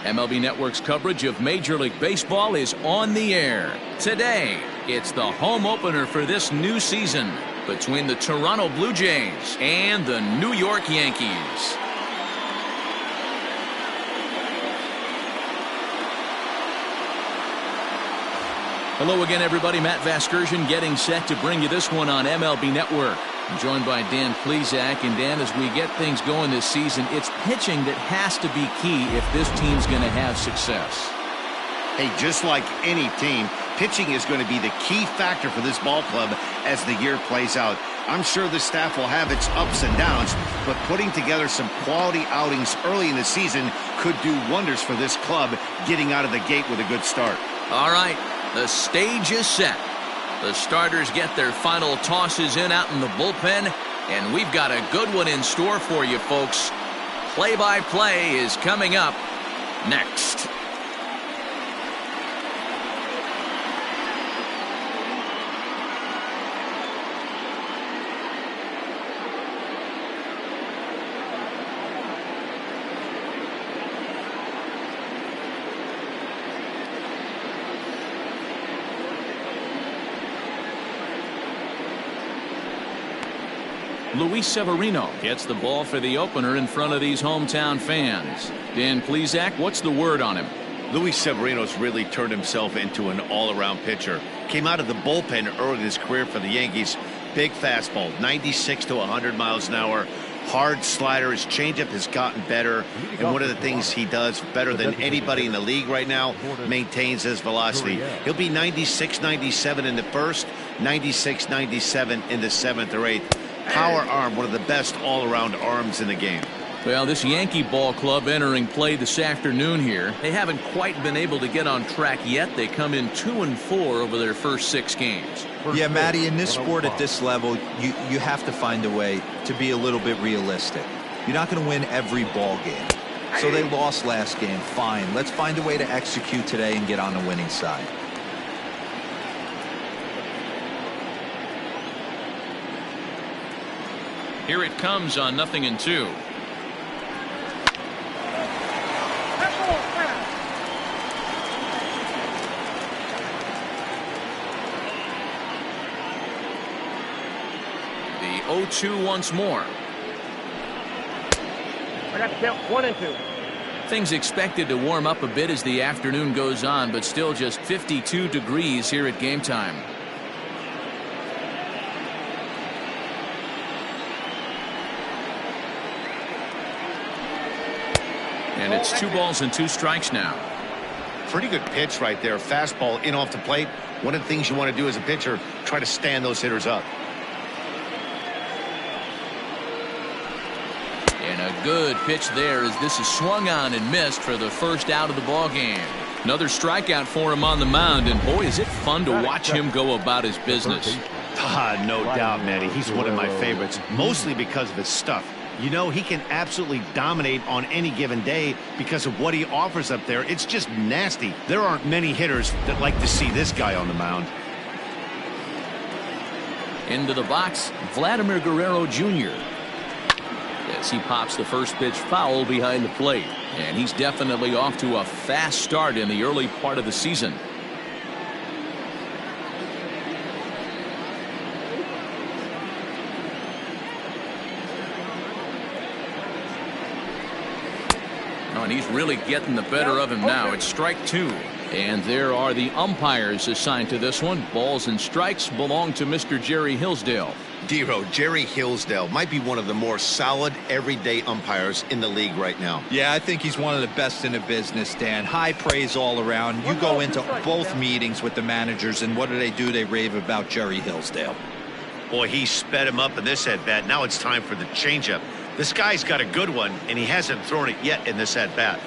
MLB Network's coverage of Major League Baseball is on the air. Today, it's the home opener for this new season between the Toronto Blue Jays and the New York Yankees. Hello again, everybody. Matt Vasgersian getting set to bring you this one on MLB Network. I'm joined by Dan Plesac. And Dan, as we get things going this season, it's pitching that has to be key if this team's going to have success. Hey, just like any team, pitching is going to be the key factor for this ball club as the year plays out. I'm sure the staff will have its ups and downs, but putting together some quality outings early in the season could do wonders for this club getting out of the gate with a good start. All right, the stage is set. The starters get their final tosses in out in the bullpen, and we've got a good one in store for you, folks. Play-by-play is coming up next. Luis Severino gets the ball for the opener in front of these hometown fans. Dan Plesac, what's the word on him? Luis Severino's really turned himself into an all-around pitcher. Came out of the bullpen early in his career for the Yankees. Big fastball, 96 to 100 miles an hour. Hard slider. His changeup has gotten better. And one of the things he does better than anybody in the league right now, maintains his velocity. He'll be 96, 97 in the first, 96, 97 in the seventh or eighth. Power arm, one of the best all-around arms in the game. Well, this Yankee ball club entering play this afternoon here. They haven't quite been able to get on track yet. They come in 2-4 over their first 6 games. Yeah, Matty, in this sport at this level, you have to find a way to be a little bit realistic. You're not going to win every ball game. So they lost last game. Fine. Let's find a way to execute today and get on the winning side. Here it comes on 0-2. The 0-2 once more. I got to count 1-2. Things expected to warm up a bit as the afternoon goes on, but still just 52 degrees here at game time. And it's 2 balls and 2 strikes now. Pretty good pitch right there. Fastball in off the plate. One of the things you want to do as a pitcher, try to stand those hitters up. And a good pitch there as this is swung on and missed for the first out of the ball game. Another strikeout for him on the mound, and boy, is it fun to watch him go about his business. No doubt, Manny. He's one of my favorites, mostly because of his stuff. You know, he can absolutely dominate on any given day because of what he offers up there. It's just nasty. There aren't many hitters that like to see this guy on the mound. Into the box, Vladimir Guerrero Jr. As he pops the first pitch foul behind the plate. And he's definitely off to a fast start in the early part of the season. And he's really getting the better of him now. It's strike 2. And there are the umpires assigned to this one. Balls and strikes belong to Mr. Jerry Hillsdale. Dero, Jerry Hillsdale might be one of the more solid everyday umpires in the league right now. Yeah, I think he's one of the best in the business, Dan. High praise all around. You go into both meetings with the managers, and what do? They rave about Jerry Hillsdale. Boy, he sped him up in this at-bat. Now it's time for the changeup. This guy's got a good one, and he hasn't thrown it yet in this at-bat.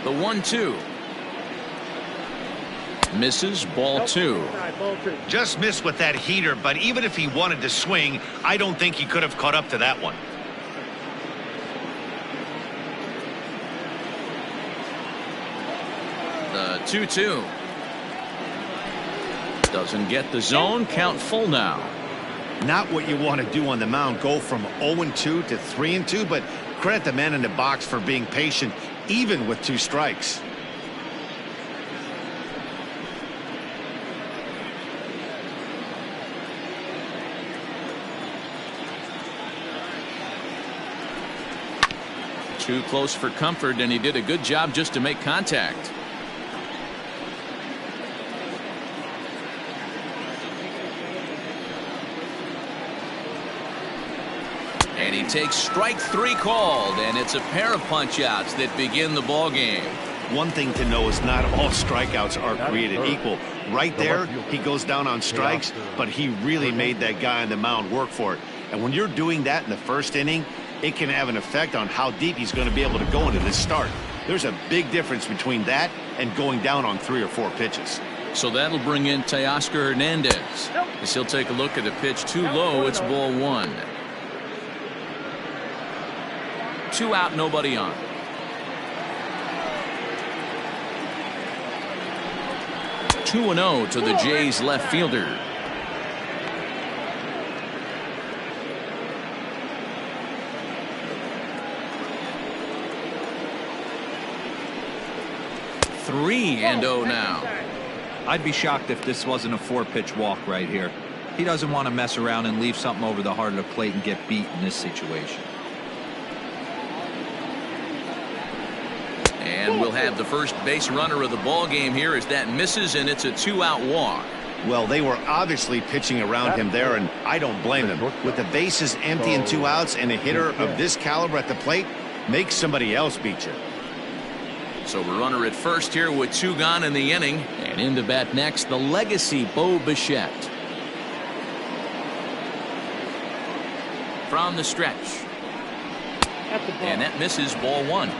The 1-2. Misses, ball 2. Just missed with that heater, but even if he wanted to swing, I don't think he could have caught up to that one. The 2-2. Doesn't get the zone. Count full now. Not what you want to do on the mound. Go from 0-2 to 3-2, but credit the man in the box for being patient, even with 2 strikes. Too close for comfort, and he did a good job just to make contact. And he takes strike 3 called, and it's a pair of punch-outs that begin the ball game. One thing to know is not all strikeouts are created equal. Right there, he goes down on strikes, but he really made that guy on the mound work for it. And when you're doing that in the first inning, it can have an effect on how deep he's going to be able to go into this start. There's a big difference between that and going down on 3 or 4 pitches. So that'll bring in Teoscar Hernandez. As he'll take a look at a pitch too low. It's ball 1. 2 out, nobody on. Two and 0 to the Jays left fielder. Three and 0 now. I'd be shocked if this wasn't a 4-pitch walk right here. He doesn't want to mess around and leave something over the heart of the plate and get beat in this situation. And we'll have the first base runner of the ball game here as that misses, and it's a 2-out walk. Well, they were obviously pitching around him there, and I don't blame them. With the bases empty and 2 outs and a hitter of this caliber at the plate, make somebody else beat you. So a runner at first here with 2 gone in the inning. And in to bat next, the legacy Bo Bichette. From the stretch. And that misses, ball 1.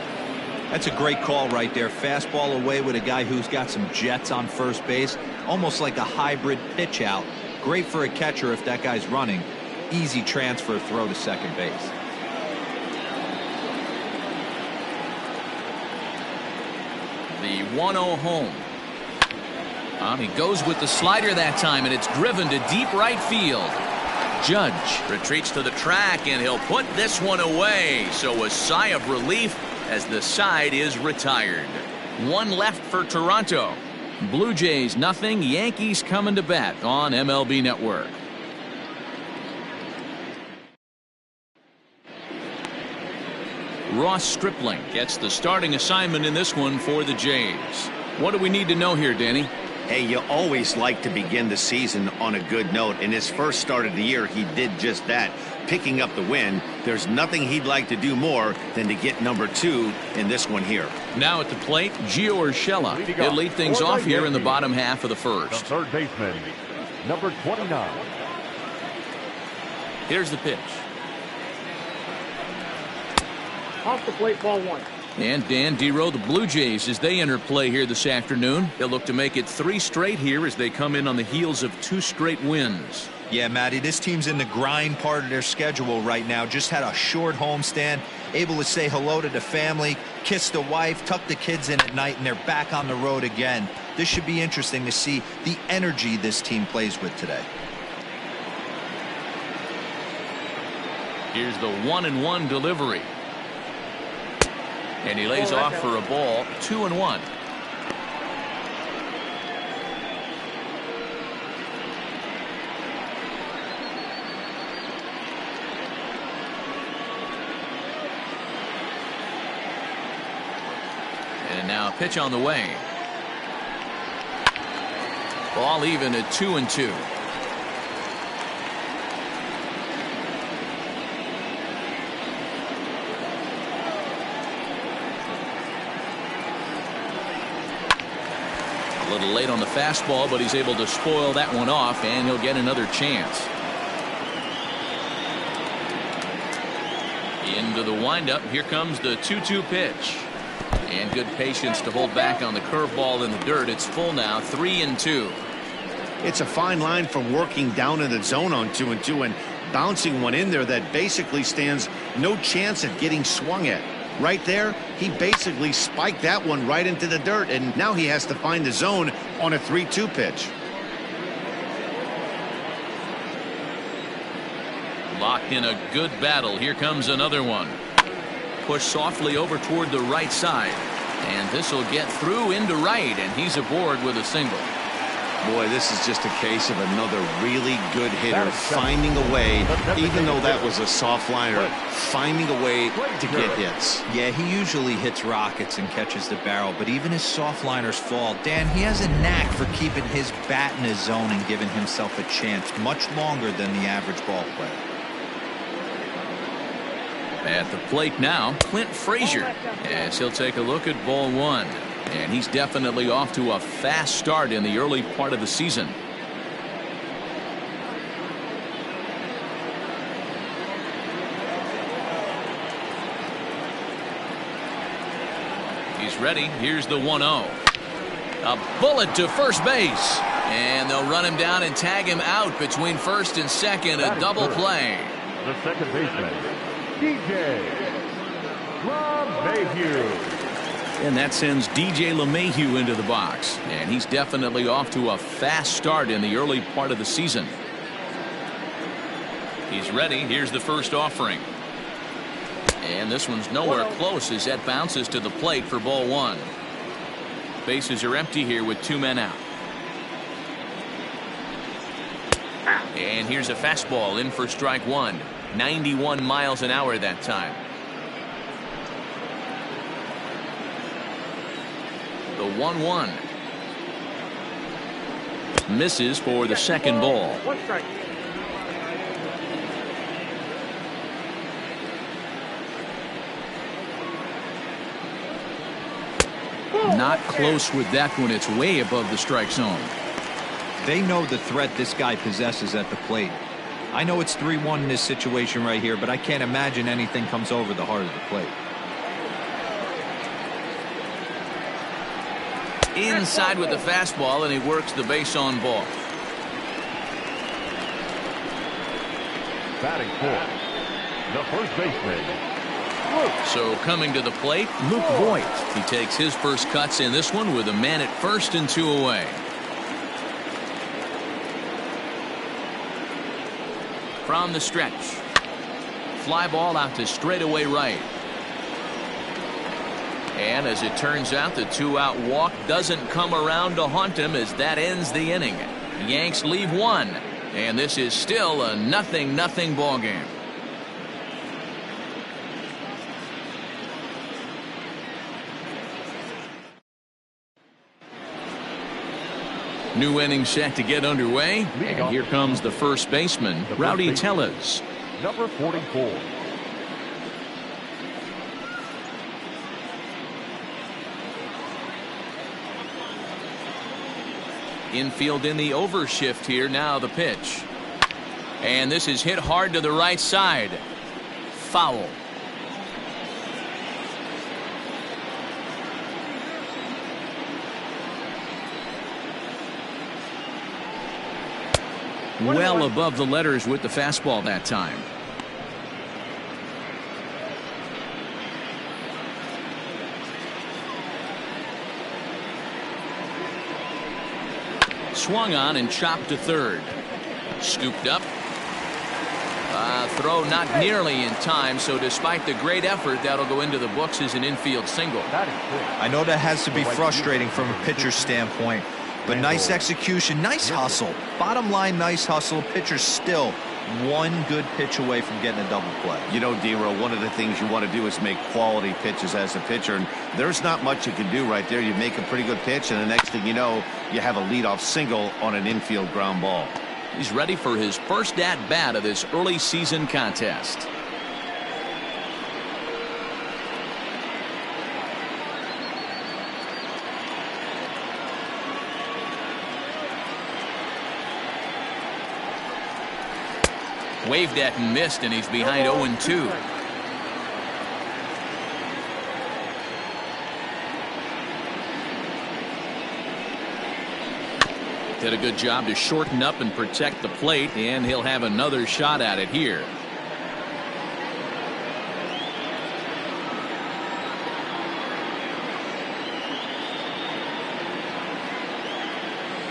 That's a great call right there. Fastball away with a guy who's got some jets on first base. Almost like a hybrid pitch out. Great for a catcher if that guy's running. Easy transfer throw to second base. The 1-0 home. He goes with the slider that time, and it's driven to deep right field. Judge retreats to the track, and he'll put this one away. So a sigh of relief as the side is retired. 1 left for Toronto. Blue Jays nothing. Yankees coming to bat on MLB Network. Ross Stripling gets the starting assignment in this one for the Jays. What do we need to know here, Danny? Hey, you always like to begin the season on a good note. In his first start of the year, he did just that, picking up the win. There's nothing he'd like to do more than to get number 2 in this one here. Now at the plate, Gio Urshela. He'll lead things off here in the bottom half of the first. The third baseman, number 29. Here's the pitch. Off the plate, ball 1. And Dan Dero, the Blue Jays, as they enter play here this afternoon, they'll look to make it 3 straight here as they come in on the heels of 2 straight wins. Yeah, Matty, this team's in the grind part of their schedule right now. Just had a short homestand, able to say hello to the family, kiss the wife, tuck the kids in at night, and they're back on the road again. This should be interesting to see the energy this team plays with today. Here's the 1-1 delivery. And he lays off for a ball. 2-1. And now a pitch on the way. Ball even at 2-2. A little late on the fastball, but he's able to spoil that one off, and he'll get another chance. Into the windup. Here comes the 2-2 pitch. And good patience to hold back on the curveball in the dirt. It's full now, 3-2. It's a fine line from working down in the zone on 2-2 and bouncing one in there that basically stands no chance at getting swung at. Right there, he basically spiked that one right into the dirt, and now he has to find the zone on a 3-2 pitch. Locked in a good battle. Here comes another one. Push softly over toward the right side. And this will get through into right, and he's aboard with a single. Boy, this is just a case of another really good hitter finding a way, even though that was a soft liner, finding a way to get hits. Yeah, he usually hits rockets and catches the barrel, but even his soft liners fall. Dan, he has a knack for keeping his bat in his zone and giving himself a chance much longer than the average ball player. At the plate now, Clint Frazier, as he'll take a look at ball one. And he's definitely off to a fast start in the early part of the season. He's ready. Here's the 1-0. A bullet to first base. And they'll run him down and tag him out between first and second. A double play. The second baseman, DJ LeMahieu. And that sends DJ LeMahieu into the box. And he's definitely off to a fast start in the early part of the season. He's ready. Here's the first offering. And this one's nowhere close as that bounces to the plate for ball one. Bases are empty here with 2 men out. And here's a fastball in for strike one. 91 miles an hour that time. The 1-1 misses for the second ball. One strike. Not close with that one. It's way above the strike zone. They know the threat this guy possesses at the plate. I know it's 3-1 in this situation right here, but I can't imagine anything comes over the heart of the plate. Inside with the fastball, and he works the base on ball. Batting fourth, the first baseman. So coming to the plate, Luke Voigt. He takes his first cuts in this one with a man at first and 2 away. From the stretch. Fly ball out to straightaway right. And as it turns out, the 2-out walk doesn't come around to haunt him as that ends the inning. Yanks leave one, and this is still a 0-0 ball game. New inning set to get underway, and here comes the first baseman, Rowdy Tellez. Number 44. Infield in the overshift here. Now the pitch. And this is hit hard to the right side. Foul. Well above the letters with the fastball that time. Swung on and chopped to third. Scooped up. Throw not nearly in time, so despite the great effort, that'll go into the books as an infield single. I know that has to be frustrating from a pitcher's standpoint, but nice execution, nice hustle. Bottom line, nice hustle. Pitcher's still one good pitch away from getting a double play. You know, D-Row, one of the things you want to do is make quality pitches as a pitcher, and there's not much you can do right there. You make a pretty good pitch, and the next thing you know, you have a leadoff single on an infield ground ball. He's ready for his first at-bat of this early season contest. Waved at and missed, and he's behind 0-2. Did a good job to shorten up and protect the plate, and he'll have another shot at it here.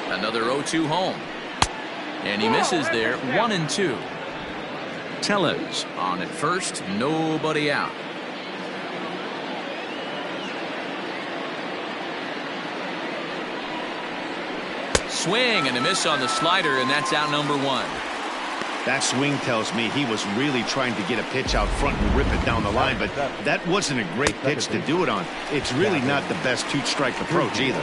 Another 0-2 home. And he misses there. 1-2. Tellez on at first, nobody out. swing and a miss on the slider, and that's out number 1. That swing tells me he was really trying to get a pitch out front and rip it down the line, but that wasn't a great pitch to do it on. It's really not the best two-strike approach either.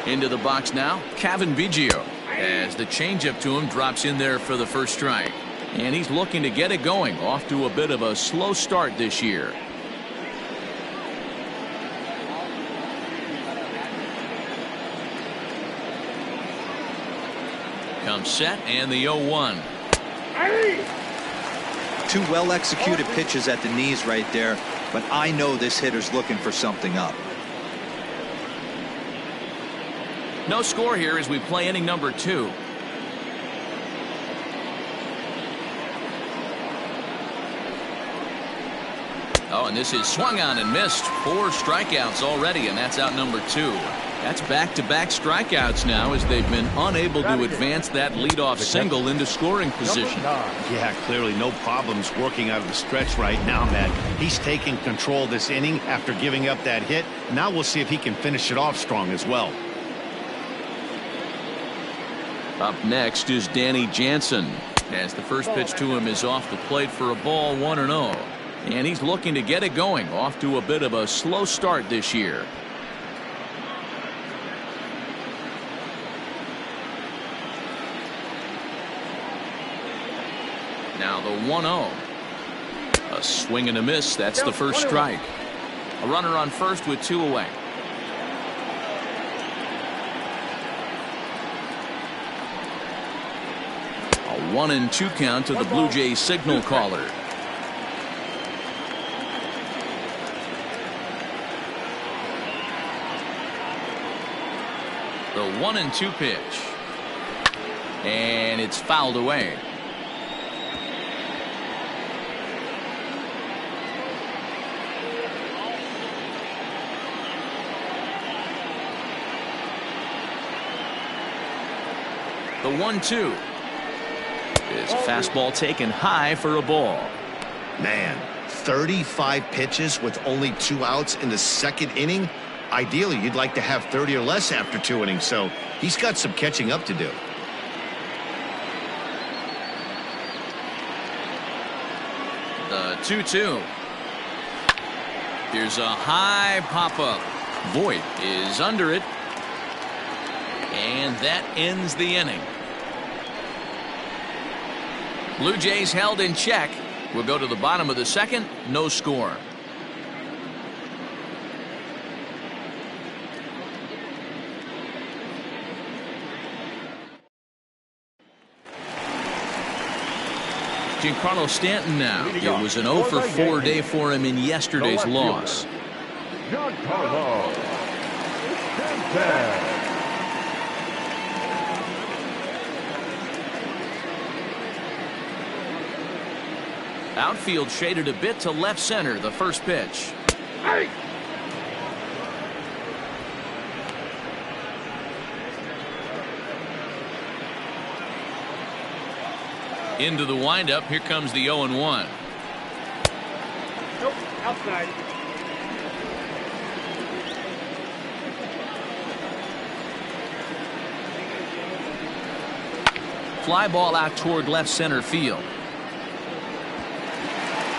Into the box now, Kevin Biggio, as the changeup to him drops in there for the first strike. And he's looking to get it going, off to a bit of a slow start this year. Comes set, and the 0-1. Two well-executed pitches at the knees right there, but I know this hitter's looking for something up. No score here as we play inning number 2. Oh, and this is swung on and missed. 4 strikeouts already, and that's out number 2. That's back-to-back strikeouts now as they've been unable to advance that leadoff single into scoring position. Yeah, clearly no problems working out of the stretch right now, Matt. He's taking control of this inning after giving up that hit. Now we'll see if he can finish it off strong as well. Up next is Danny Jansen, as the first pitch to him is off the plate for a ball, 1-0. And he's looking to get it going, off to a bit of a slow start this year. Now the 1-0. A swing and a miss. That's the first strike. A runner on first with 2 away. A 1-2 count to the Blue Jays signal caller. The 1-2 pitch. And it's fouled away. The 1-2 is a fastball taken high for a ball. Man, 35 pitches with only 2 outs in the second inning. Ideally, you'd like to have 30 or less after 2 innings, so he's got some catching up to do. The 2-2. Here's a high pop-up. Voit is under it. And that ends the inning. Blue Jays held in check. We'll go to the bottom of the second. No score. Giancarlo Stanton now. It was an 0-for-4 day for him in yesterday's loss. Giancarlo Stanton. Outfield shaded a bit to left center. The first pitch. Hey! Into the windup. Here comes the 0-1. Nope, outside. Fly ball out toward left center field.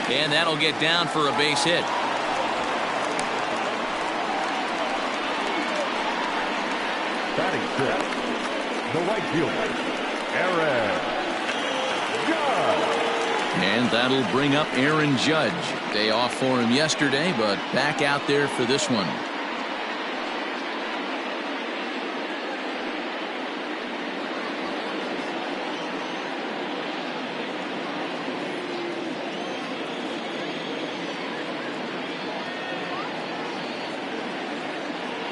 And that'll get down for a base hit. Batting fifth, the right fielder, Aaron Judge. And that'll bring up Aaron Judge. Day off for him yesterday, but back out there for this one.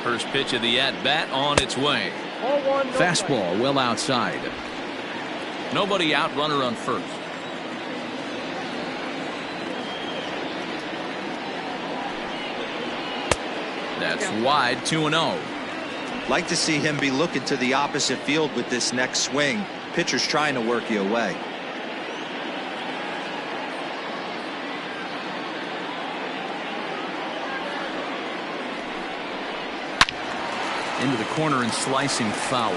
First pitch of the at-bat on its way. Fastball well outside. Nobody out, runner on first. That's wide, 2-0. Like to see him be looking to the opposite field with this next swing. Pitcher's trying to work you away. Into the corner and slicing foul.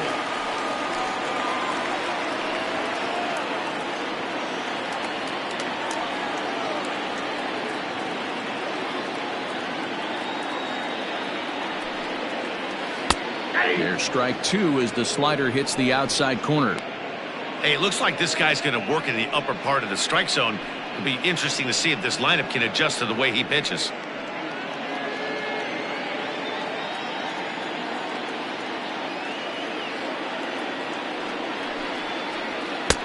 There's strike two as the slider hits the outside corner. Hey, it looks like this guy's going to work in the upper part of the strike zone. It'll be interesting to see if this lineup can adjust to the way he pitches.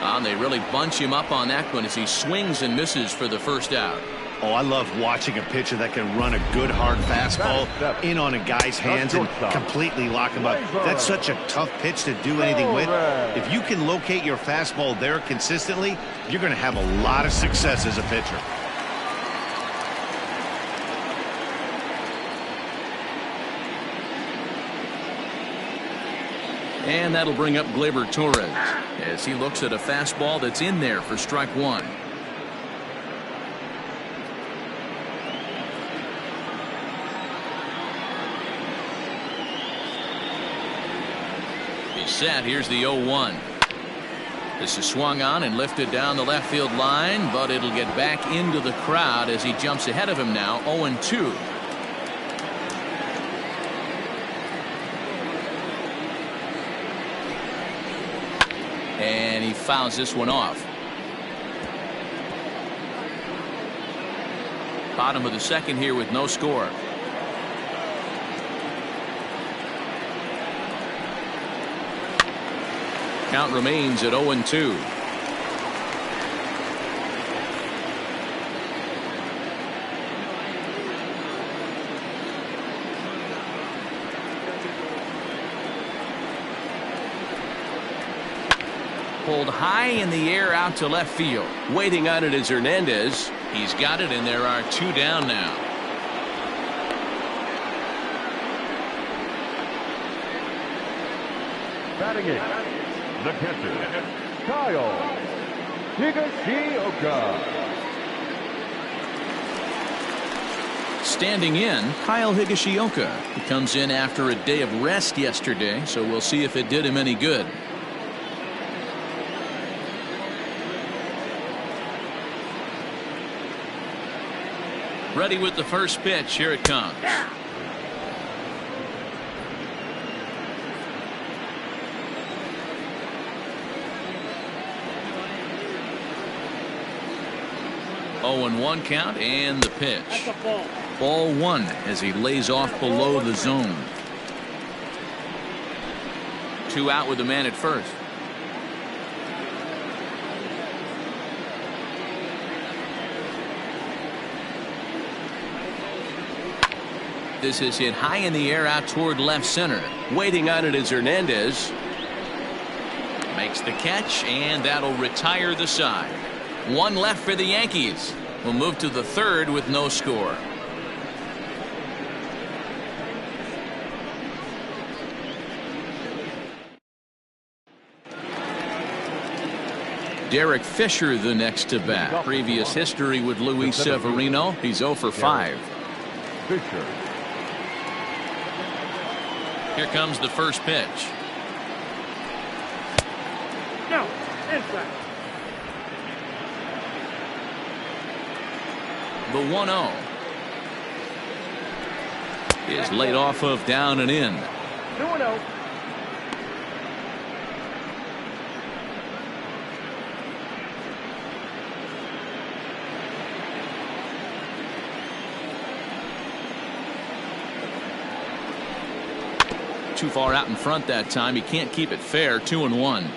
And they really bunch him up on that one as he swings and misses for the first out. Oh, I love watching a pitcher that can run a good hard fastball in on a guy's hands and completely lock him up. That's such a tough pitch to do anything with. If you can locate your fastball there consistently, you're going to have a lot of success as a pitcher. And that'll bring up Gleyber Torres as he looks at a fastball that's in there for strike one. He's set. Here's the 0-1. This is swung on and lifted down the left field line, but it'll get back into the crowd as he jumps ahead of him now. 0-2. And he fouls this one off. Bottom of the second here with no score. Count remains at 0-2. Pulled high in the air out to left field. Waiting on it is Hernandez. He's got it, and there are two down now. Batting it, the catcher, Kyle Higashioka. Standing in, Kyle Higashioka. He comes in after a day of rest yesterday, so we'll see if it did him any good. Ready with the first pitch. Here it comes. Oh, and 1 count, and the pitch. Ball one as he lays off below the zone. 2 out with the man at first. This is hit high in the air out toward left center. Waiting on it is Hernandez. Makes the catch, and that'll retire the side. 1 left for the Yankees. We'll move to the third with no score. Derek Fisher the next to bat. Previous history with Luis Severino. He's 0 for 5. Fisher. Here comes the first pitch. No, inside. The 1-0 is laid off of down and in. 2-0. Too far out in front that time. He can't keep it fair. 2-1.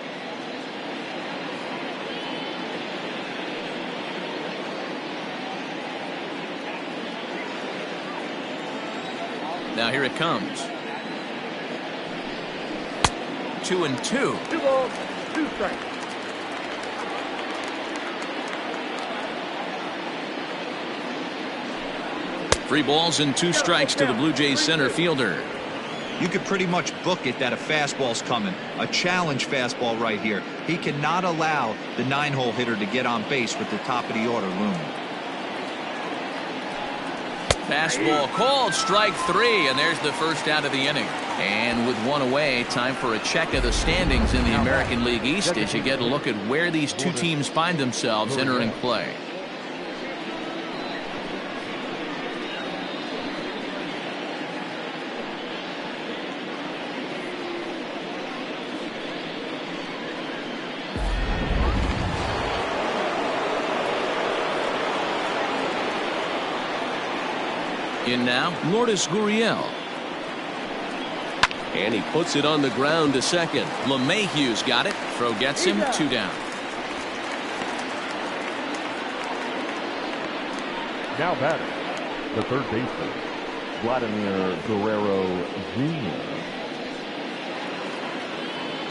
Now here it comes. 2-2. 2 balls, 2 strikes. Three balls and 2 strikes to the Blue Jays center fielder. You could pretty much book it that a fastball's coming. A challenge fastball right here. He cannot allow the 9-hole hitter to get on base with the top of the order looming. Fastball called, strike 3, and there's the first out of the inning. And with one away, time for a check of the standings in the American League East as you get a look at where these two teams find themselves entering play. In now, Lourdes Gurriel. And he puts it on the ground to second. LeMahieu's got it. Throw gets him, 2 down. Now batting, the third baseman, Vladimir Guerrero Jr.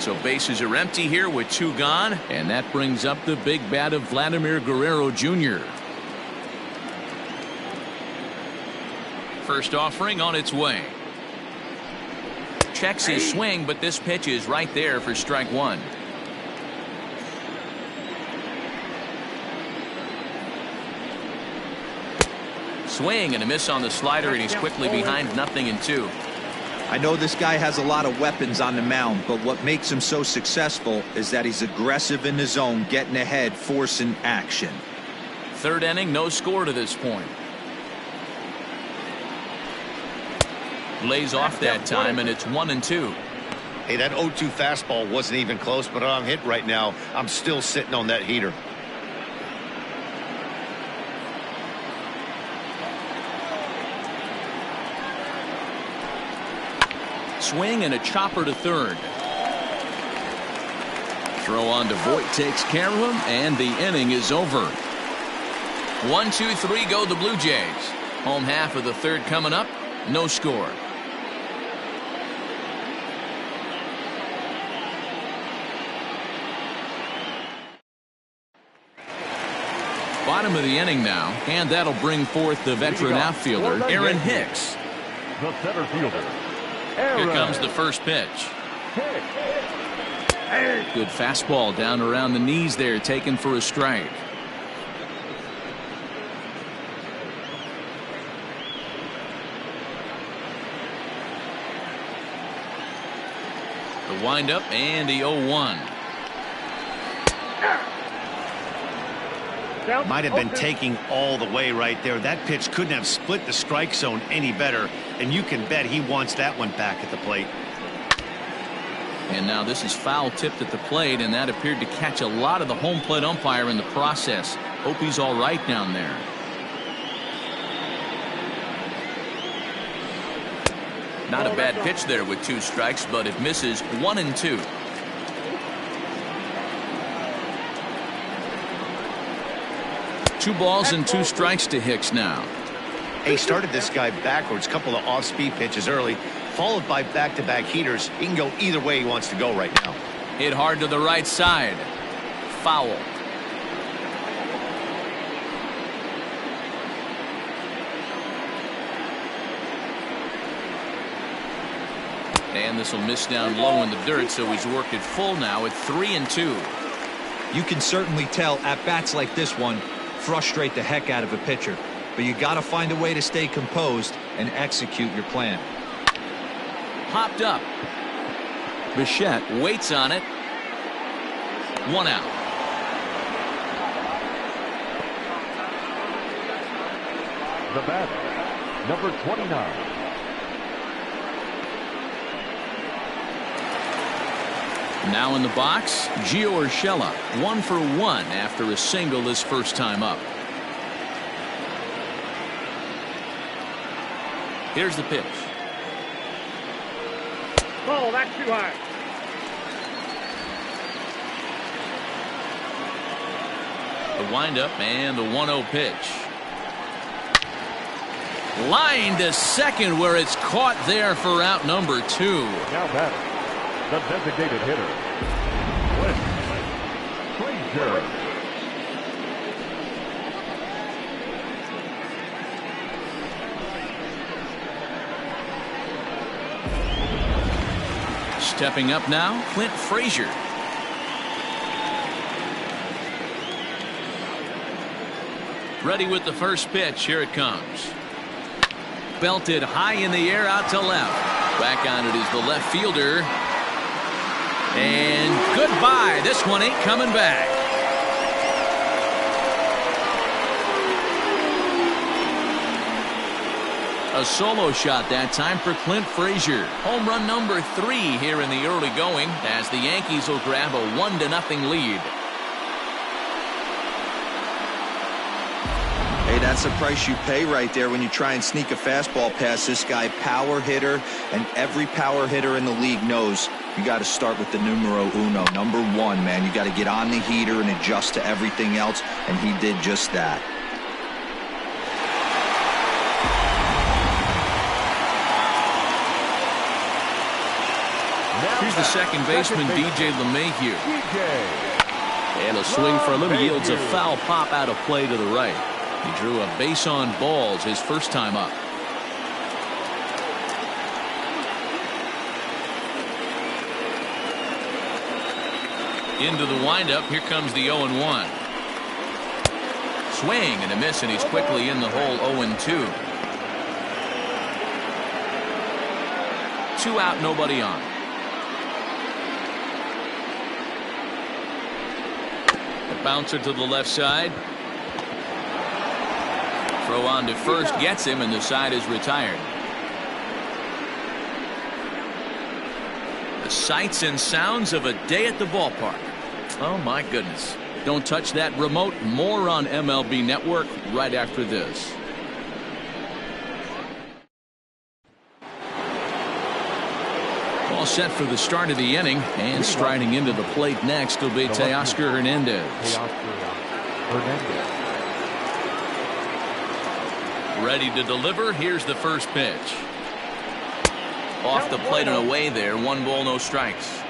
So bases are empty here with 2 gone. And that brings up the big bat of Vladimir Guerrero Jr. First offering on its way. Checks his swing, but this pitch is right there for strike 1. Swing and a miss on the slider, and he's quickly behind 0-2. I know this guy has a lot of weapons on the mound, but what makes him so successful is that he's aggressive in the zone, getting ahead, forcing action. Third inning, no score to this point. Lays off that time, and it's 1-2. Hey, that 0-2 fastball wasn't even close, but I'm hit right now. I'm still sitting on that heater. Swing and a chopper to third. Throw on to Voit takes care of him, and the inning is over. 1-2-3 go the Blue Jays. Home half of the third coming up. No score. Bottom of the inning now, and that'll bring forth the veteran outfielder, Aaron Hicks. The center fielder, Here comes the first pitch. Good fastball down around the knees there, taken for a strike. The windup and the 0-1. Might have been taking all the way right there. That pitch couldn't have split the strike zone any better, and you can bet he wants that one back at the plate. And now this is foul tipped at the plate, and that appeared to catch a lot of the home plate umpire in the process. Hope he's all right down there. Not a bad pitch there with 2 strikes, but it misses 1-2. Two balls and 2 strikes to Hicks now. He started this guy backwards, couple of off-speed pitches early, followed by back-to-back heaters. He can go either way he wants to go right now. Hit hard to the right side. Foul. And this will miss down low in the dirt, so he's worked it full now at 3-2. You can certainly tell at bats like this one frustrate the heck out of a pitcher, but you got to find a way to stay composed and execute your plan. Hopped up. Bichette waits on it. 1 out. The batter, number 29. Now in the box, Gio Urshela, 1 for 1 after a single his first time up. Here's the pitch. Ball, that's too high. The windup and the 1-0 pitch. Line to second where it's caught there for out number 2. Now batting, the designated hitter, Frazier. Stepping up now, Clint Frazier. Ready with the first pitch. Here it comes. belted high in the air out to left. Back on it is the left fielder. And goodbye. This one ain't coming back. A solo shot that time for Clint Frazier. Home run number 3 here in the early going as the Yankees will grab a 1-0 lead. Hey, that's the price you pay right there when you try and sneak a fastball past this guy. Power hitter, and every power hitter in the league knows you got to start with the numero uno, number 1, man. You got to get on the heater and adjust to everything else, and he did just that. Here's the second baseman, DJ LeMahieu. And a swing for him yields a foul pop out of play to the right. He drew a base on balls his first time up. Into the windup. Here comes the 0-1. Swing and a miss, and he's quickly in the hole. 0-2. 2 out, nobody on. A bouncer to the left side. Throw on to first, gets him, and the side is retired. The sights and sounds of a day at the ballpark. Oh my goodness. Don't touch that remote. More on MLB Network right after this. All set for the start of the inning, and striding into the plate next will be Teoscar Hernandez. Ready to deliver. Here's the first pitch. Off the plate and away there. 1 ball, no strikes.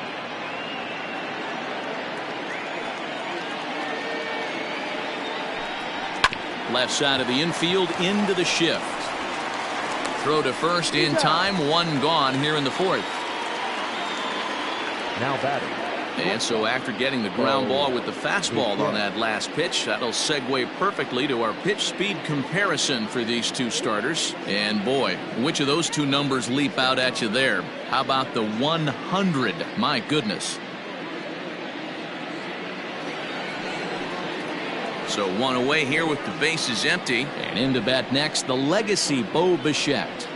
Left side of the infield into the shift. Throw to first in time. 1 gone here in the 4th. Now batting. And so after getting the ground ball with the fastball on that last pitch, that'll segue perfectly to our pitch speed comparison for these two starters. And boy, which of those two numbers leap out at you there? How about the 100? My goodness. So 1 away here with the bases empty. And into bat next, the legacy Bo Bichette.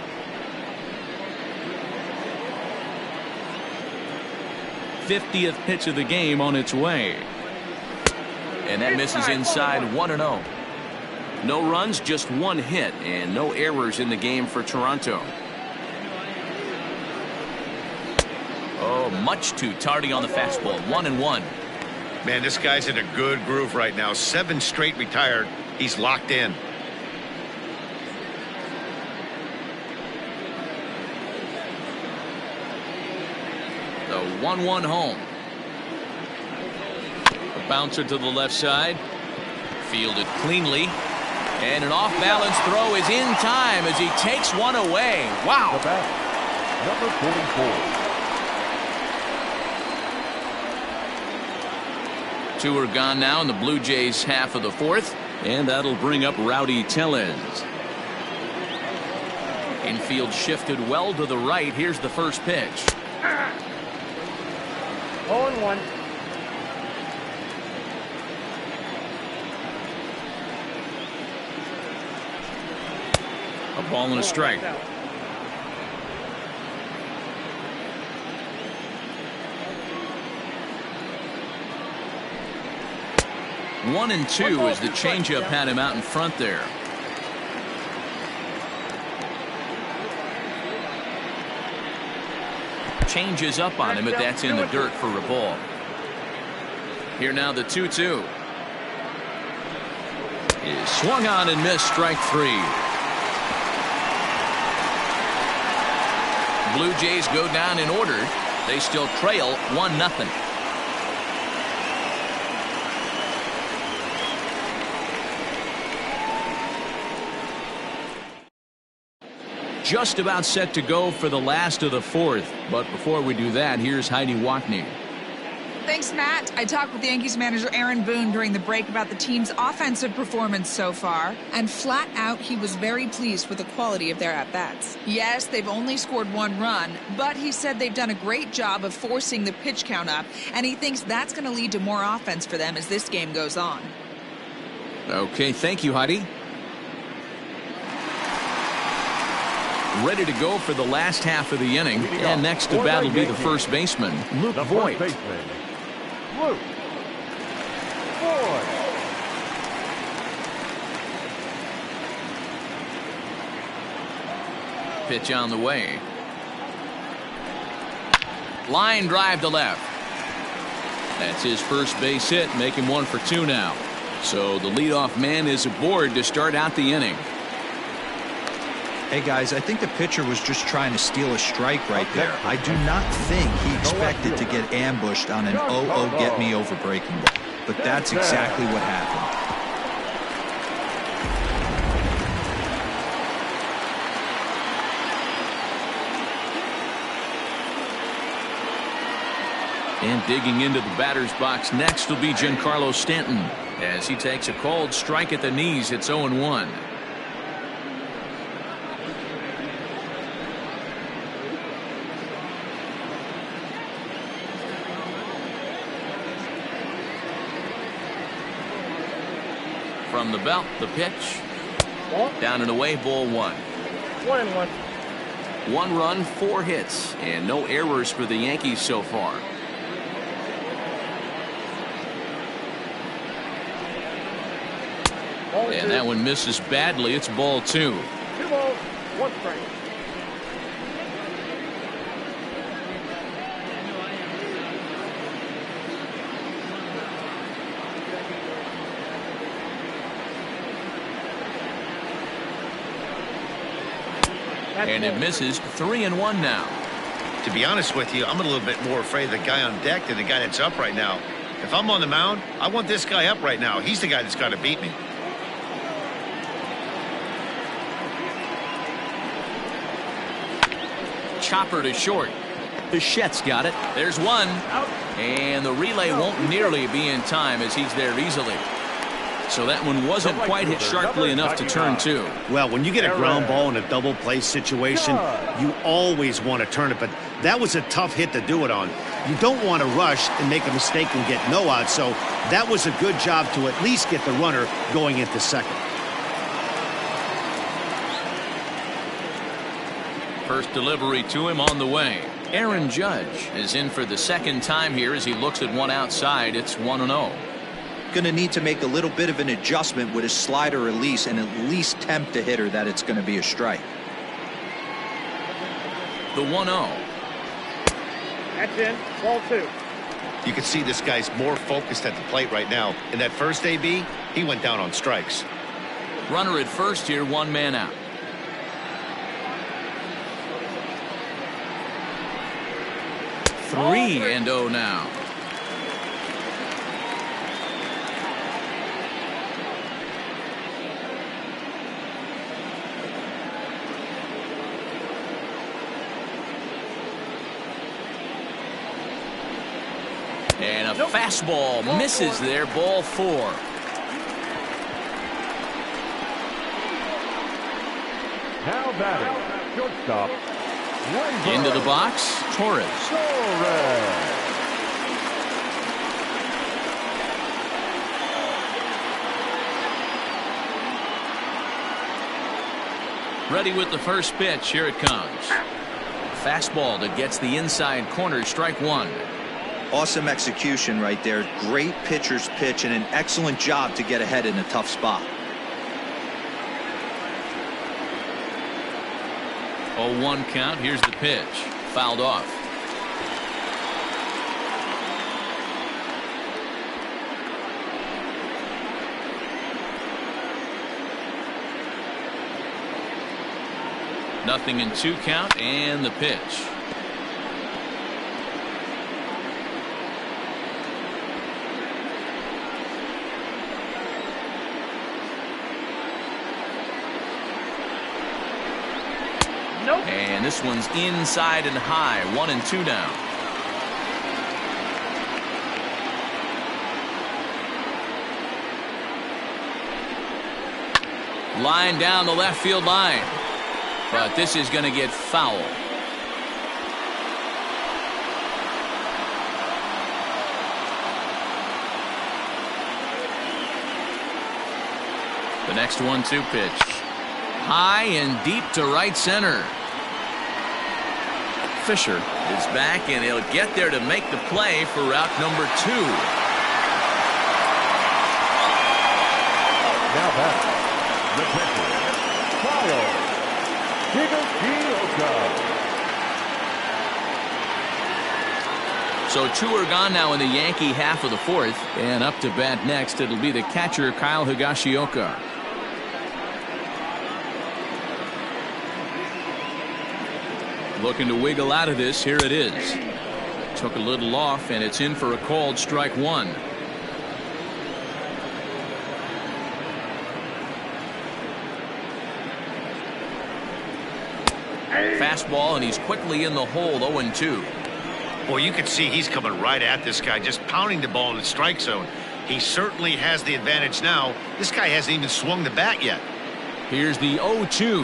'50th pitch of the game on its way. And that misses inside. 1-0. No runs, just 1 hit, and no errors in the game for Toronto. Oh, much too tardy on the fastball. 1-1. Man, this guy's in a good groove right now. 7 straight retired. He's locked in. The 1-1 home. A bouncer to the left side. Fielded cleanly. And an off-balance throw is in time as he takes one away. Wow. The batter, number 44. 2 are gone now in the Blue Jays half of the 4th. And that'll bring up Rowdy Tellez. Infield shifted well to the right. Here's the first pitch. 0-1. A ball and a strike. One and 2 as the changeup had him out in front there. Changes up on him, but that's in the dirt for a ball. Here now the 2-2. Is swung on and missed. Strike 3. Blue Jays go down in order. They still trail 1-0. Just about set to go for the last of the 4th. But before we do that, here's Heidi Watney. Thanks, Matt. I talked with Yankees manager Aaron Boone during the break about the team's offensive performance so far, and flat out he was very pleased with the quality of their at-bats. Yes, they've only scored 1 run, but he said they've done a great job of forcing the pitch count up, and he thinks that's going to lead to more offense for them as this game goes on. Okay, thank you, Heidi. Ready to go for the last half of the inning, and next to bat will be the first baseman, Luke Voigt. Luke Voigt. Pitch on the way. Line drive to left. That's his first base hit, making 1 for 2 now. So the leadoff man is aboard to start out the inning. Hey guys, I think the pitcher was just trying to steal a strike right there. I do not think he expected to get ambushed on an 0-0 get me over breaking ball. But that's exactly what happened. And digging into the batter's box next will be Giancarlo Stanton. As he takes a called strike at the knees, it's 0-1. From the belt, the pitch. Down and away, ball 1. 1-1. 1 run, 4 hits, and no errors for the Yankees so far. And that one misses badly. It's ball 2. 2 balls, 1 strike. And it misses. 3-1 now. To be honest with you, I'm a little bit more afraid of the guy on deck than the guy that's up right now. If I'm on the mound, I want this guy up right now. He's the guy that's got to beat me. Chopper to short. Bichette's got it. There's 1. And the relay won't nearly be in time as he's there easily. So that one wasn't quite hit sharply enough to turn 2. Well, when you get a ground ball in a double play situation, you always want to turn it, but that was a tough hit to do it on. You don't want to rush and make a mistake and get no out, so that was a good job to at least get the runner going into second. First delivery to him on the way. Aaron Judge is in for the second time here as he looks at one outside. It's 1-0. Going to need to make a little bit of an adjustment with his slider release and at least tempt the hitter that it's going to be a strike. The 1-0. That's in. Ball 2. You can see this guy's more focused at the plate right now. In that first AB, he went down on strikes. Runner at first here, 1 man out. Three and 0 now. And a fastball misses there, ball 4. Now batting, shortstop. Into the box, Torres. Ready with the first pitch. Here it comes. Fastball that gets the inside corner, strike 1. Awesome execution right there. Great pitcher's pitch and an excellent job to get ahead in a tough spot. 0-1 count. Here's the pitch. Fouled off. Nothing in 2 count, and the pitch. And this one's inside and high. 1-2 now. Line down the left field line. But this is going to get foul. The next 1-2 pitch. High and deep to right center. Fisher is back, and he'll get there to make the play for route number 2. Now back, the pitcher, Kyle. So 2 are gone now in the Yankee half of the 4th, and up to bat next it'll be the catcher Kyle Higashioka. Looking to wiggle out of this. Here it is. Took a little off, and it's in for a called strike 1. Fastball, and he's quickly in the hole. 0-2. Boy, you can see he's coming right at this guy, just pounding the ball in the strike zone. He certainly has the advantage now. This guy hasn't even swung the bat yet. Here's the 0-2.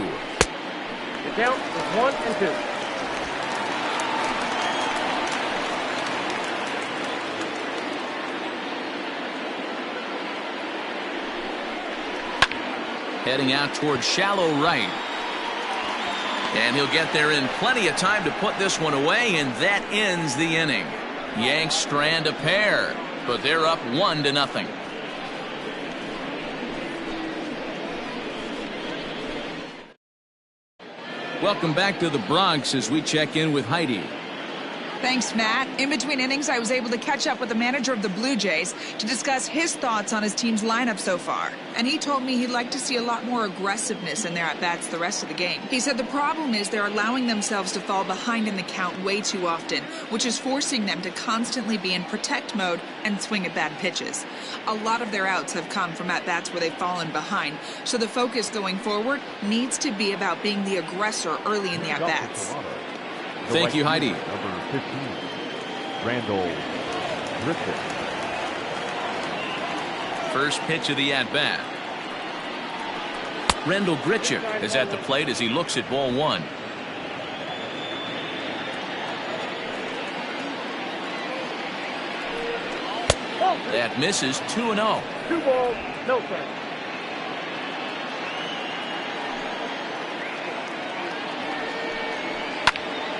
The count is 1-2. Heading out towards shallow right. And he'll get there in plenty of time to put this one away, and that ends the inning. Yanks strand a pair, but they're up 1-0. Welcome back to the Bronx as we check in with Heidi. Thanks, Matt. In between innings, I was able to catch up with the manager of the Blue Jays to discuss his thoughts on his team's lineup so far. And he told me he'd like to see a lot more aggressiveness in their at-bats the rest of the game. He said the problem is they're allowing themselves to fall behind in the count way too often, which is forcing them to constantly be in protect mode and swing at bad pitches. A lot of their outs have come from at-bats where they've fallen behind, so the focus going forward needs to be about being the aggressor early in the at-bats. Thank you, Heidi. Number 15, Randall Griffith. First pitch of the at-bat. Randall Grichuk is at the plate as he looks at ball 1. That misses. 2-0. 2 balls, no strikes.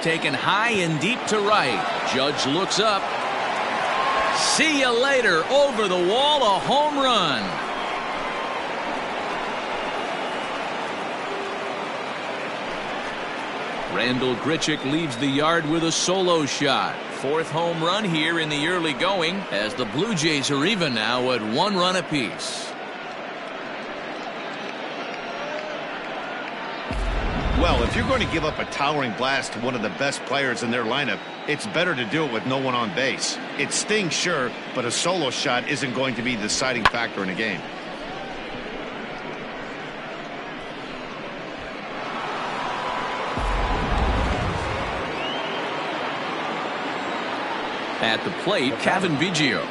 Taken high and deep to right. Judge looks up. See you later. Over the wall, a home run. Randall Grichuk leaves the yard with a solo shot. 4th home run here in the early going, as the Blue Jays are even now at 1 run apiece. Well, if you're going to give up a towering blast to one of the best players in their lineup, it's better to do it with no one on base. It stings, sure, but a solo shot isn't going to be the deciding factor in a game. At the plate, Kevin Biggio.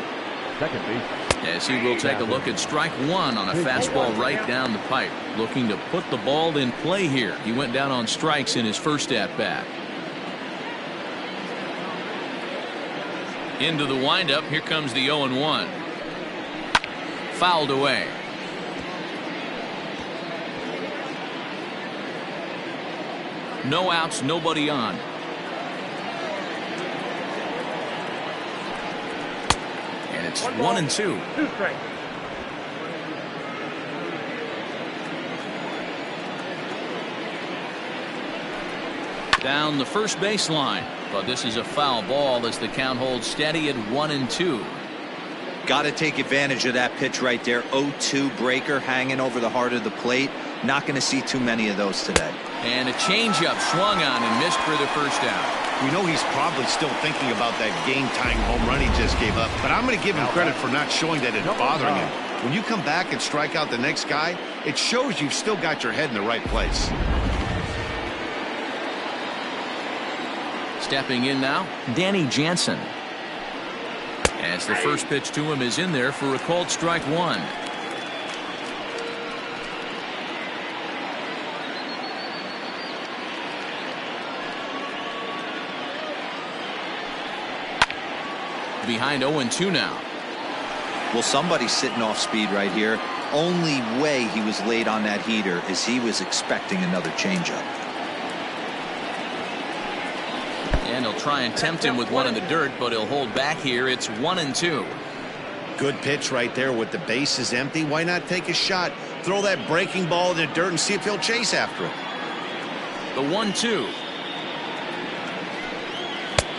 Second base. As he will take a look at strike 1 on a fastball right down the pipe. Looking to put the ball in play here. He went down on strikes in his first at-bat. Into the windup. Here comes the 0-1. Fouled away. No outs, nobody on. And it's 1-2. 2 strikes. Down the first baseline, but this is a foul ball as the count holds steady at 1-2. Got to take advantage of that pitch right there. 0-2 breaker hanging over the heart of the plate. Not going to see too many of those today. And a changeup swung on and missed for the first out. We know he's probably still thinking about that game-tying home run he just gave up, but I'm going to give him credit for not showing that it's bothering him. When you come back and strike out the next guy, it shows you've still got your head in the right place. Stepping in now, Danny Jansen. As the first pitch to him is in there for a called strike 1. behind 0-2 now. Well, somebody's sitting off speed right here. Only way he was late on that heater is he was expecting another changeup. And he'll try and tempt him with one in the dirt, but he'll hold back here. It's 1-2. Good pitch right there with the bases empty. Why not take a shot? Throw that breaking ball in the dirt and see if he'll chase after it. The 1-2.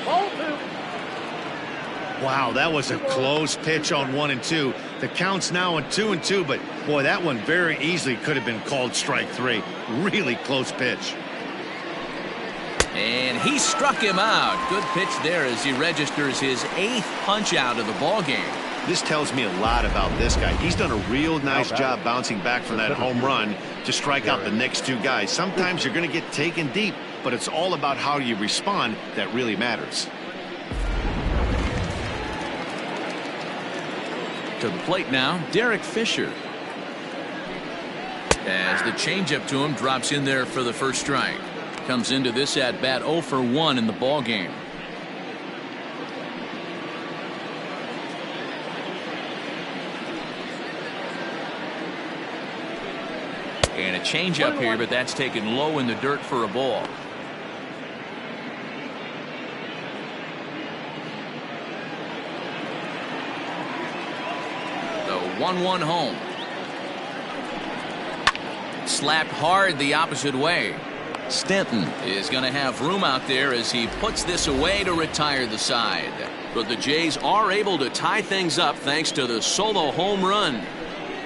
Ball 2. Wow, that was a close pitch on 1-2. The count's now on 2-2, but boy, that one very easily could have been called strike 3. Really close pitch. And he struck him out. Good pitch there as he registers his 8th punch out of the ball game. This tells me a lot about this guy. He's done a real nice job bouncing back from that home run to strike out the next 2 guys. Sometimes you're going to get taken deep, but it's all about how you respond that really matters. To the plate now, Derek Fisher. As the changeup to him drops in there for the first strike. Comes into this at bat 0 for 1 in the ball game. And a changeup here, but that's taken low in the dirt for a ball. The 1-1 home. Slapped hard the opposite way. Stanton is going to have room out there as he puts this away to retire the side. But the Jays are able to tie things up thanks to the solo home run.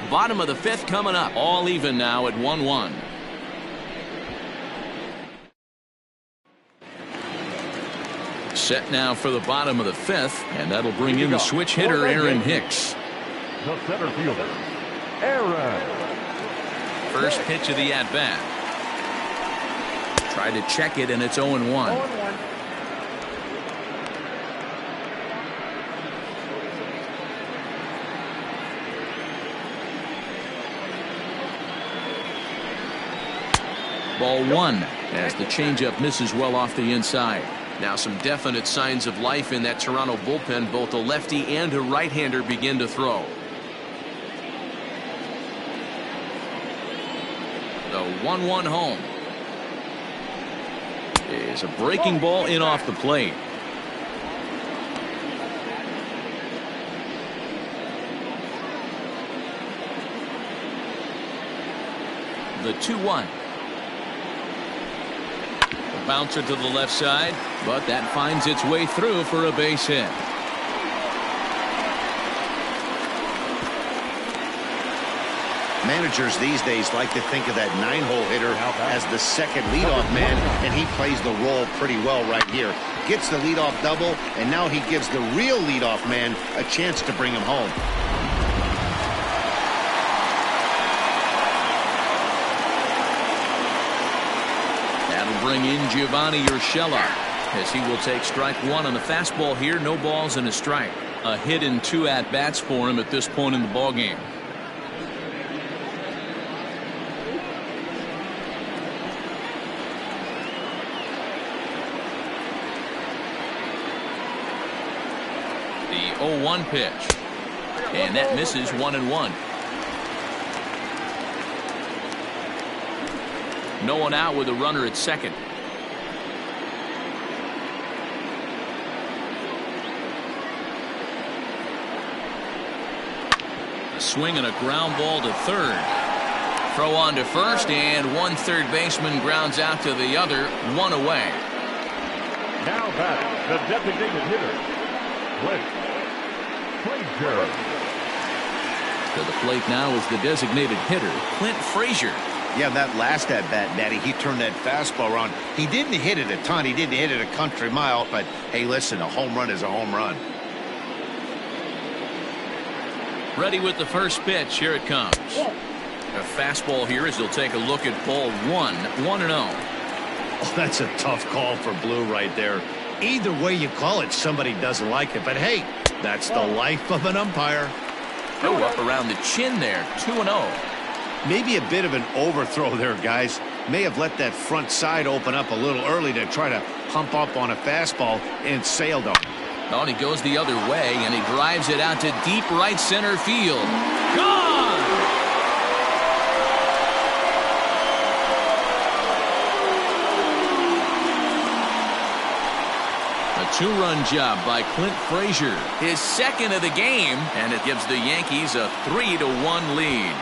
Bottom of the 5th coming up. All even now at 1-1. Set now for the bottom of the 5th, and that'll bring in the switch hitter Aaron Hicks. The center fielder, Aaron. First pitch of the at-bat. Tried to check it, and it's 0-1. 0-1. Ball 1 as the changeup misses well off the inside. Now some definite signs of life in that Toronto bullpen. Both a lefty and a right-hander begin to throw. The 1-1 home. Is a breaking ball in off the plate. The 2-1. A bouncer to the left side, but that finds its way through for a base hit. Managers these days like to think of that 9-hole hitter as the second leadoff man, and he plays the role pretty well right here. Gets the leadoff double, and now he gives the real leadoff man a chance to bring him home. That'll bring in Giovanni Urshela as he will take strike 1 on the fastball here. No balls and a strike. A hit in 2 at-bats for him at this point in the ballgame. The 0-1 pitch. And that misses 1-1. No one out with a runner at second. A swing and a ground ball to third. Throw on to first, and one third baseman grounds out to the other, 1 away. Now batting, the designated hitter, Frazier. To the plate now is the designated hitter, Clint Frazier. Yeah, that last at-bat, Natty, he turned that fastball around. He didn't hit it a ton. He didn't hit it a country mile, but hey, listen, a home run is a home run. Ready with the first pitch. Here it comes. A fastball here as he'll take a look at ball 1, 1-0. Oh, that's a tough call for Blue right there. Either way you call it, somebody doesn't like it. But hey, that's the life of an umpire. Oh, up around the chin there, 2-0. Maybe a bit of an overthrow there, guys. May have let that front side open up a little early to try to hump up on a fastball and sailed him. Oh, and he goes the other way, and he drives it out to deep right center field. Gone! A two-run job by Clint Frazier, his second of the game, and it gives the Yankees a 3-1 lead.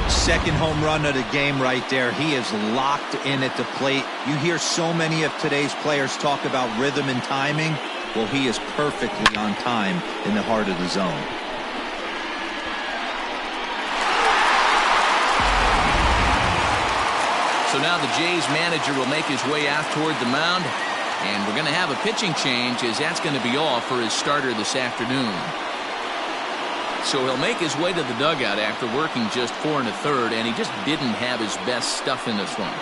Second home run of the game right there. He is locked in at the plate. You hear so many of today's players talk about rhythm and timing. Well, he is perfectly on time in the heart of the zone. So now the Jays manager will make his way out toward the mound, and we're going to have a pitching change, as that's going to be all for his starter this afternoon. So he'll make his way to the dugout after working just 4 1/3, and he just didn't have his best stuff in this one.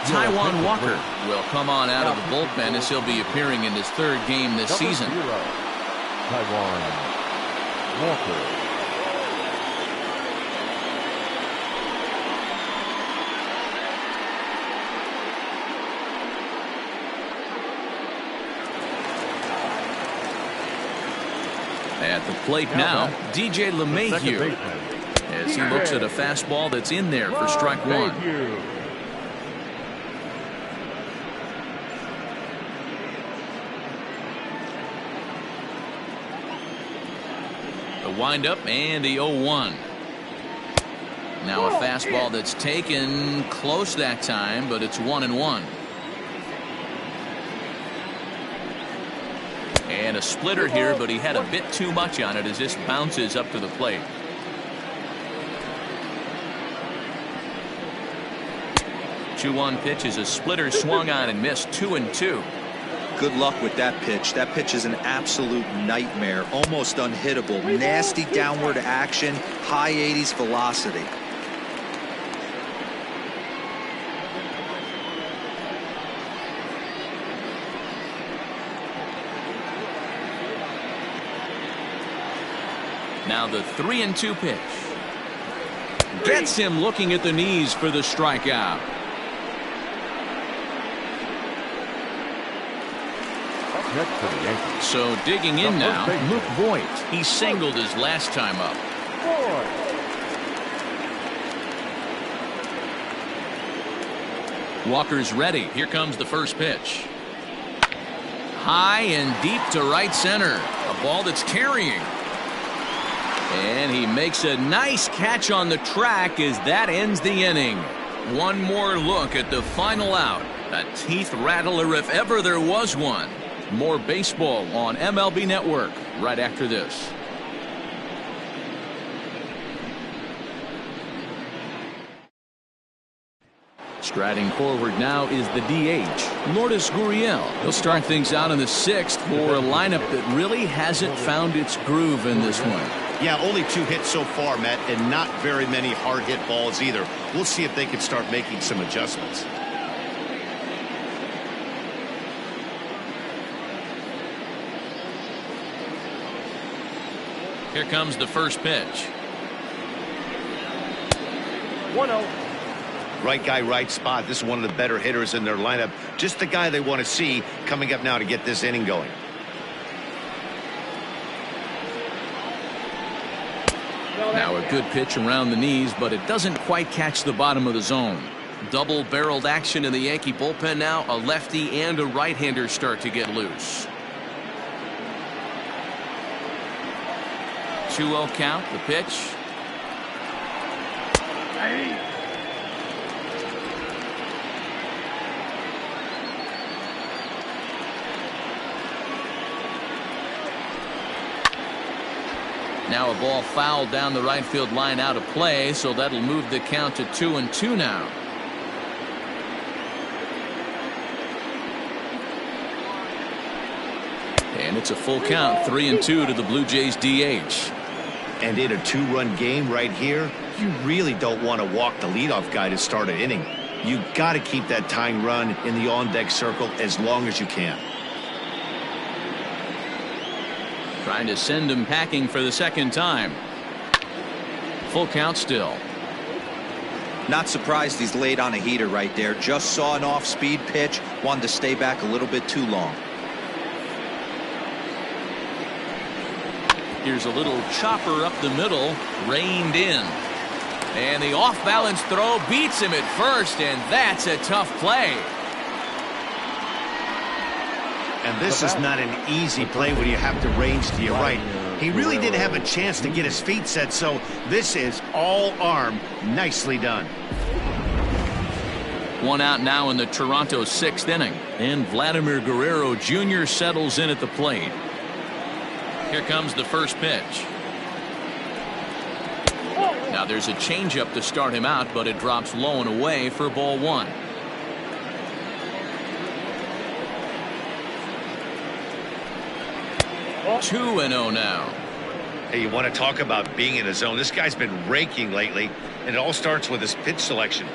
Taijuan Walker will come on out of the bullpen as he'll be appearing in his 3rd game this season. Taijuan Walker. At the plate now, DJ LeMahieu, as he looks at a fastball that's in there for strike 1. The windup and the 0-1. Now a fastball that's taken close that time, but it's 1-1. And a splitter here, but he had a bit too much on it as this bounces up to the plate. Two-one pitch is a splitter swung on and missed. 2-2. Good luck with that pitch. That pitch is an absolute nightmare. Almost unhittable. Nasty downward action. High 80s velocity. Now the 3-2 pitch. Gets him looking at the knees for the strikeout. So digging in now, Luke Voigt. He singled his last time up. Walker's ready. Here comes the first pitch. High and deep to right center. A ball that's carrying. And he makes a nice catch on the track as that ends the inning. One more look at the final out. A teeth rattler if ever there was one. More baseball on MLB Network right after this. Striding forward now is the DH, Lourdes Gurriel. He'll start things out in the 6th for a lineup that really hasn't found its groove in this one. Yeah, only 2 hits so far, Matt, and not very many hard hit balls either. We'll see if they can start making some adjustments. Here comes the first pitch. 1-0. Right guy, right spot. This is one of the better hitters in their lineup. Just the guy they want to see coming up now to get this inning going. Now a good pitch around the knees, but it doesn't quite catch the bottom of the zone. Double-barreled action in the Yankee bullpen now. A lefty and a right-hander start to get loose. 2-0 count, the pitch. Now a ball fouled down the right field line out of play, so that'll move the count to 2-2 now. And it's a full count, 3-2 to the Blue Jays DH. And in a 2-run game right here, you really don't want to walk the leadoff guy to start an inning. You got to keep that tying run in the on-deck circle as long as you can. Trying to send him packing for the second time. full count still. Not surprised he's laid on a heater right there. Just saw an off-speed pitch. Wanted to stay back a little bit too long. Here's a little chopper up the middle, reined in. And the off-balance throw beats him at first, and that's a tough play. And this is not an easy play when you have to range to your right. He really didn't have a chance to get his feet set, so this is all arm. Nicely done. One out now in the Toronto sixth inning, and Vladimir Guerrero Jr. settles in at the plate. Here comes the first pitch. Now there's a changeup to start him out, but it drops low and away for ball one. Two and 0 now. Hey, you want to talk about being in a zone? This guy's been raking lately, and it all starts with his pitch selection.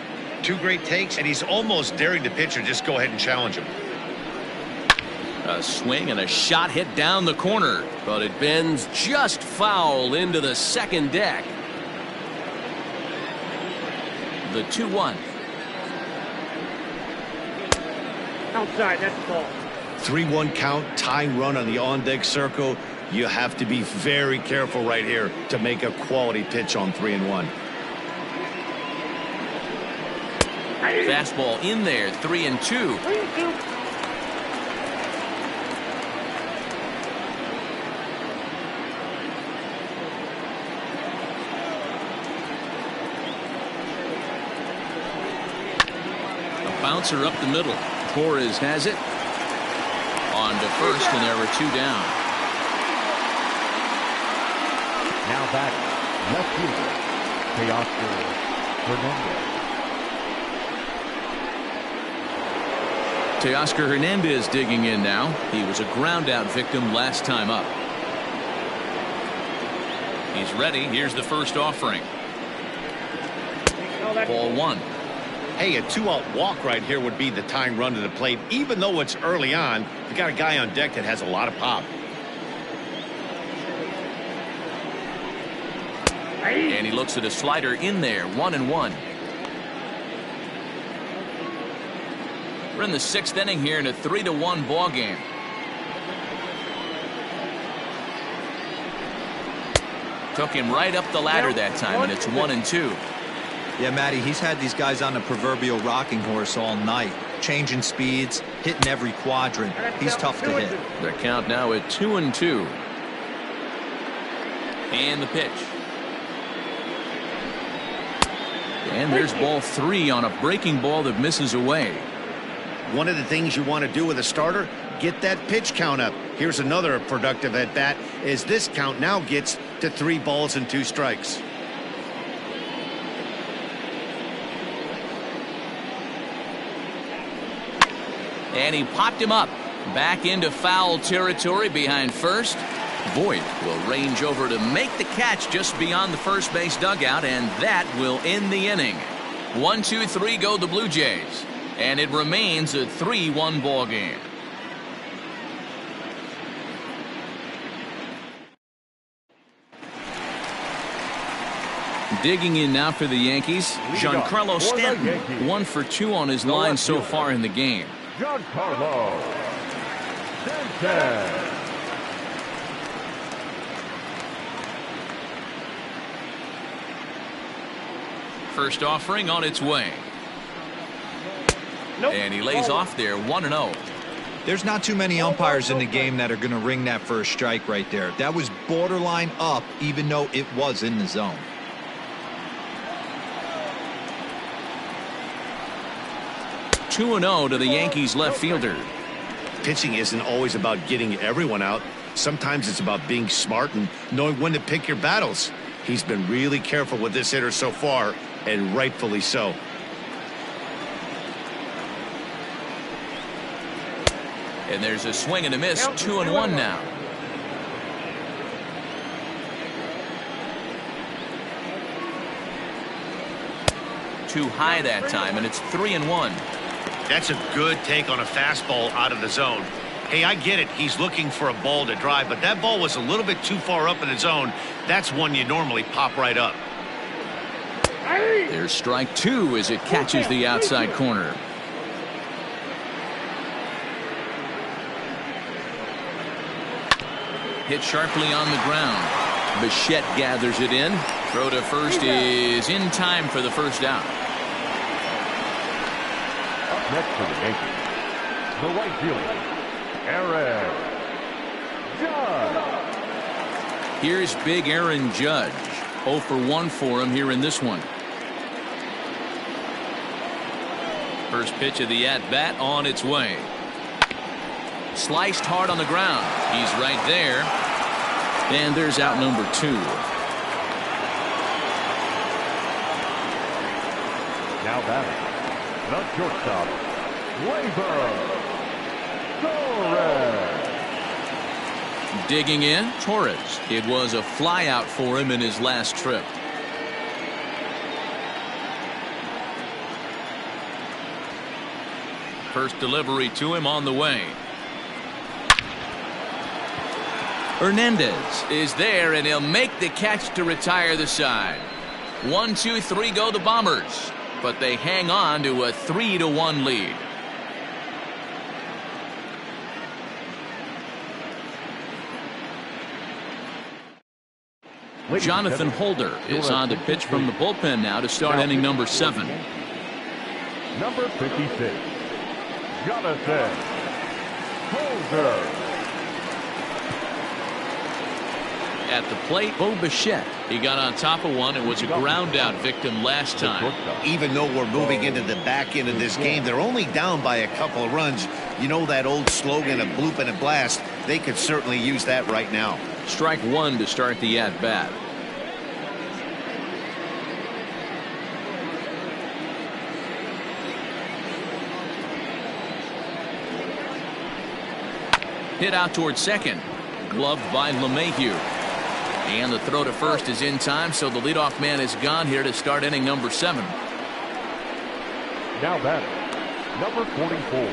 Two great takes, and he's almost daring the pitcher just go ahead and challenge him. A swing and a shot hit down the corner, but it bends just foul into the second deck. The 2-1. Outside, that's the ball. 3-1 count, tying run on the on-deck circle. You have to be very careful right here to make a quality pitch on 3-1. Fastball in there, 3-2. 3-2. Bouncer up the middle. Torres has it. On to first, and there are two down. Now batting, left fielder, Teoscar Hernandez. Teoscar Hernandez digging in now. He was a ground out victim last time up. He's ready. Here's the first offering. Ball one. Hey, a 2-out walk right here would be the tying run to the plate. Even though it's early on, you got a guy on deck that has a lot of pop. And he looks at a slider in there, 1-1. We're in the sixth inning here in a 3-1 ball game. Took him right up the ladder that time, and it's 1-2. Yeah, Matty, he's had these guys on the proverbial rocking horse all night, changing speeds, hitting every quadrant. He's tough to hit. The count now at 2-2. And the pitch. And there's ball three on a breaking ball that misses away. One of the things you want to do with a starter, get that pitch count up. Here's another productive at bat, as this count now gets to 3 balls and 2 strikes. And he popped him up back into foul territory behind first. Voigt will range over to make the catch just beyond the first base dugout, and that will end the inning. 1-2-3 go the Blue Jays, and it remains a 3-1 ball game. Digging in now for the Yankees, Giancarlo Stanton, 1 for 2 on his line so far in the game. Giancarlo Stanton. First offering on its way. Nope. And he lays off there, 1-0. There's not too many umpires in the game that are going to ring that first strike right there. That was borderline up, even though it was in the zone. Two 2-0 to the Yankees left fielder. Pitching isn't always about getting everyone out. Sometimes it's about being smart and knowing when to pick your battles. He's been really careful with this hitter so far, and rightfully so. And there's a swing and a miss, 2-1 now. Too high that time, and it's 3-1. That's a good take on a fastball out of the zone. Hey, I get it. He's looking for a ball to drive, but that ball was a little bit too far up in the zone. That's one you normally pop right up. There's strike two as it catches the outside corner. Hit sharply on the ground. Bichette gathers it in. Throw to first is in time for the first out. Up next for the Yankees, the right fielder, Aaron Judge. Here's big Aaron Judge. 0 for 1 for him here in this one. First pitch of the at-bat on its way. Sliced hard on the ground. He's right there. And there's out number 2. Now batting, the shortstop, Torres. Digging in, Torres. It was a fly out for him in his last trip. First delivery to him on the way. Hernandez is there, and he'll make the catch to retire the side. 1, 2, 3 go the Bombers, but they hang on to a 3-1 lead. Jonathan Holder is on to pitch from the bullpen now to start inning number 7. Number 56, Jonathan Holder. At the plate, Bo Bichette. He got on top of one and was a ground out victim last time. Even though we're moving into the back end of this game, they're only down by a couple of runs. You know that old slogan of bloop and a blast. They could certainly use that right now. Strike 1 to start the at-bat. Hit out towards second. Gloved by LeMahieu. And the throw to first is in time, so the leadoff man is gone here to start inning number 7. Now batting, number 44.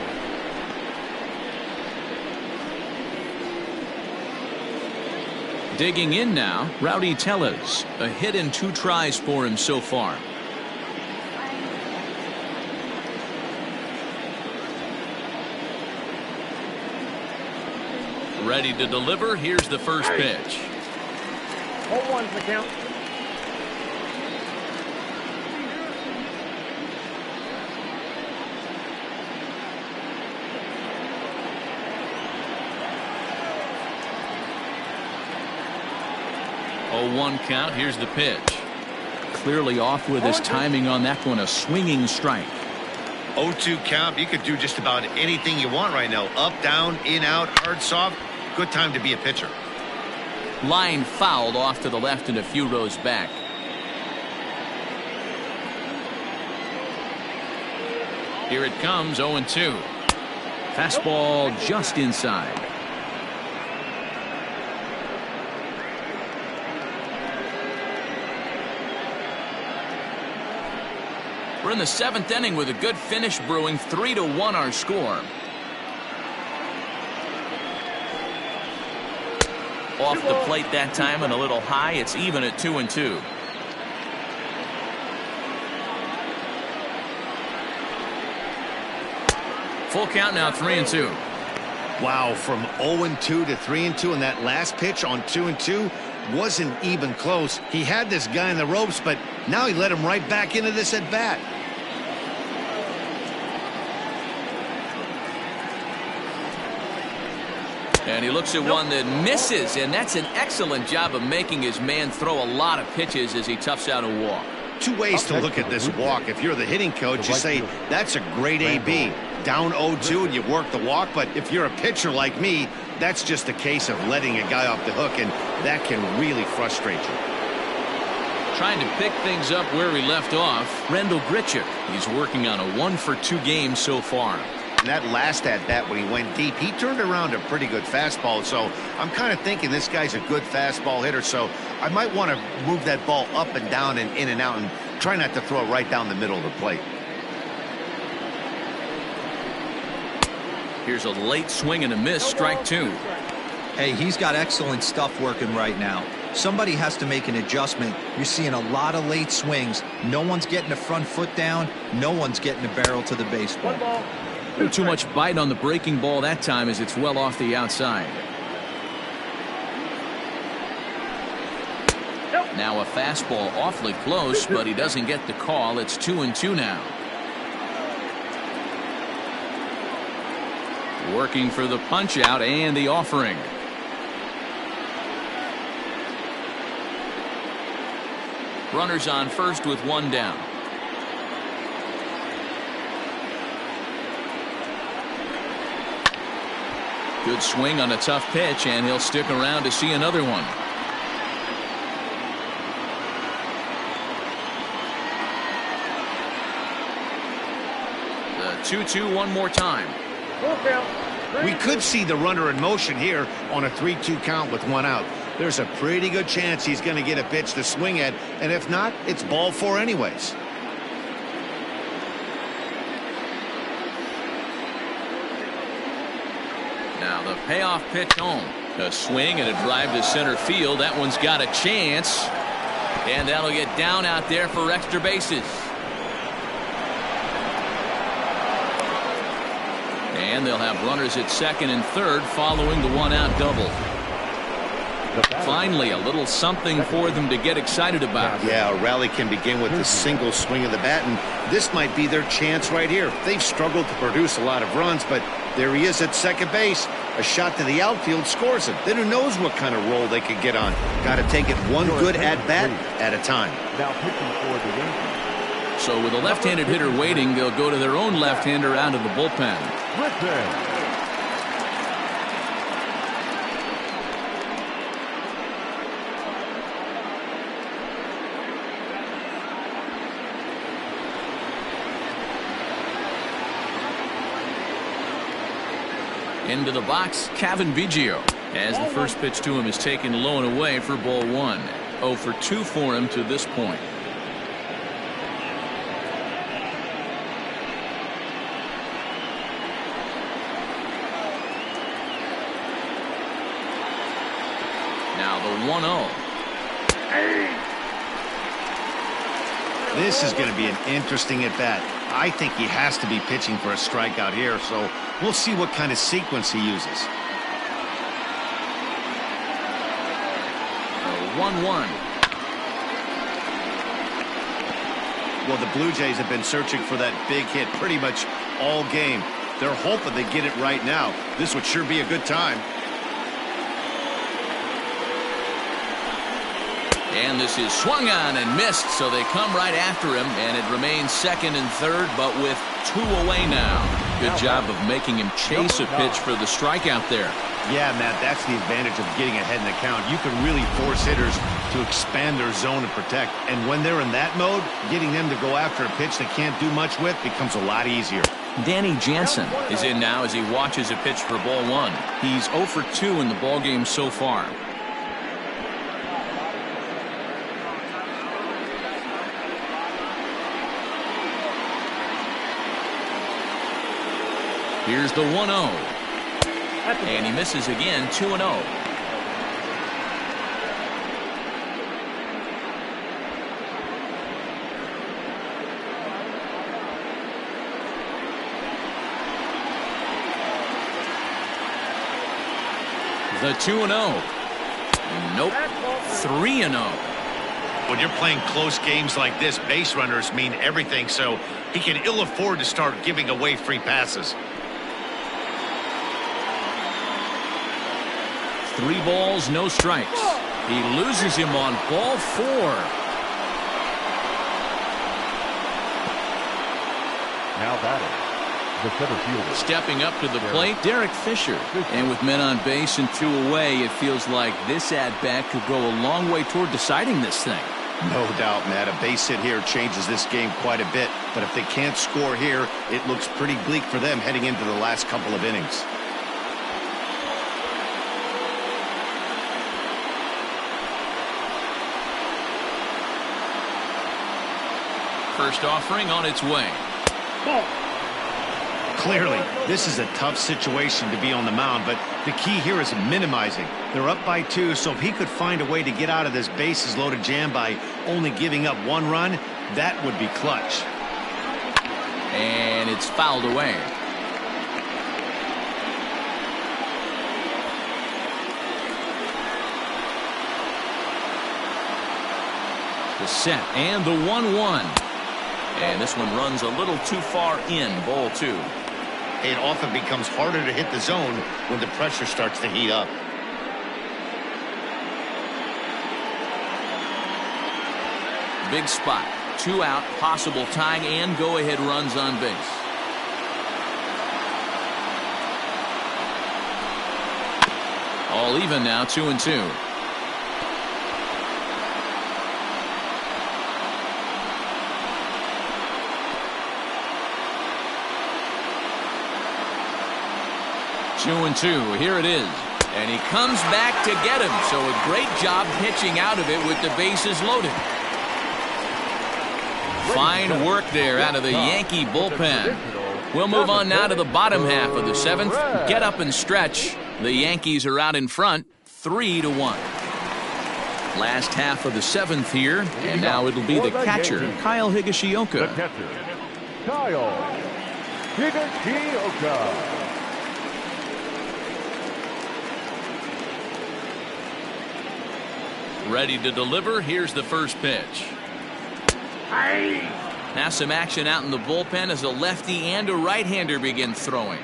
Digging in now, Rowdy Tellez. A hit and 2 tries for him so far. Ready to deliver. Here's the first pitch. 0-1's the count. Oh, 1 count. Here's the pitch. Clearly off with his timing on that one. A swinging strike. 0-2 count. You could do just about anything you want right now. Up, down, in, out, hard, soft. Good time to be a pitcher. Line fouled off to the left and a few rows back. Here it comes, 0-2. Fastball just inside. We're in the 7th inning with a good finish brewing. 3-1 our score. Off the plate that time and a little high. It's even at 2-2. Full count now, 3-2. Wow, from 0-2 to 3-2, and that last pitch on 2-2 wasn't even close. He had this guy in the ropes, but now he let him right back into this at bat. And he looks at one that misses, and that's an excellent job of making his man throw a lot of pitches as he toughs out a walk. 2 ways to look at this walk. If you're the hitting coach, you say that's a great AB. Down 0-2 and you work the walk, but if you're a pitcher like me, that's just a case of letting a guy off the hook, and that can really frustrate you. Trying to pick things up where he left off, Randall Grichuk. He's working on a 1-for-2 game so far. And that last at bat when he went deep, he turned around a pretty good fastball. So I'm kind of thinking this guy's a good fastball hitter. So I might want to move that ball up and down and in and out and try not to throw it right down the middle of the plate. Here's a late swing and a miss, strike 2. Hey, he's got excellent stuff working right now. Somebody has to make an adjustment. You're seeing a lot of late swings. No one's getting the front foot down. No one's getting the barrel to the baseball. One ball. Too much bite on the breaking ball that time as it's well off the outside. Now a fastball awfully close, but he doesn't get the call. It's 2-2 now. Working for the punch out and the offering. Runners on first with one down. Good swing on a tough pitch, and he'll stick around to see another one. The 2-2 one more time. Full count. We could see the runner in motion here on a 3-2 count with one out. There's a pretty good chance he's going to get a pitch to swing at, and if not, it's ball four anyways. Now the payoff pitch home. A swing and a drive to center field. That one's got a chance. And that'll get down out there for extra bases. And they'll have runners at second and third following the one-out double. Finally, a little something for them to get excited about. Yeah, a rally can begin with a single swing of the bat, and this might be their chance right here. They've struggled to produce a lot of runs, but there he is at second base. A shot to the outfield scores him. Then who knows what kind of roll they could get on. Got to take it one good at-bat at a time. Now pitching for the Yankees. So with a left-handed hitter waiting, they'll go to their own left-hander out of the bullpen. Listen. Into the box, Kevin Biggio, as the first pitch to him is taken low and away for ball one. 0 for 2 for him to this point. Now the 1-0. This is going to be an interesting at-bat. I think he has to be pitching for a strikeout here, so we'll see what kind of sequence he uses. 1-1. Well, the Blue Jays have been searching for that big hit pretty much all game. They're hoping they get it right now. This would sure be a good time. And this is swung on and missed, so they come right after him, and it remains second and third, but with 2 away now. Good job of making him chase a pitch for the strikeout there. Yeah, Matt, that's the advantage of getting ahead in the count. You can really force hitters to expand their zone and protect. And when they're in that mode, getting them to go after a pitch they can't do much with becomes a lot easier. Danny Jansen is in now as he watches a pitch for ball one. He's 0 for 2 in the ballgame so far. Here's the 1-0. And he misses again, 2-0. The 2-0. Nope. 3-0. When you're playing close games like this, base runners mean everything, so he can ill afford to start giving away free passes. 3 balls, no strikes. He loses him on ball 4. Now batting, the center fielder. Stepping up to the plate, Derek Fisher. And with men on base and 2 away, it feels like this at-bat could go a long way toward deciding this thing. No doubt, Matt. A base hit here changes this game quite a bit. But if they can't score here, it looks pretty bleak for them heading into the last couple of innings. First offering on its way. Clearly, this is a tough situation to be on the mound, but the key here is minimizing. They're up by 2, so if he could find a way to get out of this bases loaded jam by only giving up 1 run, that would be clutch. And it's fouled away. The set and the 1-1. And this one runs a little too far in, ball 2. It often becomes harder to hit the zone when the pressure starts to heat up. Big spot. 2 out, possible tying and go-ahead runs on base. All even now, 2-2. Two and 2. Here it is. And he comes back to get him. So a great job pitching out of it with the bases loaded. Fine work there out of the Yankee bullpen. We'll move on now to the bottom half of the 7th. Get up and stretch. The Yankees are out in front, 3-1. Last half of the 7th here, and now it'll be the catcher, Kyle Higashioka. The catcher, Kyle Higashioka. Ready to deliver. Here's the first pitch. Now some action out in the bullpen as a lefty and a right-hander begin throwing.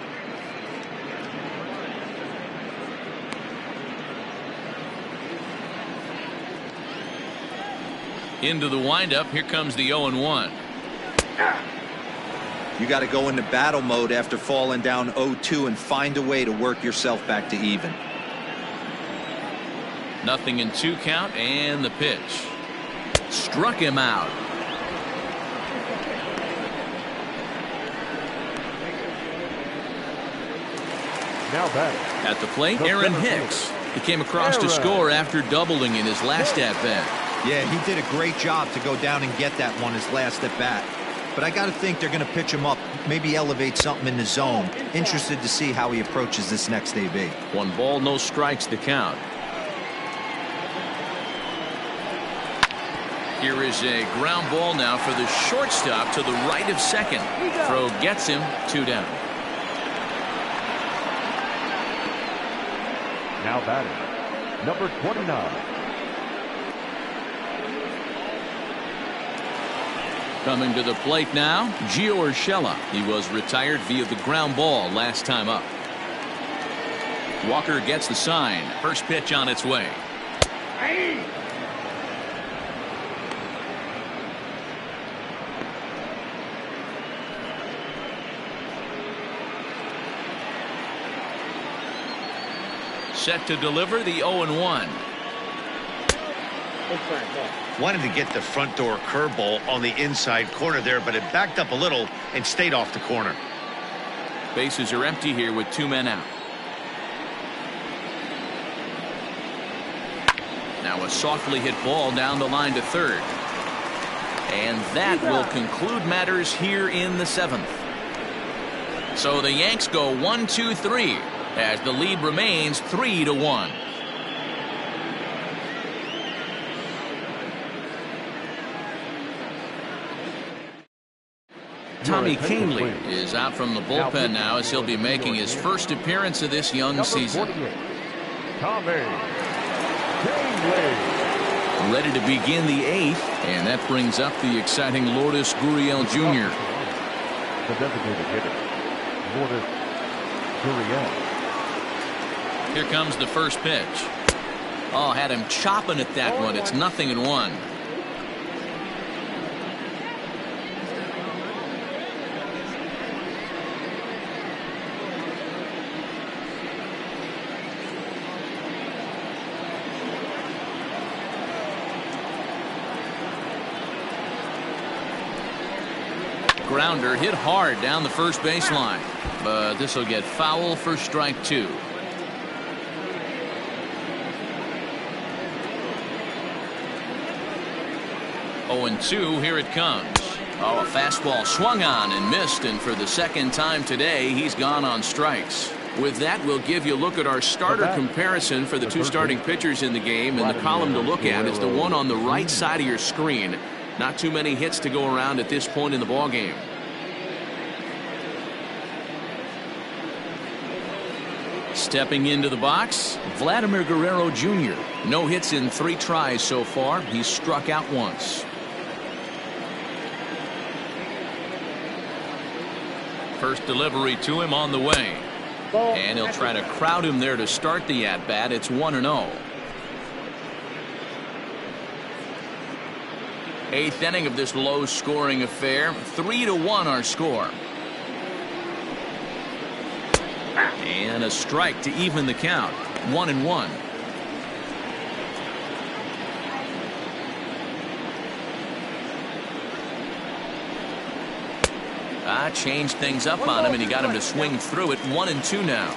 Into the windup. Here comes the 0-1. You got to go into battle mode after falling down 0-2 and find a way to work yourself back to even. Nothing in 2 count, and the pitch. Struck him out. Now batting. At the plate, Aaron Hicks. He came across to score after doubling in his last at-bat. Yeah, he did a great job to go down and get that one his last at-bat. But I got to think they're going to pitch him up, maybe elevate something in the zone. Interested to see how he approaches this next AB. 1 ball, no strikes to count. Here is a ground ball now for the shortstop to the right of second. Throw gets him, 2 down. Now batting, number 29. Coming to the plate now, Gio Urshela. He was retired via the ground ball last time up. Walker gets the sign. First pitch on its way. Set to deliver the 0-1. Wanted to get the front door curveball on the inside corner there, but it backed up a little and stayed off the corner. Bases are empty here with 2 men out. Now a softly hit ball down the line to third. And that will conclude matters here in the 7th. So the Yanks go 1-2-3 as the lead remains 3-1. Tommy Kahnle is out from the bullpen now as he'll be making his first appearance of this young season. Tommy Kahnle. Ready to begin the 8th, and that brings up the exciting Lourdes Gurriel Jr. The designated hitter, Lourdes Gurriel. Here comes the first pitch. Oh, had him chopping at that one. It's 0-1. Grounder hit hard down the first baseline, but this will get foul for strike 2. Oh, 0-2, here it comes. Oh, a fastball swung on and missed, and for the second time today, he's gone on strikes. With that, we'll give you a look at our starter comparison for the two starting pitchers in the game. And the column to look at is the one on the right side of your screen. Not too many hits to go around at this point in the ballgame. Stepping into the box, Vladimir Guerrero Jr. No hits in 3 tries so far. He's struck out once. First delivery to him on the way. And he'll try to crowd him there to start the at-bat. It's 1-0. 8th inning of this low-scoring affair. 3-1 our score. And a strike to even the count. 1-1. Changed things up on him, and he got him to swing through it. 1-2 now.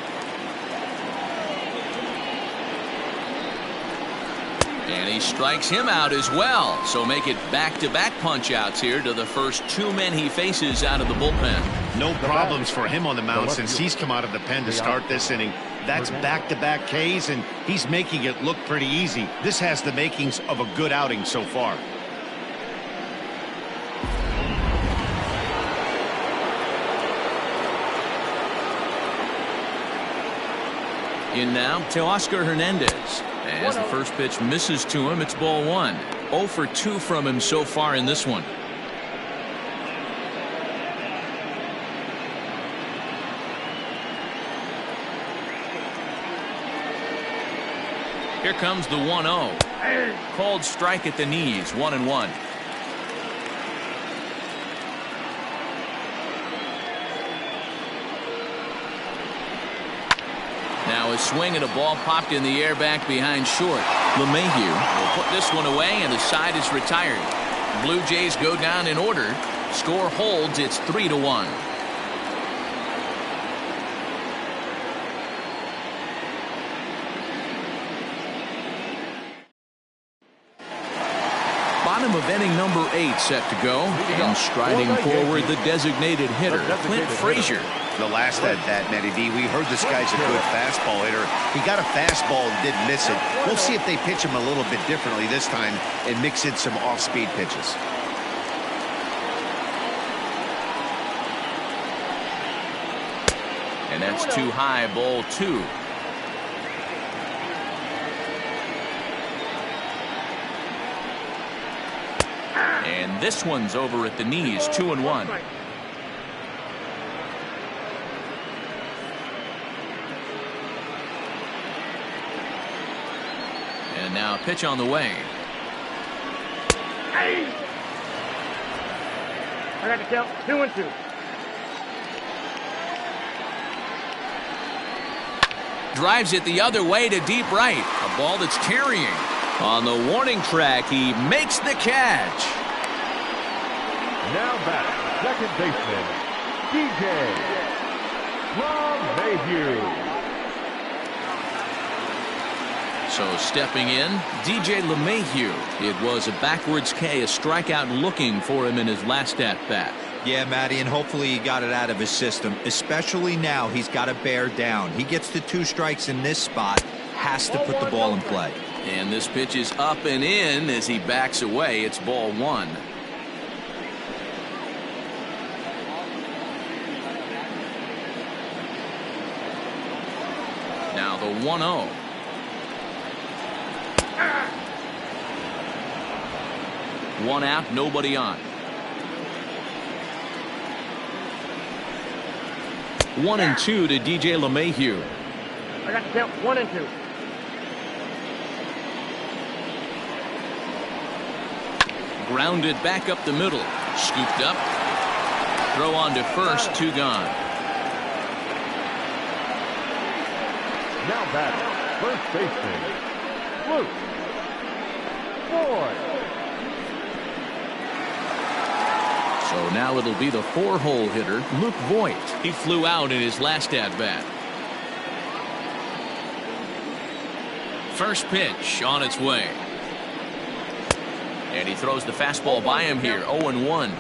And he strikes him out as well. So make it back-to-back punch-outs here to the first 2 men he faces out of the bullpen. No problems for him on the mound since he's come out of the pen to start this inning. That's back-to-back Ks, and he's making it look pretty easy. This has the makings of a good outing so far. In now to Oscar Hernandez. As the first pitch misses to him, it's ball 1. 0 for 2 from him so far in this one. Here comes the 1-0. Called strike at the knees. 1-1. Now a swing and a ball popped in the air back behind short. LeMahieu will put this one away, and the side is retired. Blue Jays go down in order. Score holds. It's 3-1. Bottom of inning number 8 set to go. And striding forward, the designated hitter, Clint Frazier. The last at that, Matty D, we heard this guy's a good fastball hitter. He got a fastball and didn't miss it. We'll see if they pitch him a little bit differently this time and mix in some off-speed pitches. And that's too high, ball 2. And this one's over at the knees. 2-1. And now a pitch on the way. I got to count 2-2. Drives it the other way to deep right. A ball that's carrying. On the warning track, he makes the catch. Now back, second baseman, DJ LeMahieu. So stepping in, DJ LeMahieu. It was a backwards K, a strikeout looking for him in his last at-bat. Yeah, Matty, and hopefully he got it out of his system. Especially now, he's got to bear down. He gets the 2 strikes in this spot, has to put the ball in play. And this pitch is up and in as he backs away. It's ball 1. Now the 1-0. One out, nobody on. 1-2 to DJ LeMahieu. I got to count 1-2. Grounded back up the middle. Scooped up. Throw on to first. 2 gone. Now batting, first baseman, Luke Voigt. So now it'll be the 4-hole hitter, Luke Voigt. He flew out in his last at-bat. First pitch on its way. And he throws the fastball by him here. 0-1.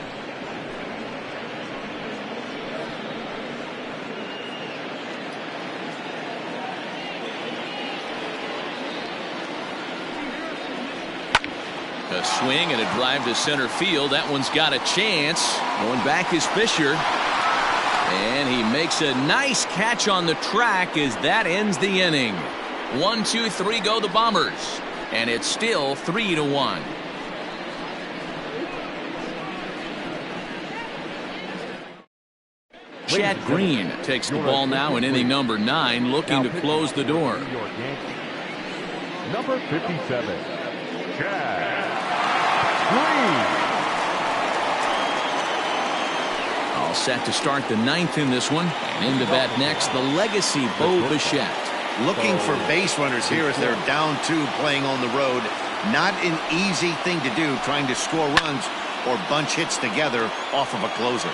A swing and a drive to center field. That one's got a chance. Going back is Fisher. And he makes a nice catch on the track as that ends the inning. 1, 2, 3 go the Bombers. And it's still 3-1. Chad Green takes the ball now in inning number 9, looking to close the door. Number 57, Chad Green. All set to start the 9th in this one. And into bat next, the legacy Bo Bichette. Looking for base runners here as they're down 2 playing on the road. Not an easy thing to do, trying to score runs or bunch hits together off of a closer.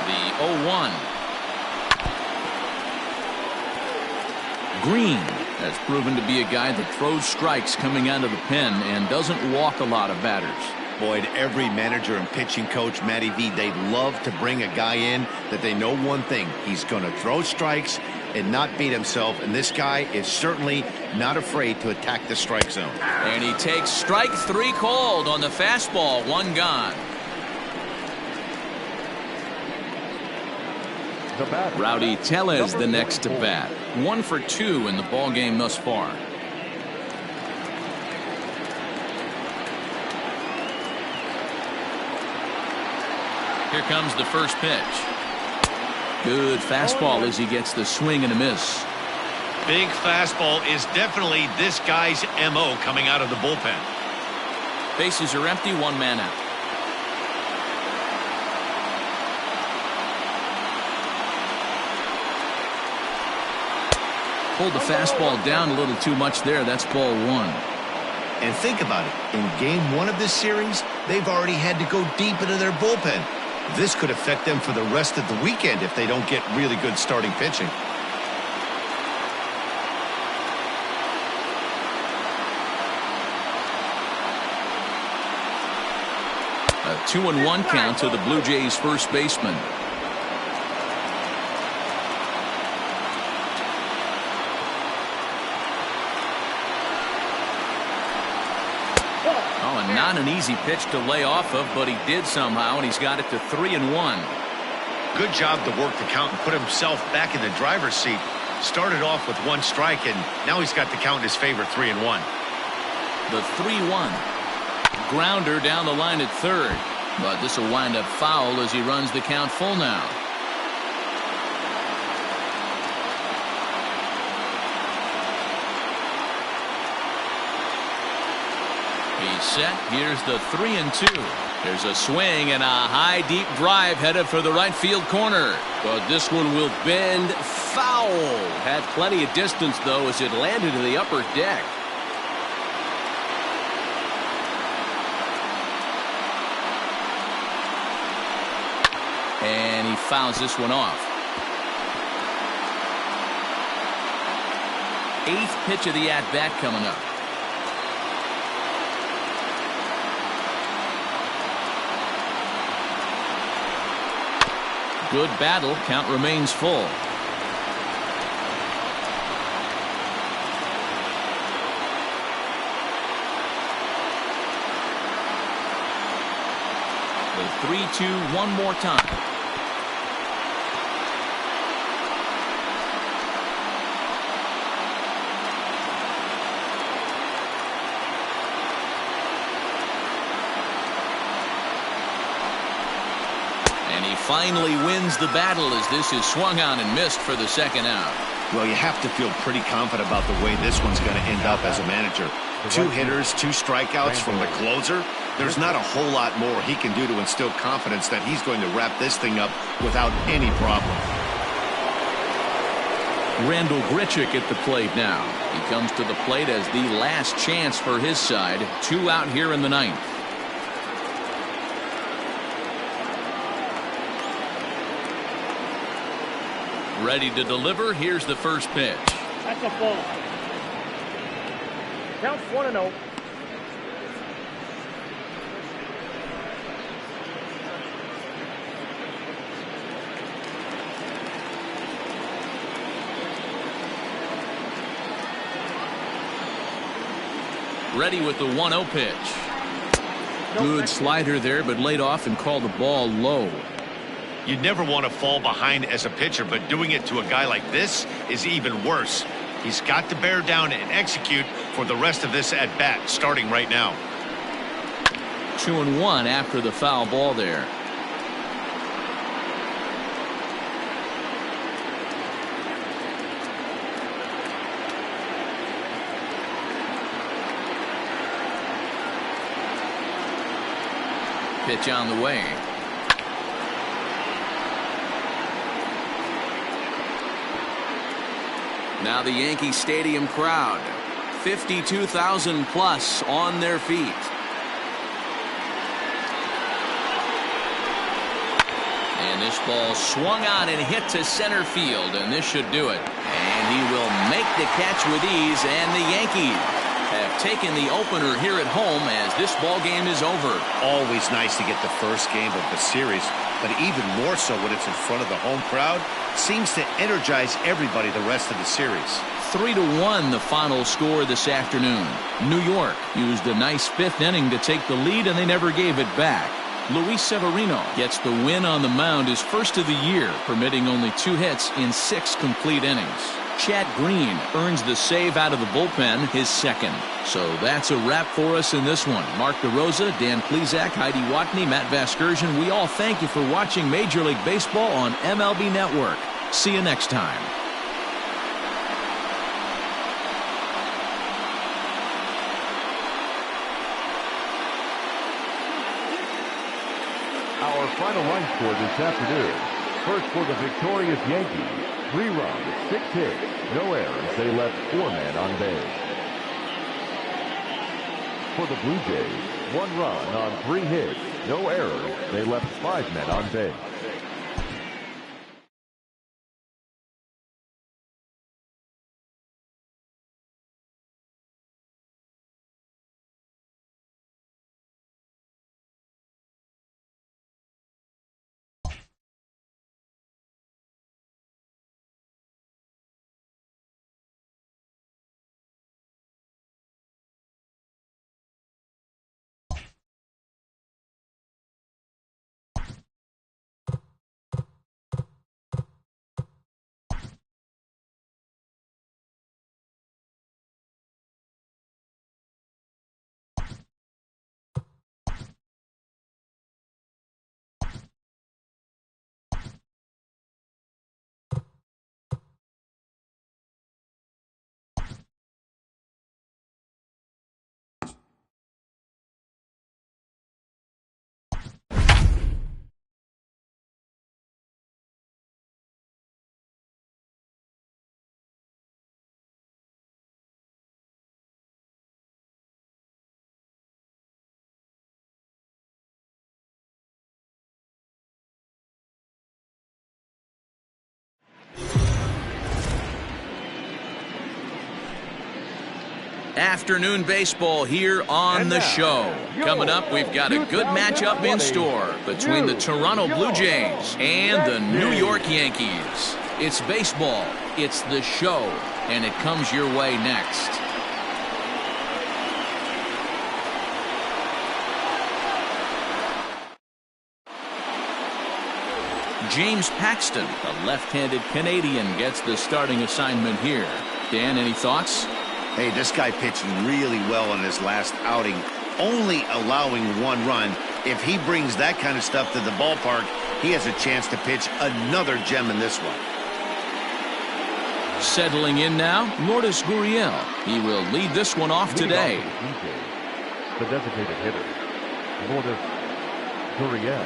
The 0-1. Green has proven to be a guy that throws strikes coming out of the pen and doesn't walk a lot of batters. Boyd, every manager and pitching coach, Matty V, they'd love to bring a guy in that they know one thing. He's going to throw strikes and not beat himself. And this guy is certainly not afraid to attack the strike zone. And he takes strike 3 called on the fastball. 1 gone. Rowdy Tellez the next to bat. 1 for 2 in the ball game thus far. Here comes the first pitch. Good fastball as he gets the swing and a miss. Big fastball is definitely this guy's MO coming out of the bullpen. Bases are empty, 1 man out. Pulled the fastball down a little too much there. That's ball 1. And think about it. In game 1 of this series, they've already had to go deep into their bullpen. This could affect them for the rest of the weekend if they don't get really good starting pitching. A 2-1 count to the Blue Jays first baseman. Not an easy pitch to lay off of, but he did somehow, and he's got it to 3-1. Good job to work the count and put himself back in the driver's seat. Started off with 1 strike, and now he's got the count in his favor, 3-1. The 3-1. Grounder down the line at third, but this will wind up foul as he runs the count full now. He's set. Here's the 3-2. There's a swing and a high deep drive headed for the right field corner. But this one will bend foul. Had plenty of distance though as it landed in the upper deck. And he fouls this one off. 8th pitch of the at-bat coming up. Good battle. Count remains full. The 3-2 one more time. Finally wins the battle as this is swung on and missed for the 2nd out. Well, you have to feel pretty confident about the way this one's going to end up as a manager. 2 hitters, 2 strikeouts from the closer. There's not a whole lot more he can do to instill confidence that he's going to wrap this thing up without any problem. Randall Grichuk at the plate now. He comes to the plate as the last chance for his side. 2 out here in the 9th. Ready to deliver. Here's the first pitch. That's a ball. Counts 1-0. Ready with the 1-0 pitch. Good slider there, but laid off and called the ball low. You never want to fall behind as a pitcher, but doing it to a guy like this is even worse. He's got to bear down and execute for the rest of this at bat, starting right now. 2-1 after the foul ball there. Pitch on the way. Now the Yankee Stadium crowd, 52,000 plus on their feet. And this ball swung on and hit to center field, and this should do it. And he will make the catch with ease, and the Yankees have taken the opener here at home as this ball game is over. Always nice to get the first game of the series, but even more so when it's in front of the home crowd. Seems to energize everybody the rest of the series. 3-1 the final score this afternoon. New York used a nice fifth inning to take the lead, and they never gave it back. Luis Severino gets the win on the mound, his first of the year, permitting only 2 hits in 6 complete innings. Chad Green earns the save out of the bullpen, his second. So that's a wrap for us in this one. Mark DeRosa, Dan Plesac, Heidi Watney, Matt Vasgersian, we all thank you for watching Major League Baseball on MLB Network. See you next time. Our final line score this afternoon. First for the victorious Yankees. 3 runs, 6 hits, no errors. They left 4 men on base. For the Blue Jays, 1 run on 3 hits, no errors. They left 5 men on base. Afternoon baseball here on the show. Coming up, we've got a good matchup in store between the Toronto Blue Jays and the New York Yankees. It's baseball, it's the show, and it comes your way next. James Paxton, a left-handed Canadian, gets the starting assignment here. Dan, any thoughts? Hey, this guy pitched really well in his last outing, only allowing 1 run. If he brings that kind of stuff to the ballpark, he has a chance to pitch another gem in this one. Settling in now, Lourdes Gurriel. He will lead this one off today. The designated hitter, Lourdes Gurriel.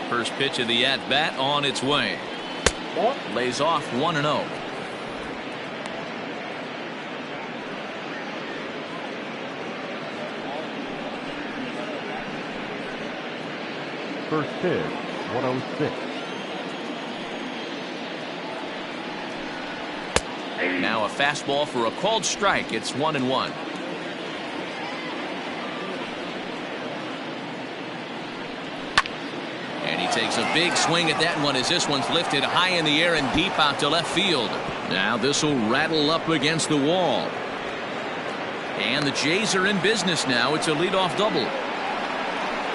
First pitch of the at-bat on its way. Lays off 1-0. First pitch, 106. Now a fastball for a called strike. It's 1-1. And he takes a big swing at that one as this one's lifted high in the air and deep out to left field. Now this will rattle up against the wall. And the Jays are in business now. It's a leadoff double.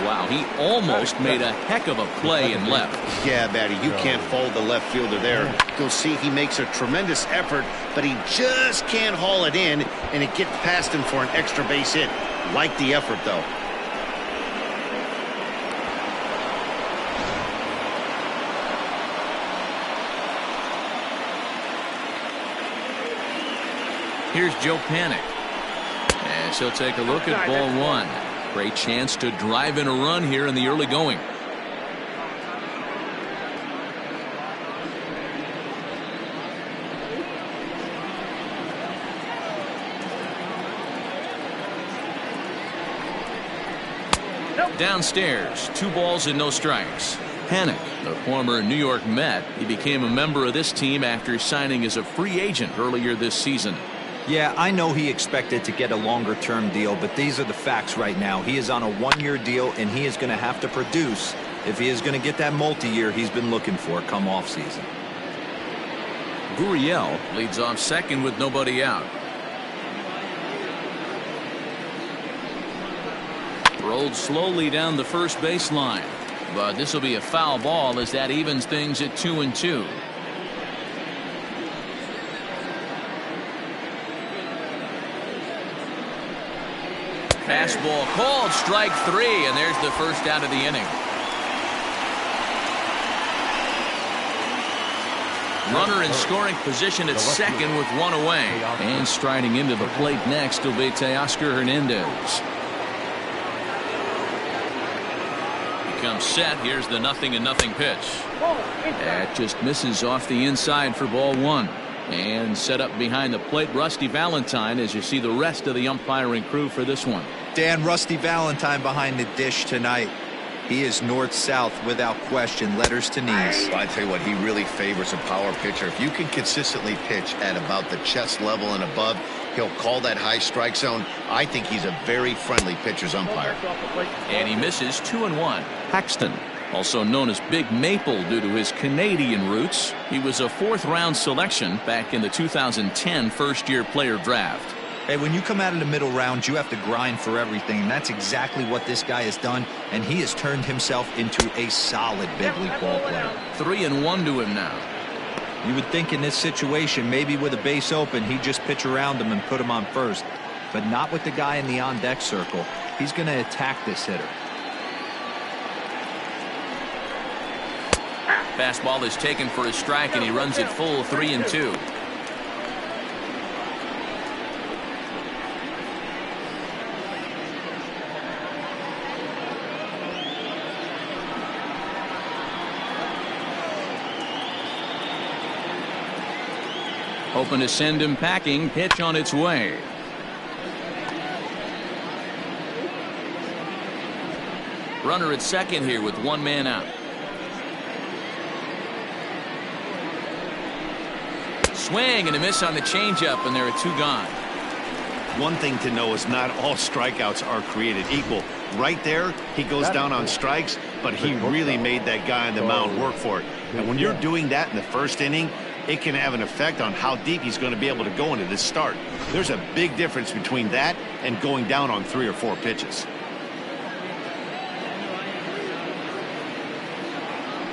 Wow, he almost made a heck of a play in left. Yeah, Matty, you can't fault the left fielder there. You'll see he makes a tremendous effort, but he just can't haul it in, and it gets past him for an extra base hit. Like the effort, though. Here's Joe Panic. And she'll take a look at ball one. Great chance to drive in a run here in the early going. Downstairs, 2 balls and no strikes. Panic, the former New York Met, he became a member of this team after signing as a free agent earlier this season. Yeah, I know he expected to get a longer-term deal, but these are the facts right now. He is on a 1-year deal, and he is going to have to produce if he is going to get that multi-year he's been looking for come off-season. Gurriel leads off second with nobody out. Rolled slowly down the first baseline, but this will be a foul ball as that evens things at 2-2. Fastball called, strike 3, and there's the first out of the inning. Runner in scoring position at second with 1 away. And striding into the plate next will be Teoscar Hernandez. He comes set. Here's the 0-0 pitch. That just misses off the inside for ball 1. And set up behind the plate, Rusty Valentine, as you see the rest of the umpiring crew for this one. Dan, Rusty Valentine behind the dish tonight. He is north-south without question, letters to knees. Well, I tell you what, he really favors a power pitcher. If you can consistently pitch at about the chest level and above, he'll call that high strike zone. I think he's a very friendly pitcher's umpire. And he misses 2-1. Paxton, also known as Big Maple due to his Canadian roots. He was a 4th-round selection back in the 2010 first-year player draft. Hey, when you come out of the middle rounds, you have to grind for everything, and that's exactly what this guy has done, and he has turned himself into a solid big league ball player. 3-1 to him now. You would think in this situation, maybe with a base open, he'd just pitch around him and put him on first, but not with the guy in the on-deck circle. He's going to attack this hitter. Fastball is taken for a strike, and he runs it full 3-2. Hoping to send him packing. Pitch on its way. Runner at second here with 1 man out. Swing and a miss on the changeup, and there are 2 gone. One thing to know is not all strikeouts are created equal. Right there, he goes down on strikes, but he really made that guy on the mound work for it. And when you're doing that in the first inning, it can have an effect on how deep he's going to be able to go into this start. There's a big difference between that and going down on 3 or 4 pitches.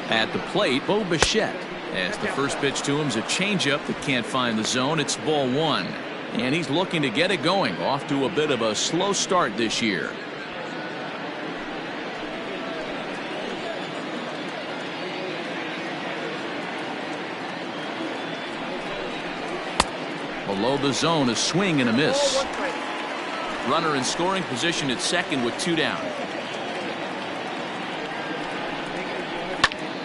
At the plate, Bo Bichette. As the first pitch to him is a changeup that can't find the zone. It's ball 1. And he's looking to get it going. Off to a bit of a slow start this year. Below the zone, a swing and a miss. Runner in scoring position at second with 2 down.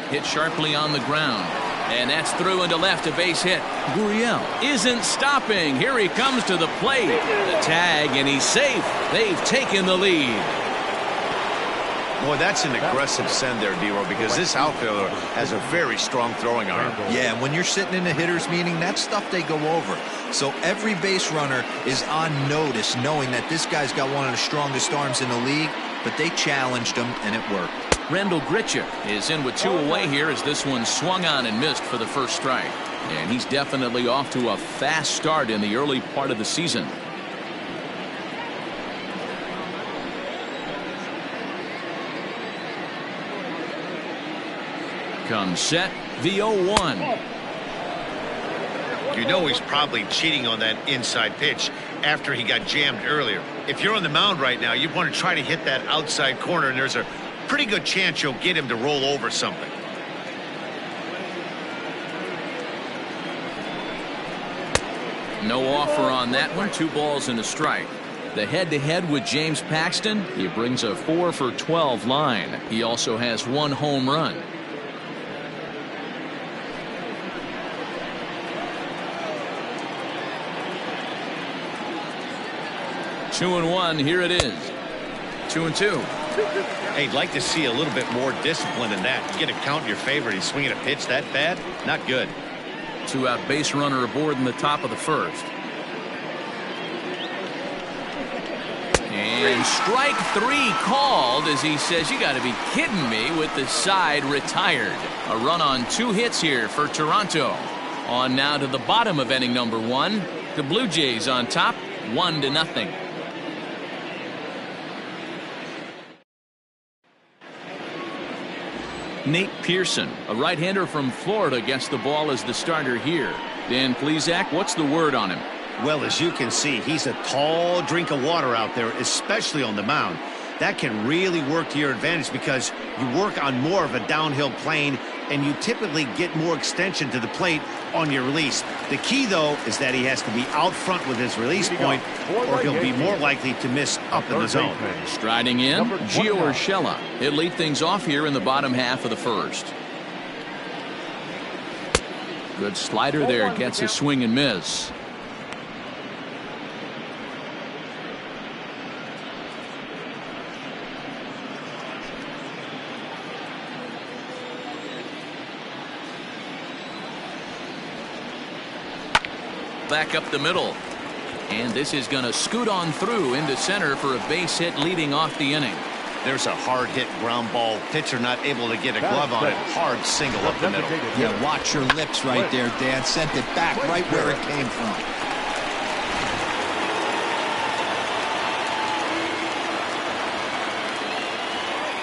Hit sharply on the ground. And that's through into left, a base hit. Gurriel isn't stopping. Here he comes to the plate. The tag, and he's safe. They've taken the lead. Boy, that's an aggressive send there, D-Roy, because this outfielder has a very strong throwing arm. Yeah, when you're sitting in a hitter's meeting, that's stuff they go over. So every base runner is on notice, knowing that this guy's got one of the strongest arms in the league, but they challenged him, and it worked. Randall Grichuk is in with 2 away here as this one swung on and missed for the first strike. And he's definitely off to a fast start in the early part of the season. Comes set, the 0-1. You know he's probably cheating on that inside pitch after he got jammed earlier. If you're on the mound right now, you want to try to hit that outside corner, and there's a pretty good chance you'll get him to roll over something. No offer on that one. 2 balls and a strike. The head-to-head with James Paxton, he brings a 4 for 12 line. He also has 1 home run. 2-1. Here it is. 2-2. Hey, I'd like to see a little bit more discipline in that. You get a count in your favor. He's swinging a pitch that bad. Not good. 2-out base runner aboard in the top of the first. And strike 3 called as he says, you got to be kidding me, with the side retired. A run on 2 hits here for Toronto. On now to the bottom of inning number 1. The Blue Jays on top, 1-0. Nate Pearson, a right-hander from Florida, gets the ball as the starter here. Dan Plesac, what's the word on him? Well, as you can see, he's a tall drink of water out there, especially on the mound. That can really work to your advantage because you work on more of a downhill plane and you typically get more extension to the plate on your release. The key, though, is that he has to be out front with his release point or he'll be more likely to miss up in the zone. Striding in, Gio Urshela. He'll lead things off here in the bottom half of the first. Good slider there, gets a swing and miss. Back up the middle, and this is going to scoot on through into center for a base hit leading off the inning. There's a hard hit ground ball. Pitcher not able to get a glove on it. Hard single up the middle. Yeah, watch your lips right there, Dan. Sent it back right where it came from.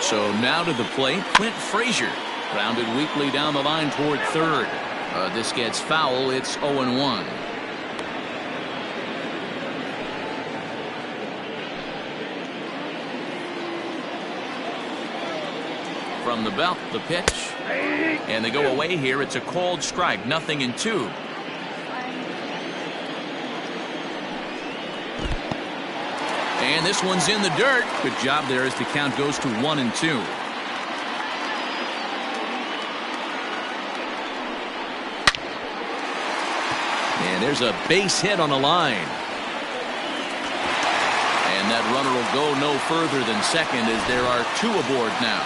So now to the plate, Clint Frazier. Grounded weakly down the line toward third. This gets foul. It's 0-1. From the belt, the pitch, and they go away here. It's a called strike, 0-2. And this one's in the dirt. Good job there as the count goes to 1-2. And there's a base hit on the line. And that runner will go no further than second as there are 2 aboard now.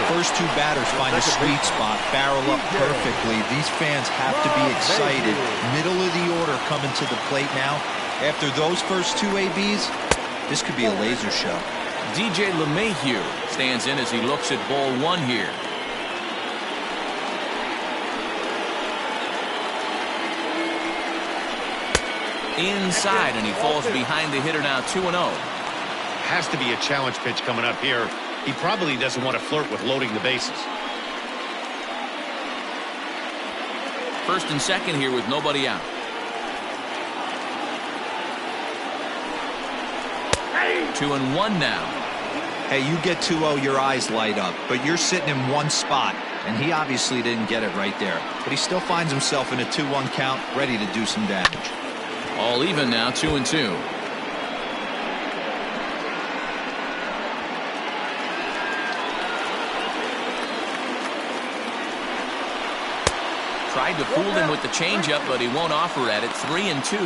First 2 batters find a sweet spot, barrel up perfectly. These fans have to be excited. Middle of the order coming to the plate now. After those first 2 ABs, this could be a laser show. DJ LeMahieu stands in as he looks at ball 1 here. Inside, and he falls behind the hitter now, 2-0. Has to be a challenge pitch coming up here. He probably doesn't want to flirt with loading the bases. First and second here with nobody out. Hey. 2-1 now. Hey, you get 2-0, your eyes light up, but you're sitting in one spot, and he obviously didn't get it right there. But he still finds himself in a 2-1 count, ready to do some damage. All even now, 2-2. Tried to fool him with the changeup, but he won't offer at it. 3-2.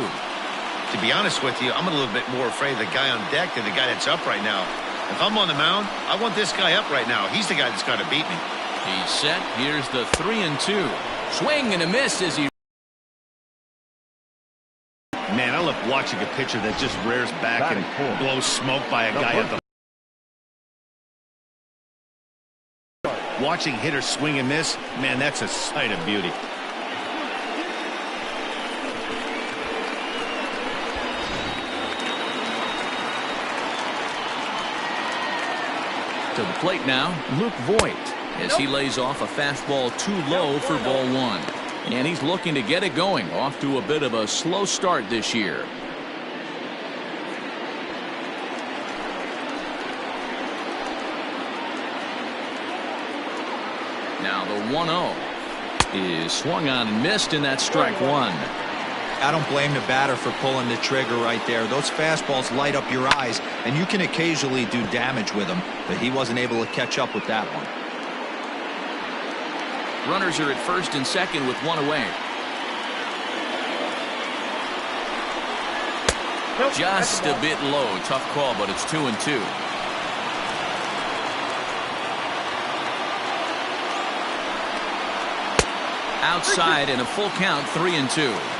To be honest with you, I'm a little bit more afraid of the guy on deck than the guy that's up right now. If I'm on the mound, I want this guy up right now. He's the guy that's got to beat me. He's set. Here's the 3-2. Swing and a miss as he. Man, I love watching a pitcher that just rears back and blows smoke by a guy at the. Watching hitters swing and miss, man, that's a sight of beauty. To the plate now, Luke Voigt, as he lays off a fastball too low for ball one. And he's looking to get it going, off to a bit of a slow start this year. Now the 1-0 is swung on and missed, and that's strike one. I don't blame the batter for pulling the trigger right there. Those fastballs light up your eyes, and you can occasionally do damage with them, but he wasn't able to catch up with that one. Runners are at first and second with one away. Just a bit low. Tough call, but it's 2-2. Outside and a full count, 3-2.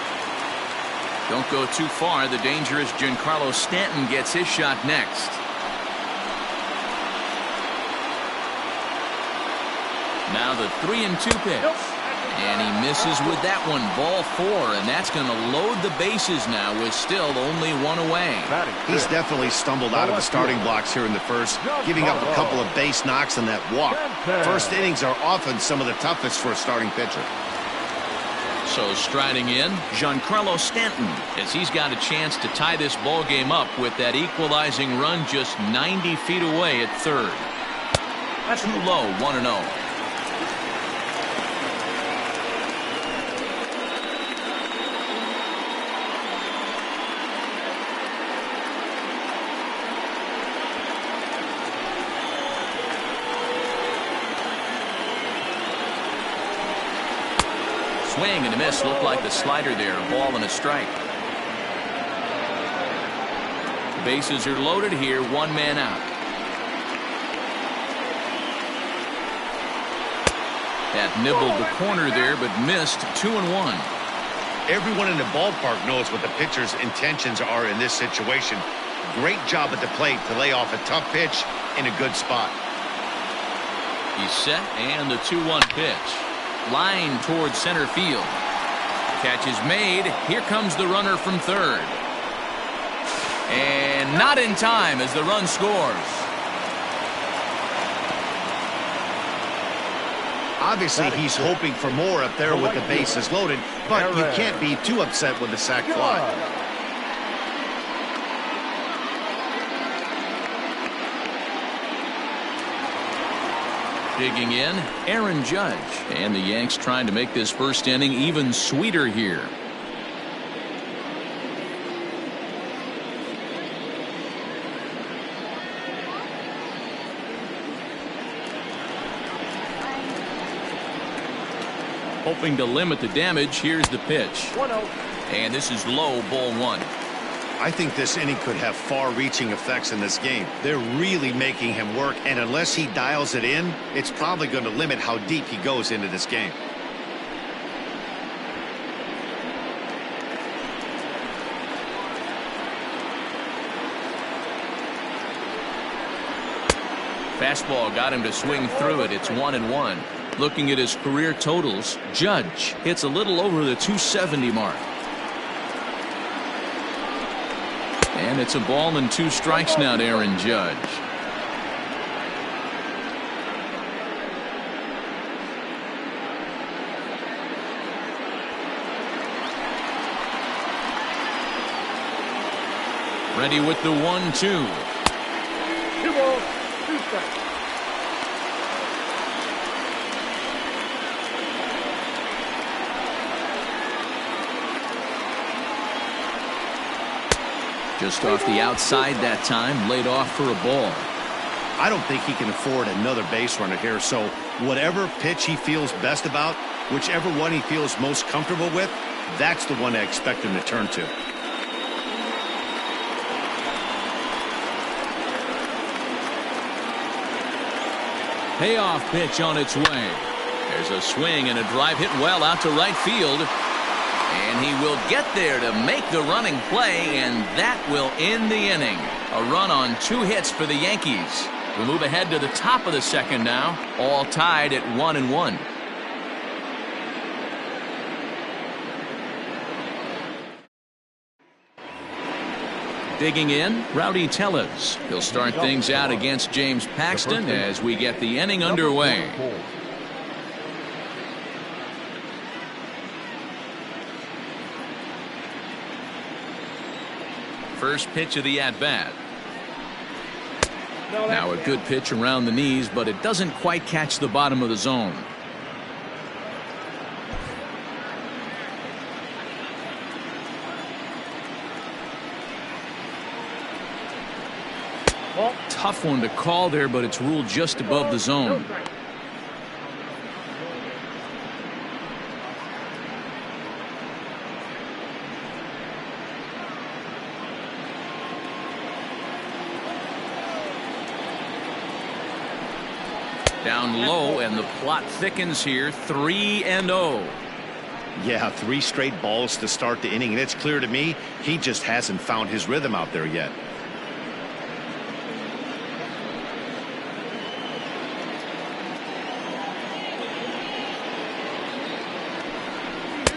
Don't go too far. The dangerous Giancarlo Stanton gets his shot next. Now the 3-2 pitch. And he misses with that one. Ball four, and that's going to load the bases now with still only one away. He's definitely stumbled out of the starting blocks here in the first, giving up a couple of base knocks and that walk. First innings are often some of the toughest for a starting pitcher. So striding in, Giancarlo Stanton, as he's got a chance to tie this ball game up with that equalizing run just 90 feet away at third. Too low, 1-0. Swing and a miss. Looked like the slider there. A ball and a strike. Bases are loaded here. One man out. That nibbled the corner there, but missed. 2-1. Everyone in the ballpark knows what the pitcher's intentions are in this situation. Great job at the plate to lay off a tough pitch in a good spot. He's set, and the 2-1 pitch. Line towards center field. Catch is made. Here comes the runner from third. And not in time as the run scores. Obviously, he's hoping for more up there with the bases loaded, but you can't be too upset with the sac fly. Digging in, Aaron Judge. And the Yanks trying to make this first inning even sweeter here. Hoping to limit the damage. Here's the pitch. And this is low, ball one. I think this inning could have far-reaching effects in this game. They're really making him work, and unless he dials it in, it's probably going to limit how deep he goes into this game. Fastball got him to swing through it. It's 1-1. Looking at his career totals, Judge hits a little over the 270 mark. And it's a ball and 2 strikes now to Aaron Judge. Ready with the 1-2. 2 balls, 2 strikes. Just off the outside that time, laid off for a ball. I don't think he can afford another base runner here, so whatever pitch he feels best about, whichever one he feels most comfortable with, that's the one I expect him to turn to. Payoff pitch on its way. There's a swing and a drive hit well out to right field. And he will get there to make the running play, and that will end the inning. A run on 2 hits for the Yankees. We move ahead to the top of the second now, all tied at 1-1. Digging in, Rowdy Tellez. He'll start things out against James Paxton as we get the inning underway. First pitch of the at-bat. Now a good pitch around the knees, but it doesn't quite catch the bottom of the zone. Tough one to call there, but it's ruled just above the zone. Down low, and the plot thickens here. 3-0. Yeah, 3 straight balls to start the inning, and it's clear to me he just hasn't found his rhythm out there yet.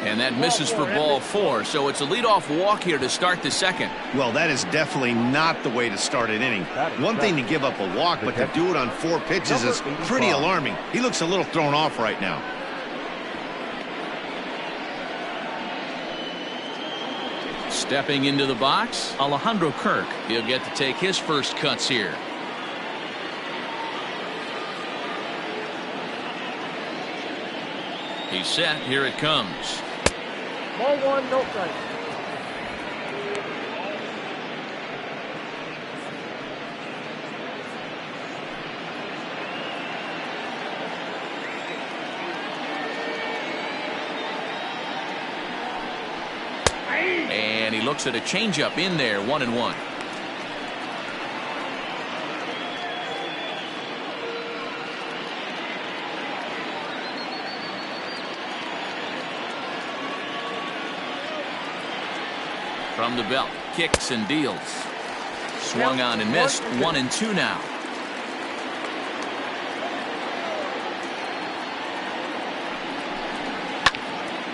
And that misses for ball 4, so it's a leadoff walk here to start the second. Well, that is definitely not the way to start an inning. One thing to give up a walk, but to do it on 4 pitches is pretty alarming. He looks a little thrown off right now. Stepping into the box, Alejandro Kirk. He'll get to take his first cuts here. He's set. Here it comes. Ball 1, no strike. And he looks at a changeup in there, 1-1. From the belt, kicks and deals. Swung on and missed. 1-2 now.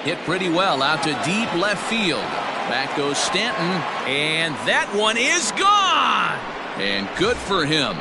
Hit pretty well out to deep left field. Back goes Stanton, and that one is gone. And good for him.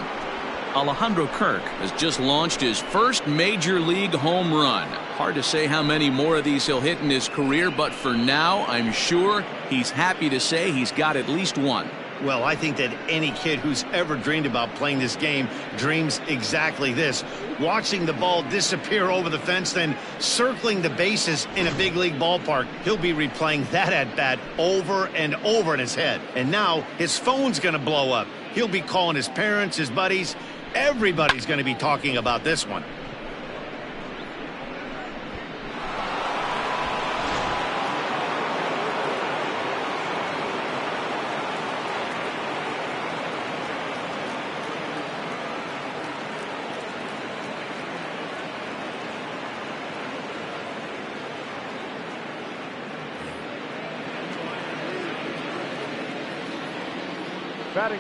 Alejandro Kirk has just launched his first major league home run. Hard to say how many more of these he'll hit in his career, but for now, I'm sure he's happy to say he's got at least one. Well, I think that any kid who's ever dreamed about playing this game dreams exactly this. Watching the ball disappear over the fence, then circling the bases in a big league ballpark. He'll be replaying that at-bat over and over in his head. And now his phone's going to blow up. He'll be calling his parents, his buddies. Everybody's going to be talking about this one.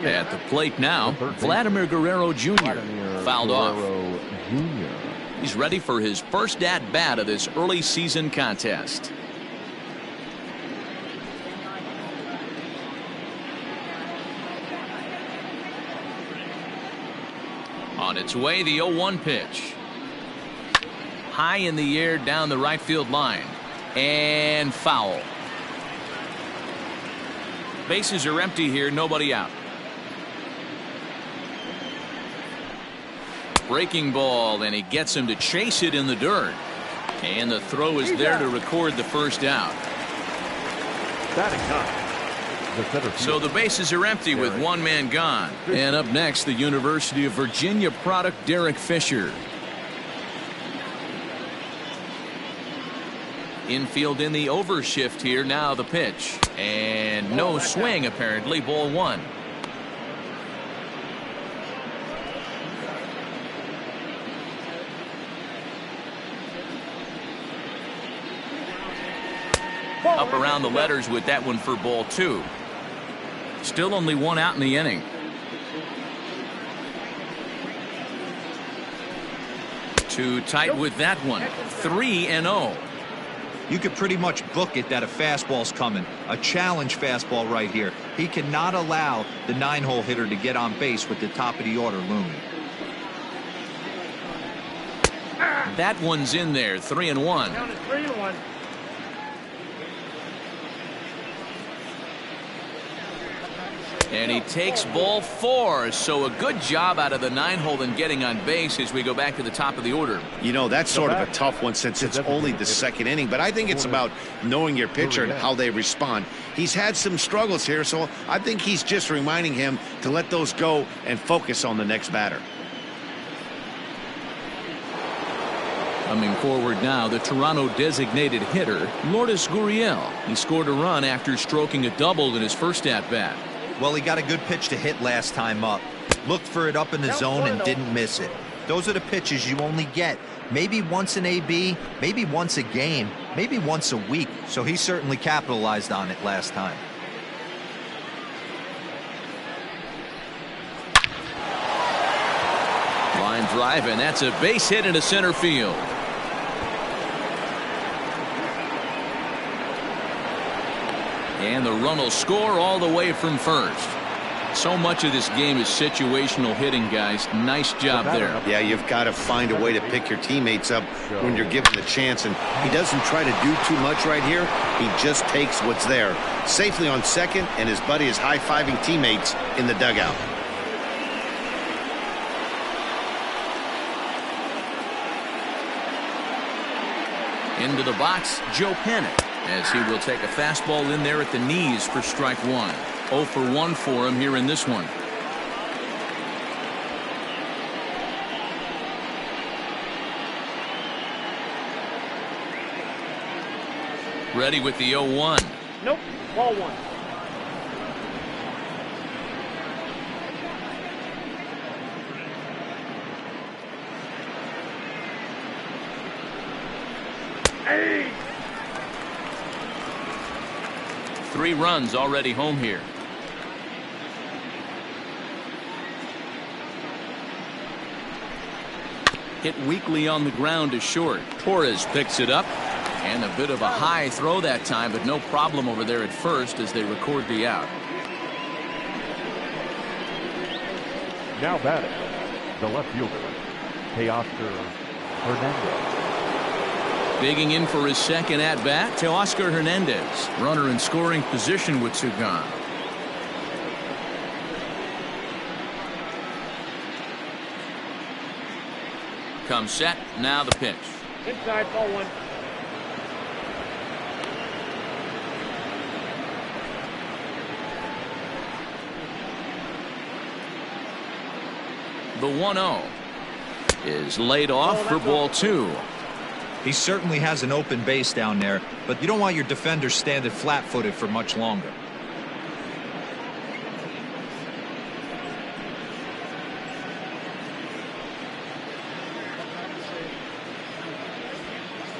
At the plate now, Vladimir Guerrero Jr. fouled off. He's ready for his first at-bat of this early season contest. On its way, the 0-1 pitch. High in the air down the right field line. And foul. Bases are empty here, nobody out. Breaking ball, and he gets him to chase it in the dirt. And the throw is there to record the first out. So the bases are empty with one man gone. And up next, the University of Virginia product, Derek Fisher. Infield in the overshift here. Now the pitch. And no swing, apparently. Ball 1. Up around the letters with that one for ball 2. Still only one out in the inning. Too tight with that one. 3-0. You could pretty much book it that a fastball's coming. A challenge fastball right here. He cannot allow the 9-hole hitter to get on base with the top of the order looming. That one's in there, 3-1. Down to 3-1. And he takes ball 4, so a good job out of the 9-hole and getting on base as we go back to the top of the order. You know, that's sort of a tough one since it's only the second inning, but I think it's about knowing your pitcher and how they respond. He's had some struggles here, so I think he's just reminding him to let those go and focus on the next batter. Coming forward now, the Toronto designated hitter, Lourdes Gurriel. He scored a run after stroking a double in his first at-bat. Well, he got a good pitch to hit last time up. Looked for it up in the zone and didn't miss it. Those are the pitches you only get maybe once in AB, maybe once a game, maybe once a week. So he certainly capitalized on it last time. Line drive, and that's a base hit into center field. And the run will score all the way from first. So much of this game is situational hitting, guys. Nice job there. Yeah, you've got to find a way to pick your teammates up when you're given the chance. And he doesn't try to do too much right here. He just takes what's there. Safely on second, and his buddy is high-fiving teammates in the dugout. Into the box, Joe Panic, as he will take a fastball in there at the knees for strike 1. 0 for 1 for him here in this one. Ready with the 0-1. Nope, ball 1. Hey! 3 runs already home here. Hit weakly on the ground to short. Torres picks it up, and a bit of a high throw that time, but no problem over there at first as they record the out. Now batting, the left fielder, Teoscar Hernandez. Bigging in for his second at-bat, Teoscar Hernandez. Runner in scoring position with 2 gone. Comes set, now the pitch. Inside, ball 1. The 1-0 is laid off for ball 2. He certainly has an open base down there, but you don't want your defender standing flat-footed for much longer.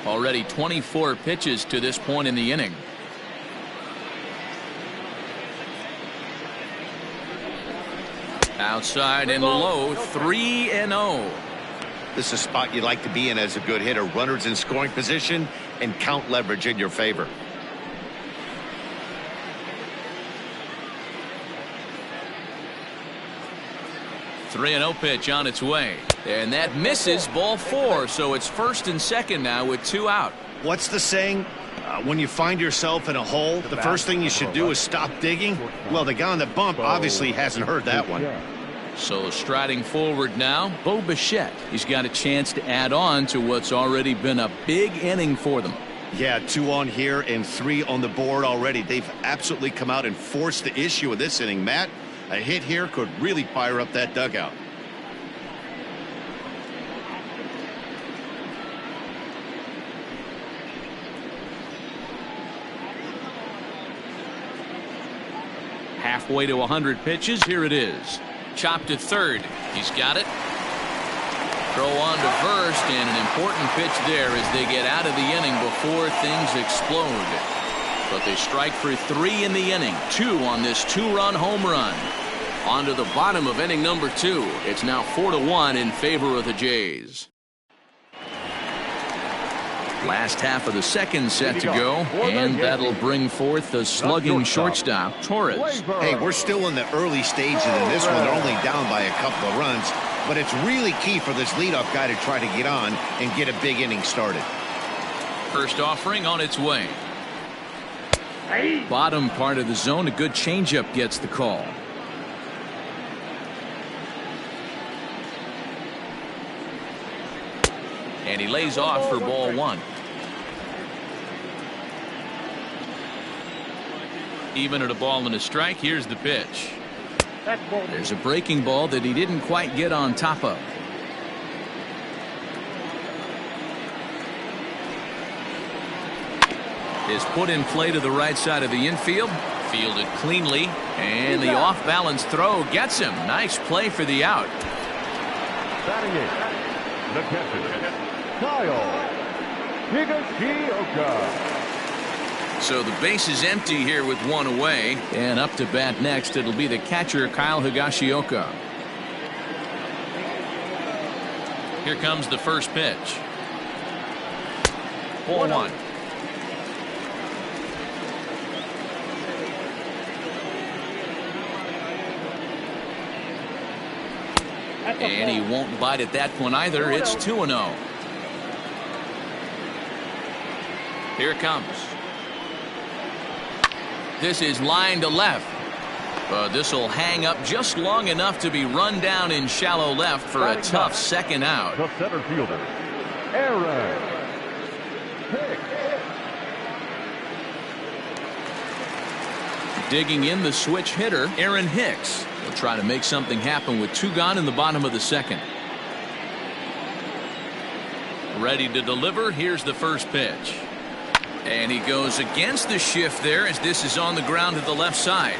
Already 24 pitches to this point in the inning. Outside and low, 3-0. This is a spot you'd like to be in as a good hitter. Runners in scoring position and count leverage in your favor. Three 3-0 pitch on its way. And that misses, ball 4. So it's first and second now with 2 out. What's the saying? When you find yourself in a hole, the first thing you should do is stop digging. Well, the guy on the bump obviously hasn't heard that one. So striding forward now, Bo Bichette. He's got a chance to add on to what's already been a big inning for them. Yeah, 2 on here and 3 on the board already. They've absolutely come out and forced the issue of this inning. Matt, a hit here could really fire up that dugout. Halfway to 100 pitches. Here it is. Chopped to third. He's got it. Throw on to first, and an important pitch there as they get out of the inning before things explode. But they strike for 3 in the inning. 2 on this 2-run home run. On to the bottom of inning number 2. It's now 4-1 in favor of the Jays. Last half of the second set to go, and that'll bring forth the slugging shortstop, Torres. Hey, we're still in the early stages in this one. They're only down by a couple of runs, but it's really key for this leadoff guy to try to get on and get a big inning started. First offering on its way. Bottom part of the zone, a good changeup gets the call. And he lays off for ball one. Even at a ball and a strike, here's the pitch. There's a breaking ball that he didn't quite get on top of. Is put in play to the right side of the infield. Fielded cleanly. And the off-balance throw gets him. Nice play for the out. Batting in, the catcher, Kyle Higashioka. So the base is empty here with one away. And up to bat next, it'll be the catcher, Kyle Higashioka. Here comes the first pitch. Ball one. And he won't bite at that one either. It's 2-0. Here it comes. This is line to left. This will hang up just long enough to be run down in shallow left for a tough second out. The center fielder, Aaron Hicks. Digging in the switch hitter, Aaron Hicks. He'll try to make something happen with two gone in the bottom of the second. Ready to deliver. Here's the first pitch. And he goes against the shift there as this is on the ground to the left side.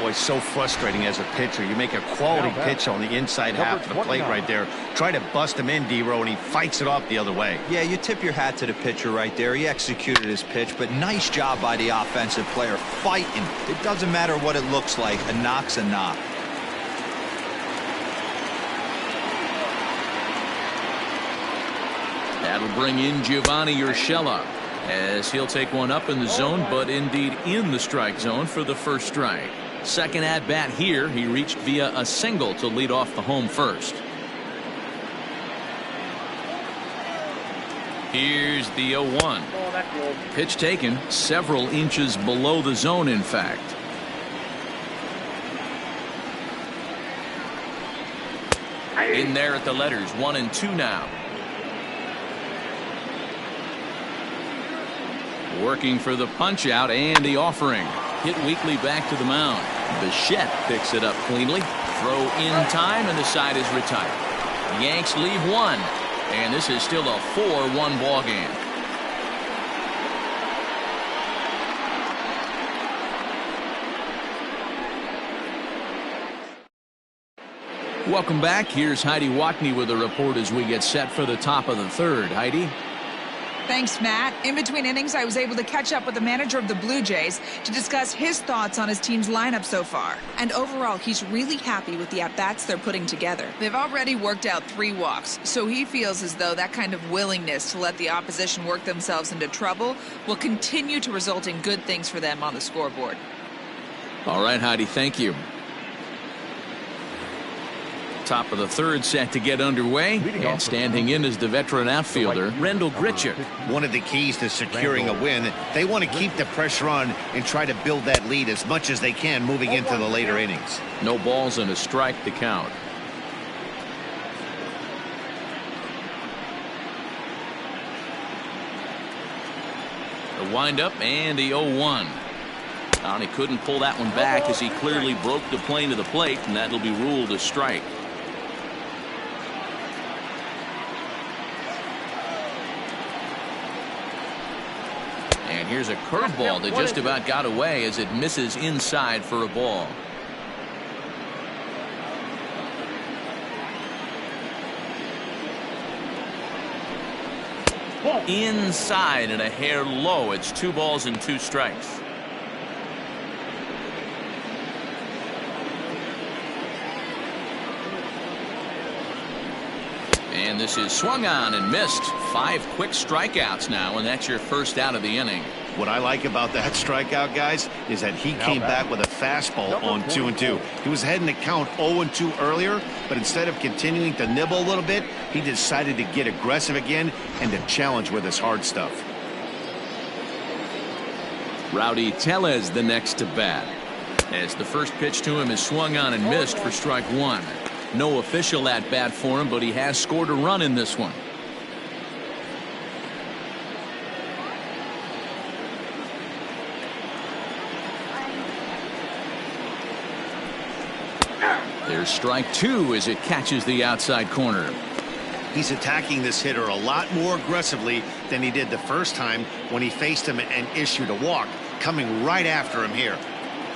Boy, so frustrating as a pitcher. You make a quality pitch on the inside half of the plate right there. Try to bust him in, D-Row, and he fights it off the other way. Yeah, you tip your hat to the pitcher right there. He executed his pitch, but nice job by the offensive player fighting. It doesn't matter what it looks like. A knock's a knock. That'll bring in Giovanni Urshela as he'll take one up in the zone, but indeed in the strike zone for the first strike. Second at bat here, he reached via a single to lead off the home first. Here's the 0-1. Pitch taken several inches below the zone, in fact. In there at the letters, 1 and 2 now. Working for the punch out and the offering. Hit weakly back to the mound. Bichette picks it up cleanly. Throw in time and the side is retired. Yanks leave one. And this is still a 4-1 ball game. Welcome back. Here's Heidi Watney with a report as we get set for the top of the third. Heidi? Thanks, Matt. In between innings, I was able to catch up with the manager of the Blue Jays to discuss his thoughts on his team's lineup so far. And overall, he's really happy with the at-bats they're putting together. They've already worked out 3 walks, so he feels as though that kind of willingness to let the opposition work themselves into trouble will continue to result in good things for them on the scoreboard. All right, Heidi, thank you. Top of the third set to get underway, and standing in is the veteran outfielder Rendell Grichuk. One of the keys to securing a win, they want to keep the pressure on and try to build that lead as much as they can moving into the later innings. No balls and a strike to count. The windup and the 0-1. And he couldn't pull that one back as he clearly broke the plane to the plate, and that'll be ruled a strike. And here's a curveball that just about got away as it misses inside for a ball. Inside and a hair low. It's 2 balls and 2 strikes. this is swung on and missed. 5 quick strikeouts now, and that's your first out of the inning. What I like about that strikeout, guys, is that he came back with a fastball on 2-2. He was heading to count 0-2 earlier, but instead of continuing to nibble a little bit, he decided to get aggressive again and to challenge with his hard stuff. Rowdy Tellez the next to bat, as the first pitch to him is swung on and missed for strike 1. No official at bat for him, but he has scored a run in this one. There's strike 2 as it catches the outside corner. He's attacking this hitter a lot more aggressively than he did the first time when he faced him and issued a walk, coming right after him here.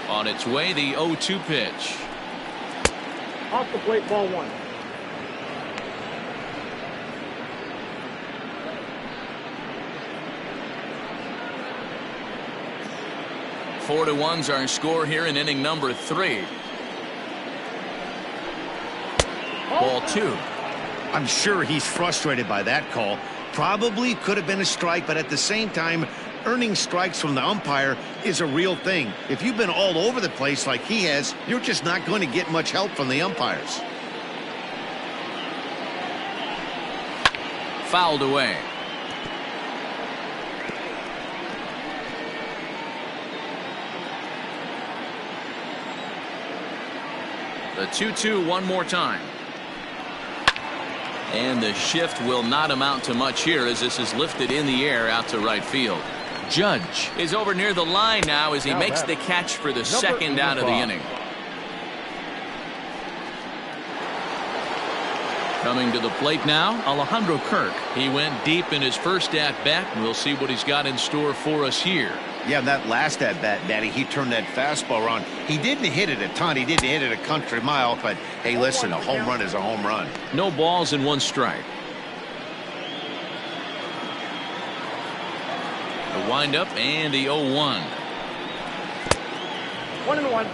On its way, the 0-2 pitch. Off the plate, ball 1. Four to 1's our score here in inning number 3. Ball 2. I'm sure he's frustrated by that call. Probably could have been a strike, but at the same time, earning strikes from the umpire is a real thing. If you've been all over the place like he has, you're just not going to get much help from the umpires. Fouled away. The 2-2 one more time. And the shift will not amount to much here as this is lifted in the air out to right field. Judge is over near the line now as he makes the catch for the second out of the inning. Coming to the plate now, Alejandro Kirk. He went deep in his first at-bat. We'll see what he's got in store for us here. Yeah, that last at-bat, Daddy, he turned that fastball around. He didn't hit it a ton. He didn't hit it a country mile. But, hey, listen, a home run is a home run. No balls and 1 strike. The windup and the 0-1. 1-1.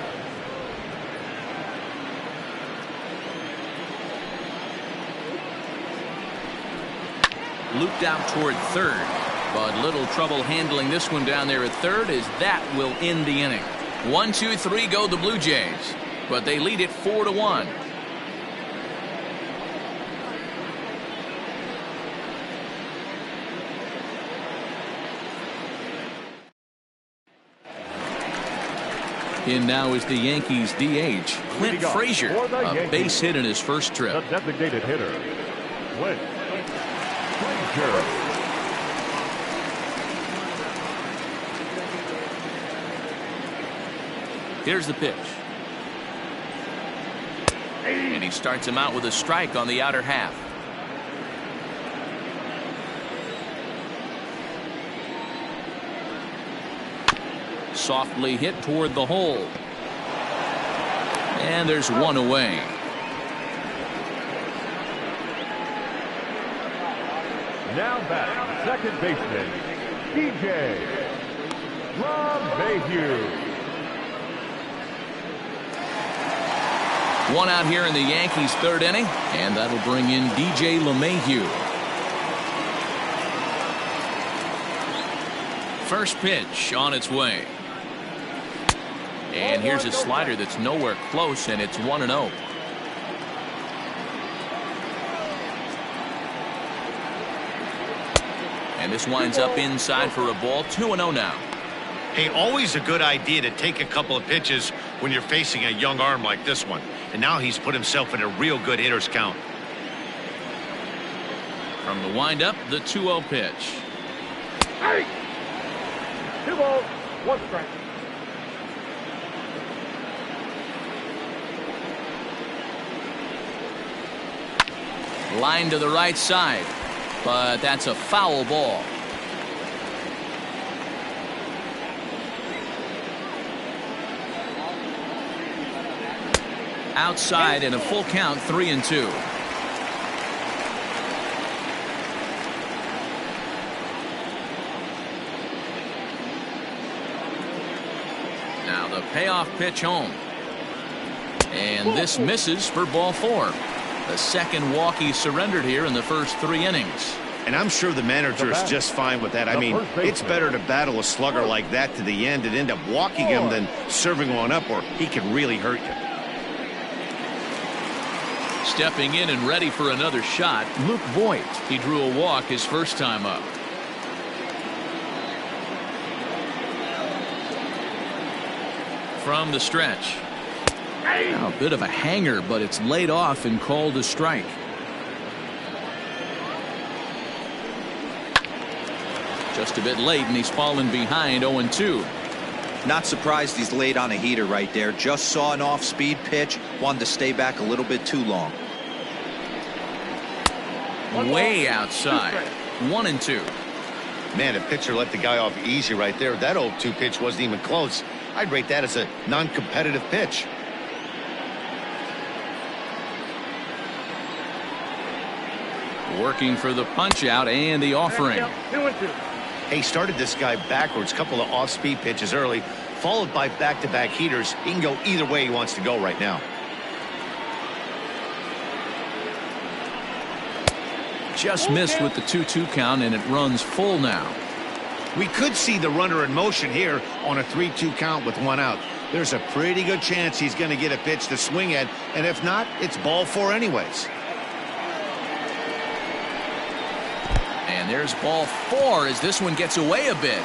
Looped out toward third, but little trouble handling this one down there at third as that will end the inning. 1, 2, 3 go the Blue Jays, but they lead it 4-1. In now is the Yankees DH, Clint Frazier, a base hit in his first trip. The designated hitter, Clint Frazier. Here's the pitch. And he starts him out with a strike on the outer half. Softly hit toward the hole. And there's one away. Now back, second baseman, DJ LeMahieu. One out here in the Yankees' third inning, and that'll bring in DJ LeMahieu. First pitch on its way. And here's a slider that's nowhere close, and it's 1-0. And this winds up inside for a ball. 2-0 now. Hey, always a good idea to take a couple of pitches when you're facing a young arm like this one. And now he's put himself in a real good hitter's count. From the windup, the 2-0 pitch. Hey! 2 balls, 1 strike. Line to the right side, but that's a foul ball. Outside in a full count, 3-2. Now the payoff pitch home. And this misses for ball 4. The second walk he surrendered here in the first 3 innings. And I'm sure the manager is just fine with that. I mean, it's better to battle a slugger like that to the end and end up walking him than serving one up, or he can really hurt you. Stepping in and ready for another shot, Luke Voigt. He drew a walk his first time up. From the stretch. Now a bit of a hanger, but it's laid off and called a strike. Just a bit late, and he's fallen behind 0-2. Not surprised he's laid on a heater right there. Just saw an off-speed pitch. Wanted to stay back a little bit too long. Way outside. 1-2. Man, the pitcher let the guy off easy right there. That 0-2 pitch wasn't even close. I'd rate that as a non-competitive pitch. Working for the punch out and the offering. 2-2. He started this guy backwards, couple of off-speed pitches early, followed by back-to-back heaters. He can go either way he wants to go right now. Just missed with the 2-2 count, and it runs full now. We could see the runner in motion here on a 3-2 count with 1 out. There's a pretty good chance he's going to get a pitch to swing at, and if not, it's ball 4 anyways. And there's ball 4 as this one gets away a bit.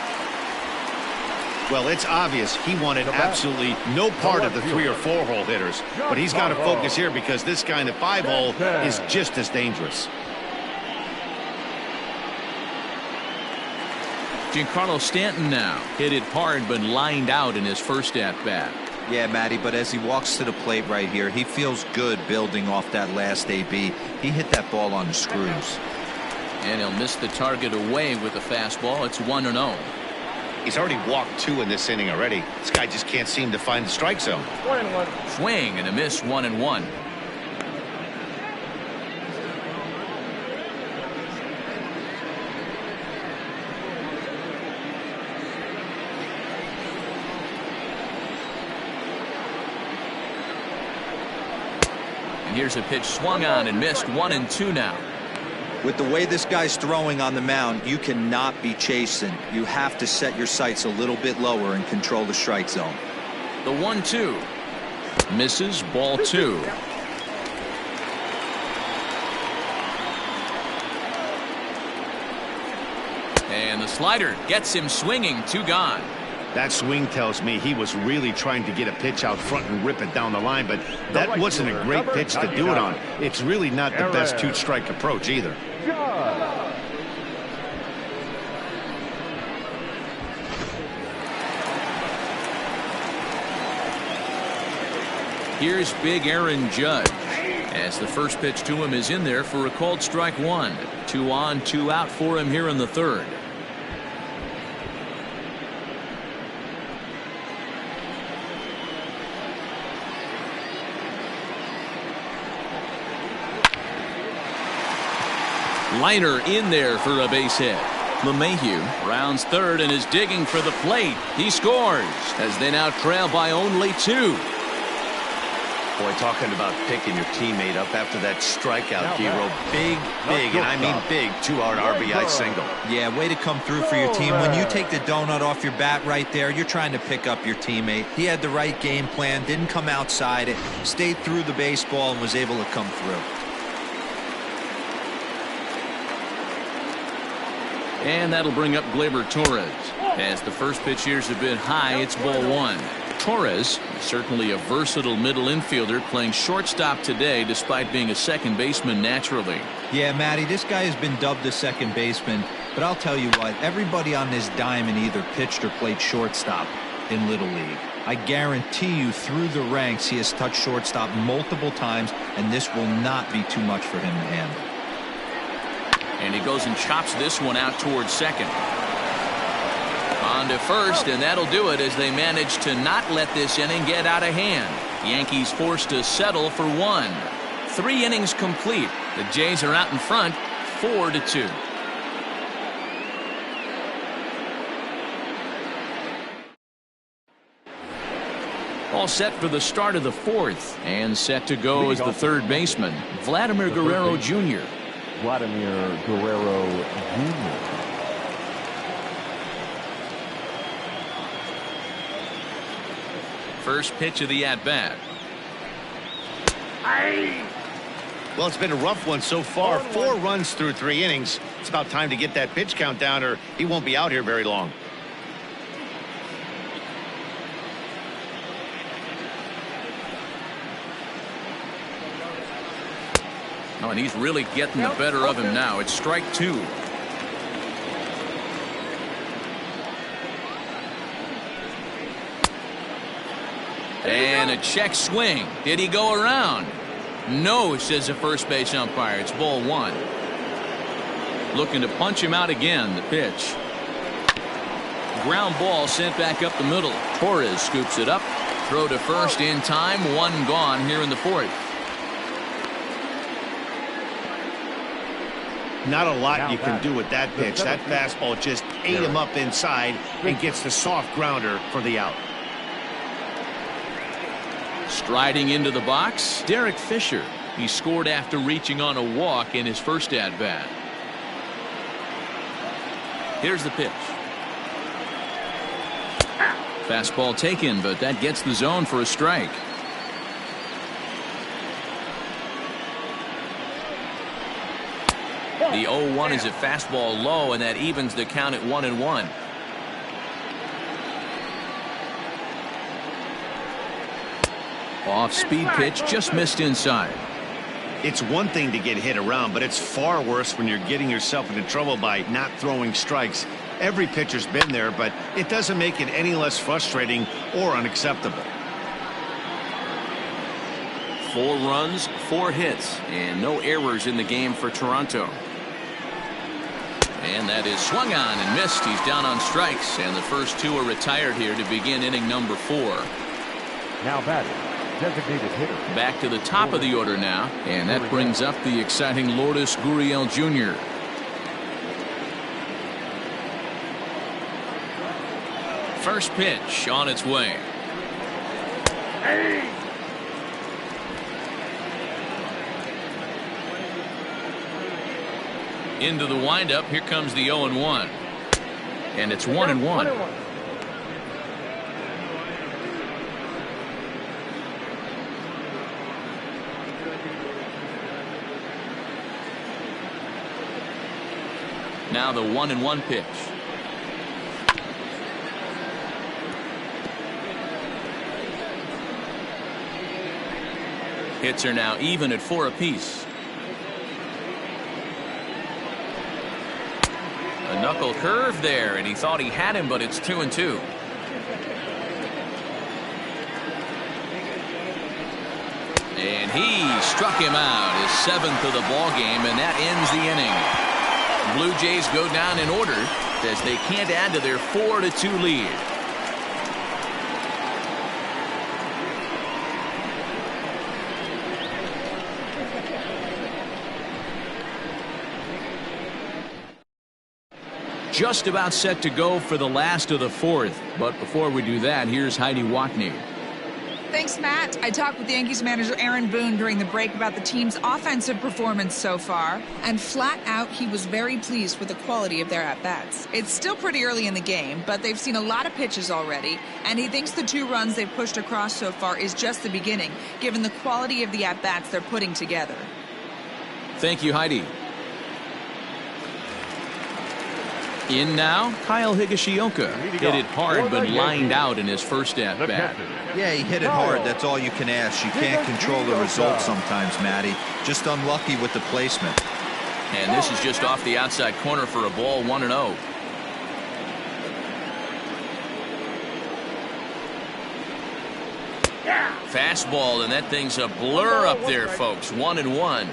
Well, it's obvious he wanted absolutely no part of the 3 or 4 hole hitters, but he's got to focus here because this guy in the 5 hole is just as dangerous. Giancarlo Stanton now hit it hard but lined out in his first at bat. Yeah, Matty, but as he walks to the plate right here, he feels good building off that last AB. He hit that ball on the screws. And he'll miss the target away with the fastball. It's 1-0. He's already walked 2 in this inning already. This guy just can't seem to find the strike zone. 1-1. Swing and a miss. 1-1. And here's a pitch swung on and missed. 1-2 now. With the way this guy's throwing on the mound, you cannot be chasing. You have to set your sights a little bit lower and control the strike zone. The 1-2 misses. Ball 2. And the slider gets him swinging. 2 gone. That swing tells me he was really trying to get a pitch out front and rip it down the line, but that wasn't a great pitch to do it on. It's really not the best 2-strike approach either. Here's big Aaron Judge as the first pitch to him is in there for a called strike 1. 2 on, 2 out for him here in the 3rd. Liner in there for a base hit. LeMahieu rounds 3rd and is digging for the plate. He scores as they now trail by only 2. Boy, talking about picking your teammate up after that strikeout, Hero. Big, and I mean big 2-out RBI single. Yeah, way to come through for your team. When you take the donut off your bat right there, you're trying to pick up your teammate. He had the right game plan, didn't come outside it, stayed through the baseball, and was able to come through. And that'll bring up Gleyber Torres. As the first pitch here's a bit high, it's ball 1. Torres, certainly a versatile middle infielder, playing shortstop today despite being a second baseman naturally. Yeah, Matty, this guy has been dubbed a second baseman, but I'll tell you what, everybody on this diamond either pitched or played shortstop in Little League. I guarantee you through the ranks he has touched shortstop multiple times, and this will not be too much for him to handle. And he goes and chops this one out towards second. On to first, and that'll do it as they manage to not let this inning get out of hand. Yankees forced to settle for 1. 3 innings complete. The Jays are out in front, 4-2. All set for the start of the fourth, and set to go is the third baseman, Vladimir Guerrero Jr. Vladimir Guerrero Jr. First pitch of the at-bat. Well, it's been a rough one so far. 4 runs through 3 innings. It's about time to get that pitch count down, or he won't be out here very long. Oh, and he's really getting the better of him now. It's strike 2. And a check swing. Did he go around? No, says the first base umpire. It's ball 1. Looking to punch him out again. The pitch. Ground ball sent back up the middle. Torres scoops it up. Throw to first in time. 1 gone here in the fourth. Not a lot you can do with that pitch. That fastball just ate him up inside and gets the soft grounder for the out. Striding into the box, Derek Fisher. He scored after reaching on a walk in his first at-bat. Here's the pitch. Fastball taken, but that gets the zone for a strike. The 0-1 is a fastball low, and that evens the count at 1-1. Off-speed pitch, just missed inside. It's one thing to get hit around, but it's far worse when you're getting yourself into trouble by not throwing strikes. Every pitcher's been there, but it doesn't make it any less frustrating or unacceptable. 4 runs, 4 hits, and no errors in the game for Toronto. And that is swung on and missed. He's down on strikes, and the first 2 are retired here to begin inning number 4. Now batting, designated hitter. Back to the top of the order now, and that brings up the exciting Lourdes Gurriel Jr. First pitch on its way. Into the windup. Here comes the 0-1. And it's 1-1. Now the 1-1 pitch. Hits are now even at 4 apiece. A knuckle curve there, and he thought he had him, but it's 2-2. And he struck him out, his 7th of the ball game, and that ends the inning. Blue Jays go down in order as they can't add to their 4-2 lead. Just about set to go for the last of the fourth. But before we do that, here's Heidi Watney. Thanks, Matt. I talked with Yankees manager Aaron Boone during the break about the team's offensive performance so far, and flat out he was very pleased with the quality of their at-bats. It's still pretty early in the game, but they've seen a lot of pitches already, and he thinks the 2 runs they've pushed across so far is just the beginning, given the quality of the at-bats they're putting together. Thank you, Heidi. In now, Kyle Higashioka. Hit it hard, but lined out in his first at-bat. Yeah, he hit it hard. That's all you can ask. You can't control the result sometimes, Matty. Just unlucky with the placement. And this is just off the outside corner for a ball, 1-0. Fastball, and that thing's a blur up there, folks. 1-1.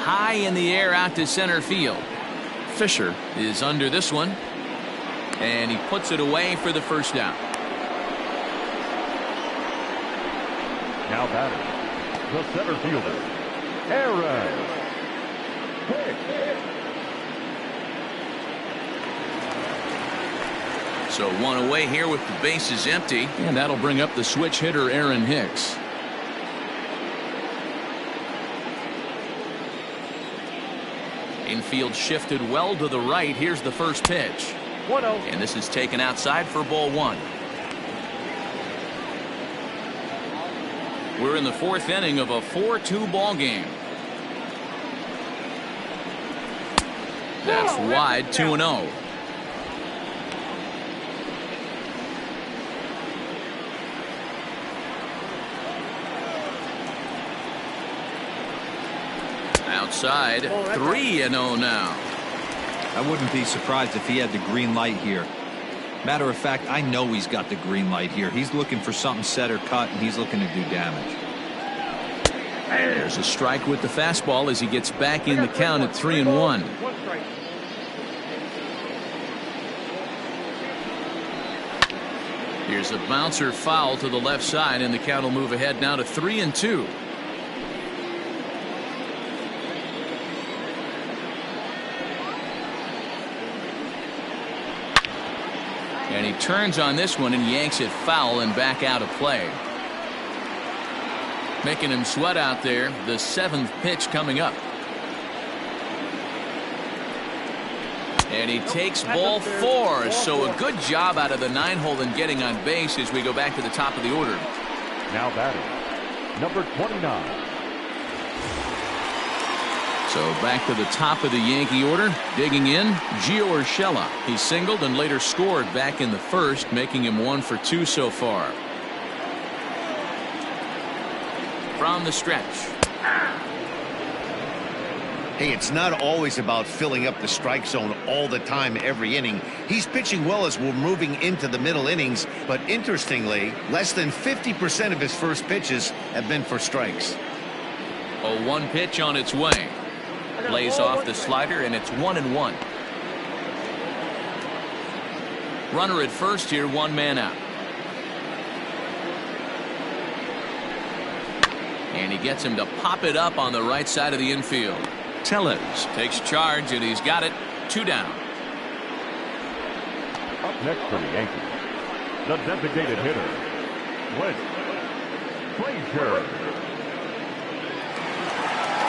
High in the air out to center field. Fisher is under this one, and he puts it away for the first out. Now batting, the center fielder, Aaron. So one away here with the bases empty. And that'll bring up the switch hitter Aaron Hicks. Infield shifted well to the right. Here's the first pitch. 1-0. And this is taken outside for ball one. We're in the fourth inning of a 4-2 ball game. That's wide, 2-0. Outside, 3-0 now. I wouldn't be surprised if he had the green light here. Matter of fact, I know he's got the green light here. He's looking for something set or cut, and he's looking to do damage. There's a strike with the fastball as he gets back in the count at 3-1. 1 strike. Here's a bouncer foul to the left side, and the count will move ahead now to 3-2. And he turns on this one and yanks it foul and back out of play. Making him sweat out there. The 7th pitch coming up. And he takes ball 4. So a good job out of the 9-hole in getting on base as we go back to the top of the order. Now batting, number 29. So back to the top of the Yankee order. Digging in, Gio Urshela. He singled and later scored back in the first, making him 1 for 2 so far. From the stretch. Hey, it's not always about filling up the strike zone all the time every inning. He's pitching well as we're moving into the middle innings, but interestingly, less than 50% of his first pitches have been for strikes. A 1 pitch on its way. Lays off the slider, and it's 1-1. Runner at first here, 1 man out. And he gets him to pop it up on the right side of the infield. Tellez takes charge, and he's got it. 2 down. Up next for the Yankees, the designated hitter, Clint Frazier.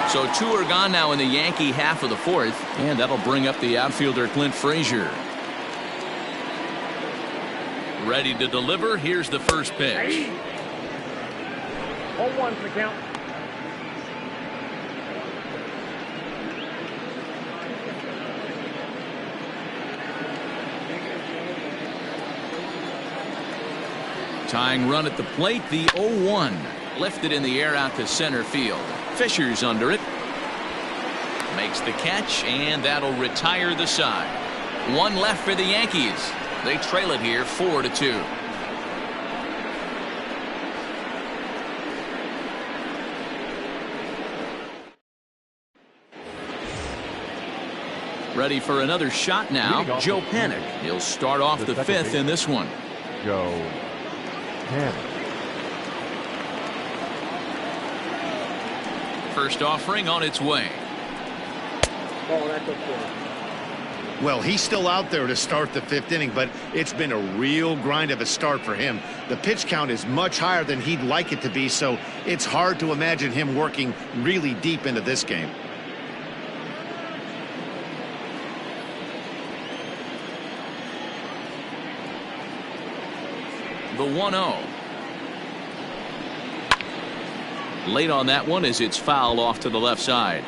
So 2 are gone now in the Yankee half of the 4th, and that'll bring up the outfielder Clint Frazier. Ready to deliver. Here's the first pitch. 0-1 the count. Tying run at the plate, the 0-1. Lifted in the air out to center field. Fisher's under it. Makes the catch, and that'll retire the side. 1 left for the Yankees. They trail it here 4-2. Ready for another shot now, Joe Panik. He'll start off the 5th in this one. Joe Panik. First offering on its way. Oh, that's up. Well, he's still out there to start the 5th inning, but it's been a real grind of a start for him. The pitch count is much higher than he'd like it to be, so it's hard to imagine him working really deep into this game. The 1-0. Late on that one as it's fouled off to the left side.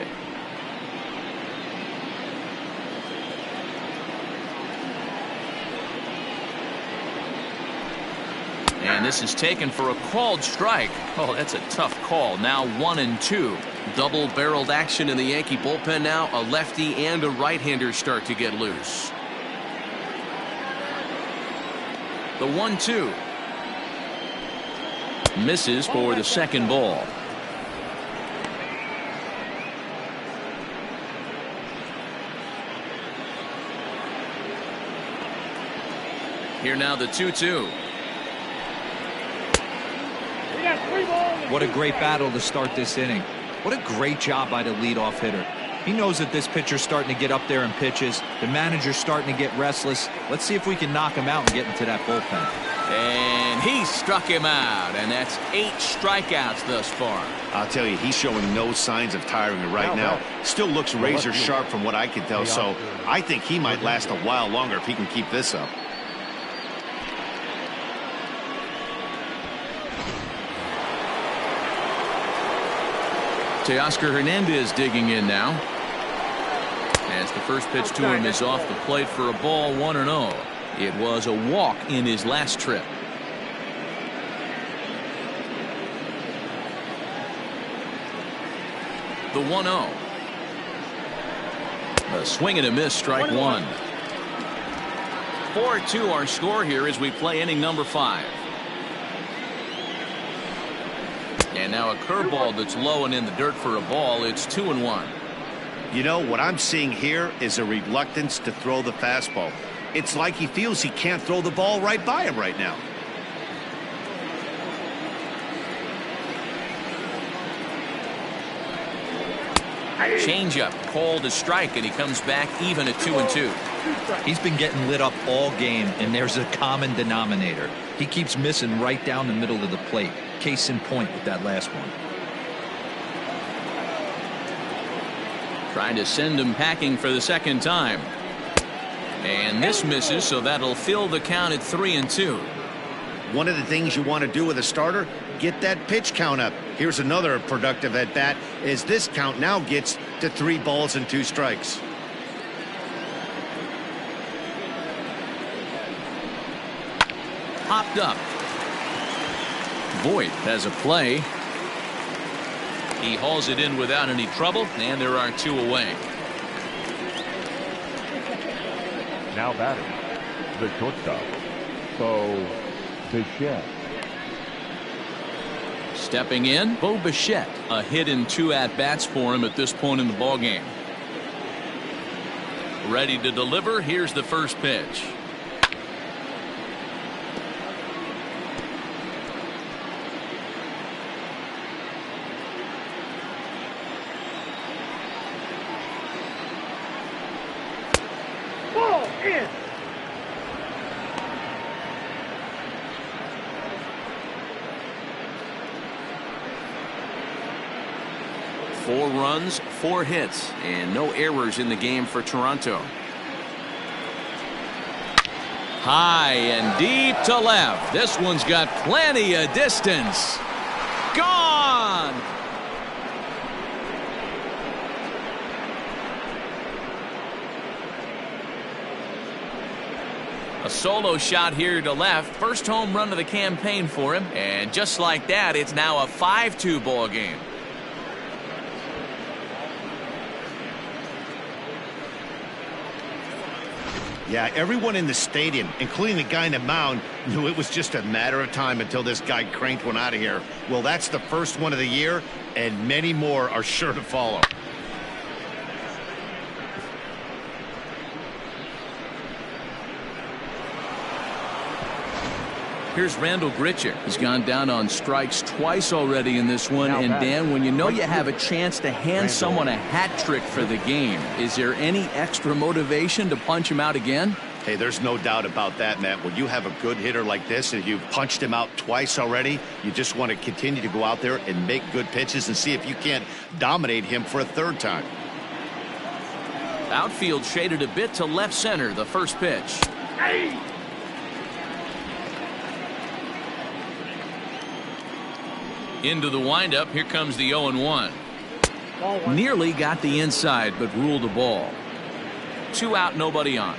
And this is taken for a called strike. Oh, that's a tough call. Now 1-2. Double-barreled action in the Yankee bullpen now. A lefty and a right-hander start to get loose. The 1-2. Misses for the second ball. Here now the 2-2. What a great battle to start this inning. What a great job by the leadoff hitter. He knows that this pitcher's starting to get up there in pitches. The manager's starting to get restless. Let's see if we can knock him out and get into that bullpen. And he struck him out, and that's 8 strikeouts thus far. I'll tell you, he's showing no signs of tiring right now. Still looks razor sharp from what I can tell, so I think he might last a while longer if he can keep this up. Teoscar Hernandez digging in now. As the first pitch to him is off the plate for a ball, 1-0. It was a walk in his last trip. The 1-0. A swing and a miss, strike one. 4-2 our score here as we play inning number 5. And now a curveball that's low and in the dirt for a ball. It's 2-1. You know, what I'm seeing here is a reluctance to throw the fastball. It's like he feels he can't throw the ball right by him right now. Changeup called a strike, and he comes back even at 2-2. He's been getting lit up all game, and there's a common denominator. He keeps missing right down the middle of the plate. Case in point with that last one. Trying to send him packing for the second time. And this misses, so that'll fill the count at 3-2. One of the things you want to do with a starter, get that pitch count up. Here's another productive at bat as this count now gets to 3 balls and 2 strikes. Popped up. Voit has a play. He hauls it in without any trouble, and there are 2 away. Now batting, the shortstop, Bichette. Stepping in, Bo Bichette. A hit in 2 at-bats for him at this point in the ballgame. Ready to deliver. Here's the first pitch. Ball in. Four runs, 4 hits, and no errors in the game for Toronto. High and deep to left. This one's got plenty of distance. Gone! A solo shot here to left. First home run of the campaign for him. And just like that, it's now a 5-2 ball game. Yeah, everyone in the stadium, including the guy in the mound, knew it was just a matter of time until this guy cranked one out of here. Well, that's the first one of the year, and many more are sure to follow. Here's Randall Grichuk. He's gone down on strikes twice already in this one. And Dan, when you know you have a chance to hand someone a hat trick for the game, is there any extra motivation to punch him out again? Hey, there's no doubt about that, Matt. When you have a good hitter like this and you've punched him out twice already, you just want to continue to go out there and make good pitches and see if you can't dominate him for a third time. Outfield shaded a bit to left center, the first pitch. Hey. Into the windup. Here comes the 0-1. Nearly got the inside, but ruled the ball. 2 out, nobody on.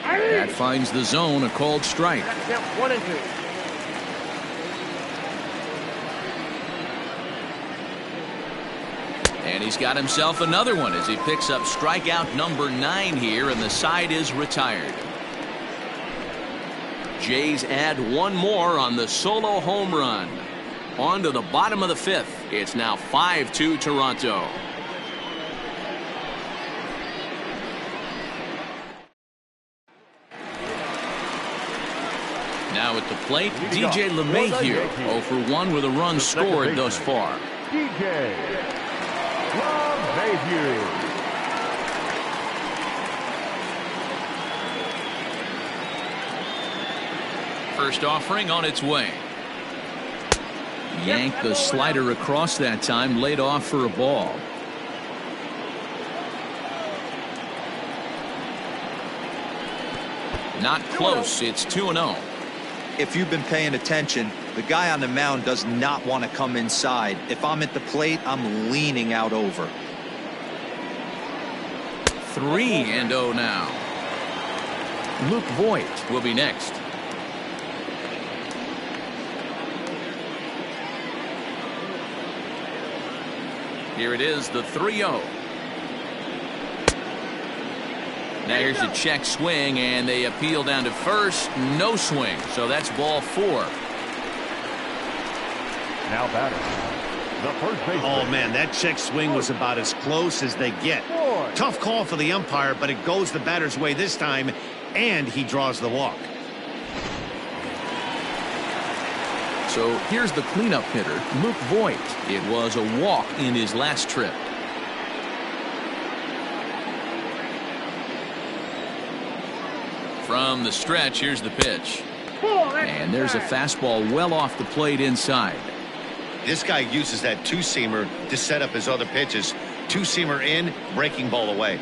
That finds the zone, a called strike. 1-2. And he's got himself another one as he picks up strikeout number 9 here, and the side is retired. Jays add 1 more on the solo home run. On to the bottom of the 5th. It's now 5-2 Toronto. Now at the plate, DJ LeMahieu, 0 for 1 with a run scored thus far. DJ LeMahieu. First offering on its way. Yanked the slider across that time, laid off for a ball. Not close. It's 2-0. If you've been paying attention, the guy on the mound does not want to come inside. If I'm at the plate, I'm leaning out over. 3-0 now. Luke Voigt will be next. Here it is, the 3-0. Now here's a check swing, and they appeal down to first. No swing, so that's ball 4. Now batter, the first baseman. Oh, man, that check swing was about as close as they get. Tough call for the umpire, but it goes the batter's way this time, and he draws the walk. So here's the cleanup hitter, Luke Voigt. It was a walk in his last trip. From the stretch, here's the pitch. And there's a fastball well off the plate inside. This guy uses that two-seamer to set up his other pitches. Two-seamer in, breaking ball away.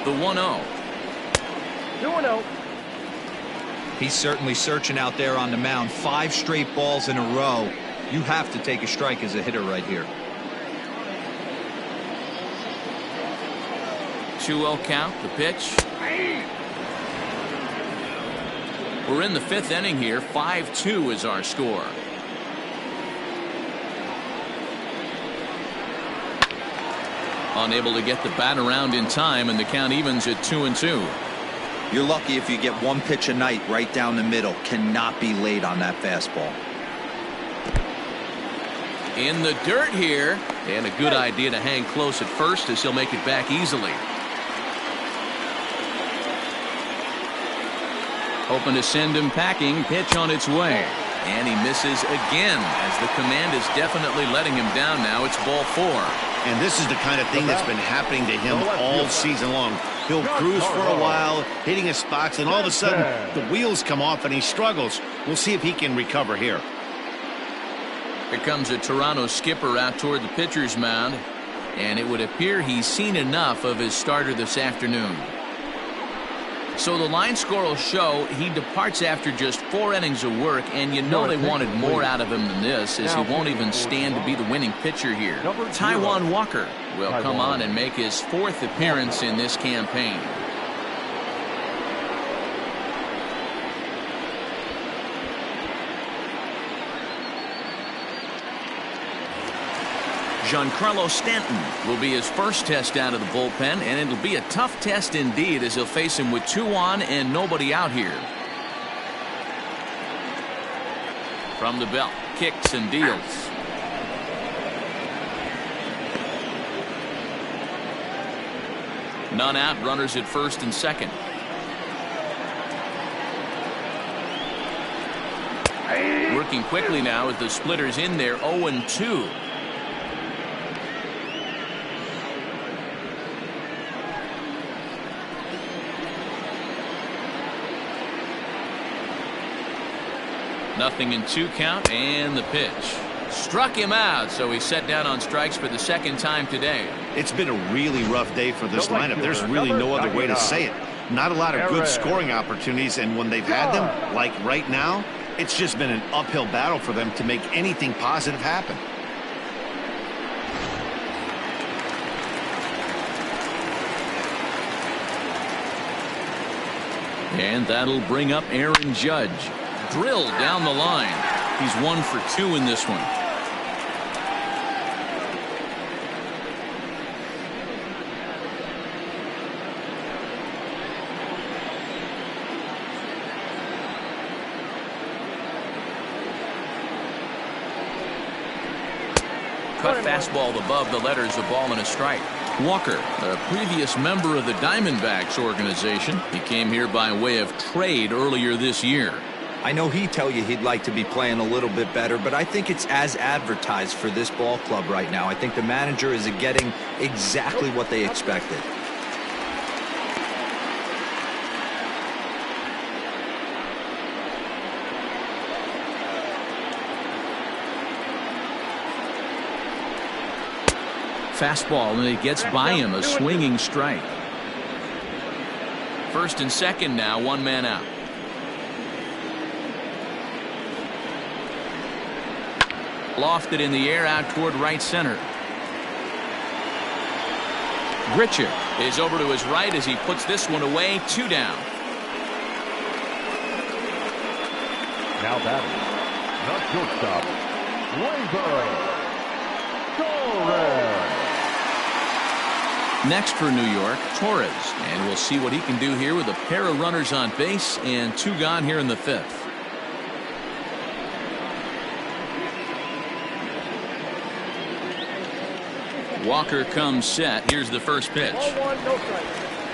The 1-0. 2-0. He's certainly searching out there on the mound. 5 straight balls in a row. You have to take a strike as a hitter right here. 2-0 count, the pitch. We're in the 5th inning here. 5-2 is our score. Unable to get the bat around in time, and the count evens at 2-2. You're lucky if you get 1 pitch a night right down the middle. Cannot be late on that fastball. In the dirt here, and a good idea to hang close at first as he'll make it back easily. Hoping to send him packing. Pitch on its way, and he misses again as the command is definitely letting him down now. It's ball 4. And this is the kind of thing that's been happening to him all season long. He'll cruise for a while, hitting his spots, and all of a sudden the wheels come off and he struggles. We'll see if he can recover here. Here comes a Toronto skipper out toward the pitcher's mound, and it would appear he's seen enough of his starter this afternoon. So the line score will show he departs after just 4 innings of work, and you know they wanted more out of him than this, as he won't even stand to be the winning pitcher here. Taijuan Walker will come on and make his 4th appearance in this campaign. Giancarlo Stanton will be his first test out of the bullpen, and it'll be a tough test indeed as he'll face him with 2 on and nobody out here. From the belt, kicks and deals. None out, runners at first and second. Working quickly now with the splitters in there, 0-2. Nothing in 2 count, and the pitch. Struck him out, so he's set down on strikes for the 2nd time today. It's been a really rough day for this lineup. There's really no other way to say it. Not a lot of good scoring opportunities, and when they've had them, like right now, it's just been an uphill battle for them to make anything positive happen. And that'll bring up Aaron Judge. Drilled down the line. He's 1 for 2 in this one. Cut fastball above the letters, a ball and a strike. Walker, a previous member of the Diamondbacks organization. He came here by way of trade earlier this year. I know he'd tell you he'd like to be playing a little bit better, but I think it's as advertised for this ball club right now. I think the manager is getting exactly what they expected. Fastball, and it gets by him, a swinging strike. First and second now, one man out. Lofted in the air out toward right center. Grichuk is over to his right as he puts this one away. 2 down. Now batting, the shortstop, Torres. Next for New York, Torres, and we'll see what he can do here with a pair of runners on base and 2 gone here in the 5th. Walker comes set. Here's the first pitch.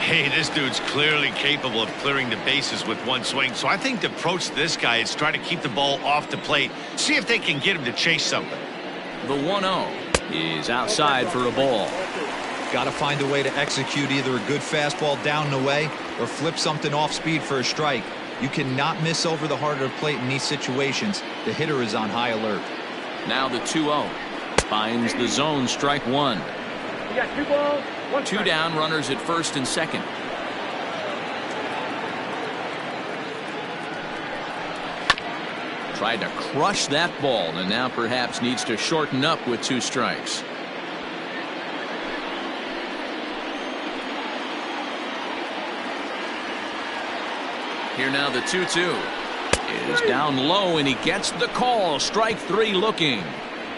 Hey, this dude's clearly capable of clearing the bases with one swing. So I think the approach to this guy is try to keep the ball off the plate. See if they can get him to chase something. The 1-0 is outside for a ball. Got to find a way to execute either a good fastball down and away or flip something off speed for a strike. You cannot miss over the heart of the plate in these situations. The hitter is on high alert. Now the 2-0. Finds the zone, strike 1. You got 2 balls, 1 2 strike. down, runners at first and second. Tried to crush that ball and now perhaps needs to shorten up with 2 strikes. Here now the 2-2 is down low and he gets the call. Strike 3 looking.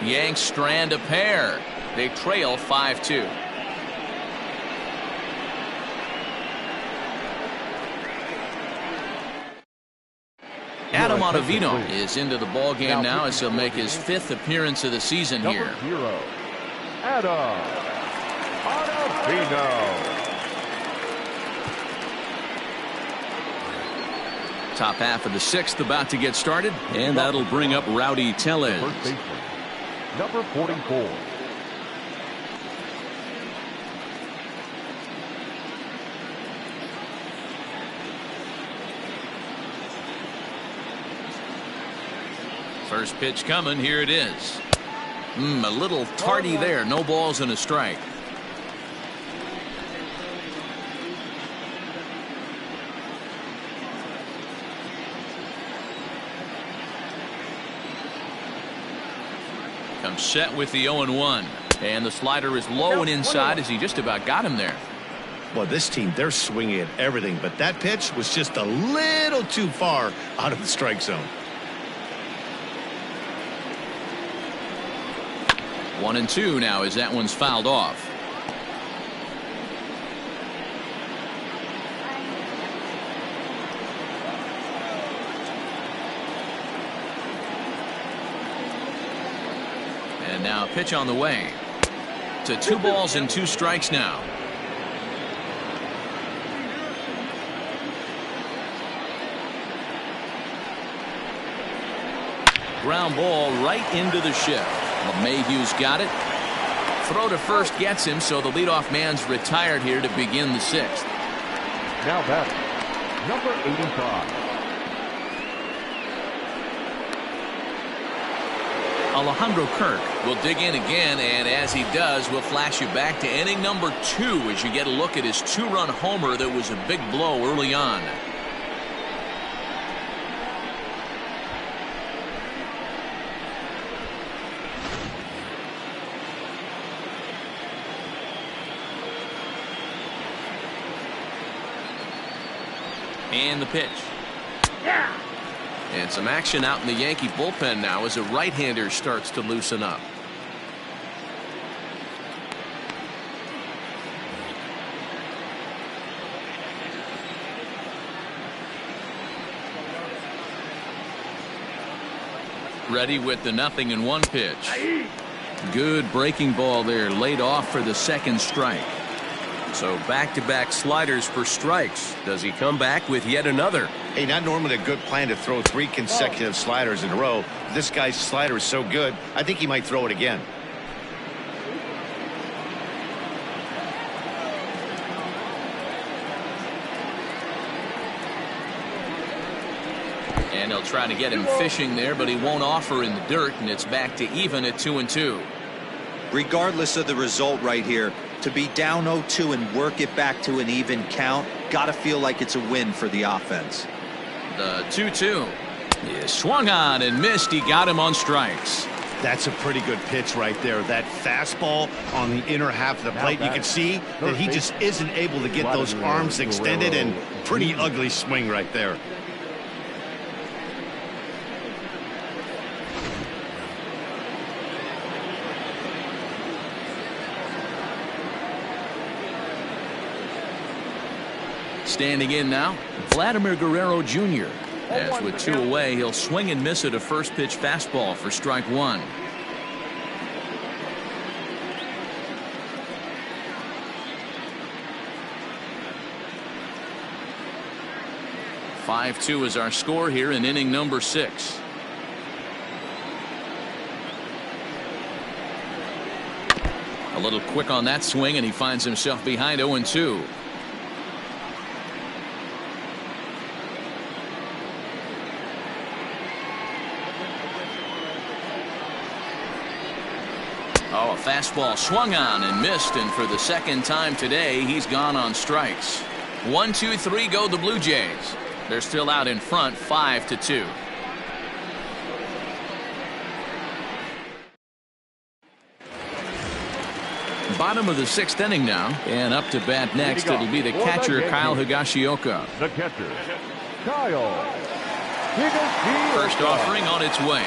Yanks strand a pair. They trail 5-2. Adam Ottavino is into the ball game now as he'll make his 5th appearance of the season here. Number 0, Adam Ottavino. Top half of the 6th about to get started, and that'll bring up Rowdy Tellez. First baseman, number 44. First pitch coming. Here it is. A little tardy there. No balls and a strike. Comes set with the 0-1. And the slider is low and inside as he just about got him there. Well, this team, they're swinging at everything, but that pitch was just a little too far out of the strike zone. 1-2 now as that one's fouled off. And now pitch on the way. To 2 balls and 2 strikes now. Ground ball right into the shift. Mayhew's got it. Throw to first gets him, so the leadoff man's retired here to begin the 6th. Now batting, number 85. Alejandro Kirk will dig in again, and as he does, we'll flash you back to inning number 2 as you get a look at his 2-run homer that was a big blow early on. And the pitch. Yeah. And some action out in the Yankee bullpen now as a right-hander starts to loosen up. Ready with the 0-1 pitch. Good breaking ball there, laid off for the second strike. So back-to-back sliders for strikes. Does he come back with yet another? Hey, not normally a good plan to throw 3 consecutive sliders in a row. This guy's slider is so good, I think he might throw it again. And they'll try to get him fishing there, but he won't offer in the dirt, and it's back to even at 2-2. Regardless of the result right here, to be down 0-2 and work it back to an even count, gotta feel like it's a win for the offense. The 2-2 is swung on and missed. He got him on strikes. That's a pretty good pitch right there. That fastball on the inner half of the plate. You can see that he just isn't able to get those arms extended, and pretty ugly swing right there. Standing in now, Vladimir Guerrero Jr. As with 2 away, he'll swing and miss at a first pitch fastball for strike 1. "5-2 is our score here in inning number 6. A little quick on that swing, and he finds himself behind 0-2. Oh, a fastball swung on and missed, and for the second time today, he's gone on strikes. 1-2-3 go the Blue Jays. They're still out in front, 5-2. Bottom of the 6th inning now, and up to bat next, it'll be the catcher, Kyle Higashioka. The catcher, Kyle Higashioka. First offering on its way.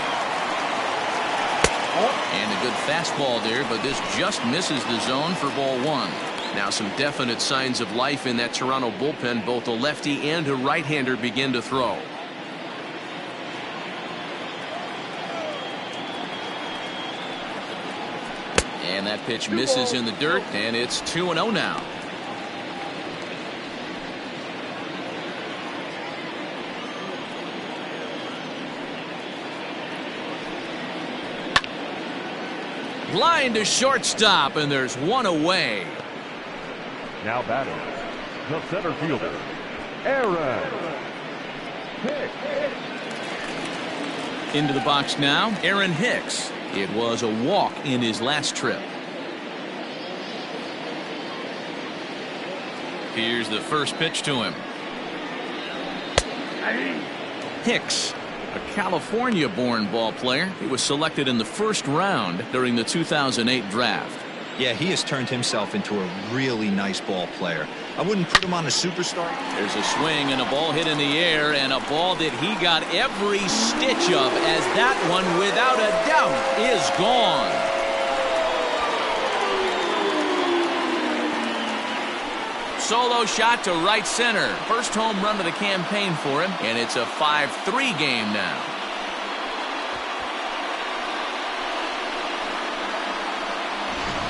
And a good fastball there, but this just misses the zone for ball 1. Now some definite signs of life in that Toronto bullpen. Both a lefty and a right-hander begin to throw. And that pitch misses in the dirt, and it's 2-0 now. Line to shortstop, and there's 1 away. Now batting, the center fielder, Aaron Hicks. Into the box now, Aaron Hicks. It was a walk in his last trip. Here's the first pitch to him. Hicks, a California-born ball player. He was selected in the first round during the 2008 draft. Yeah, he has turned himself into a really nice ball player. I wouldn't put him on a superstar. There's a swing and a ball hit in the air, and a ball that he got every stitch of, as that one, without a doubt, is gone. Solo shot to right center. First home run of the campaign for him, and it's a 5-3 game now.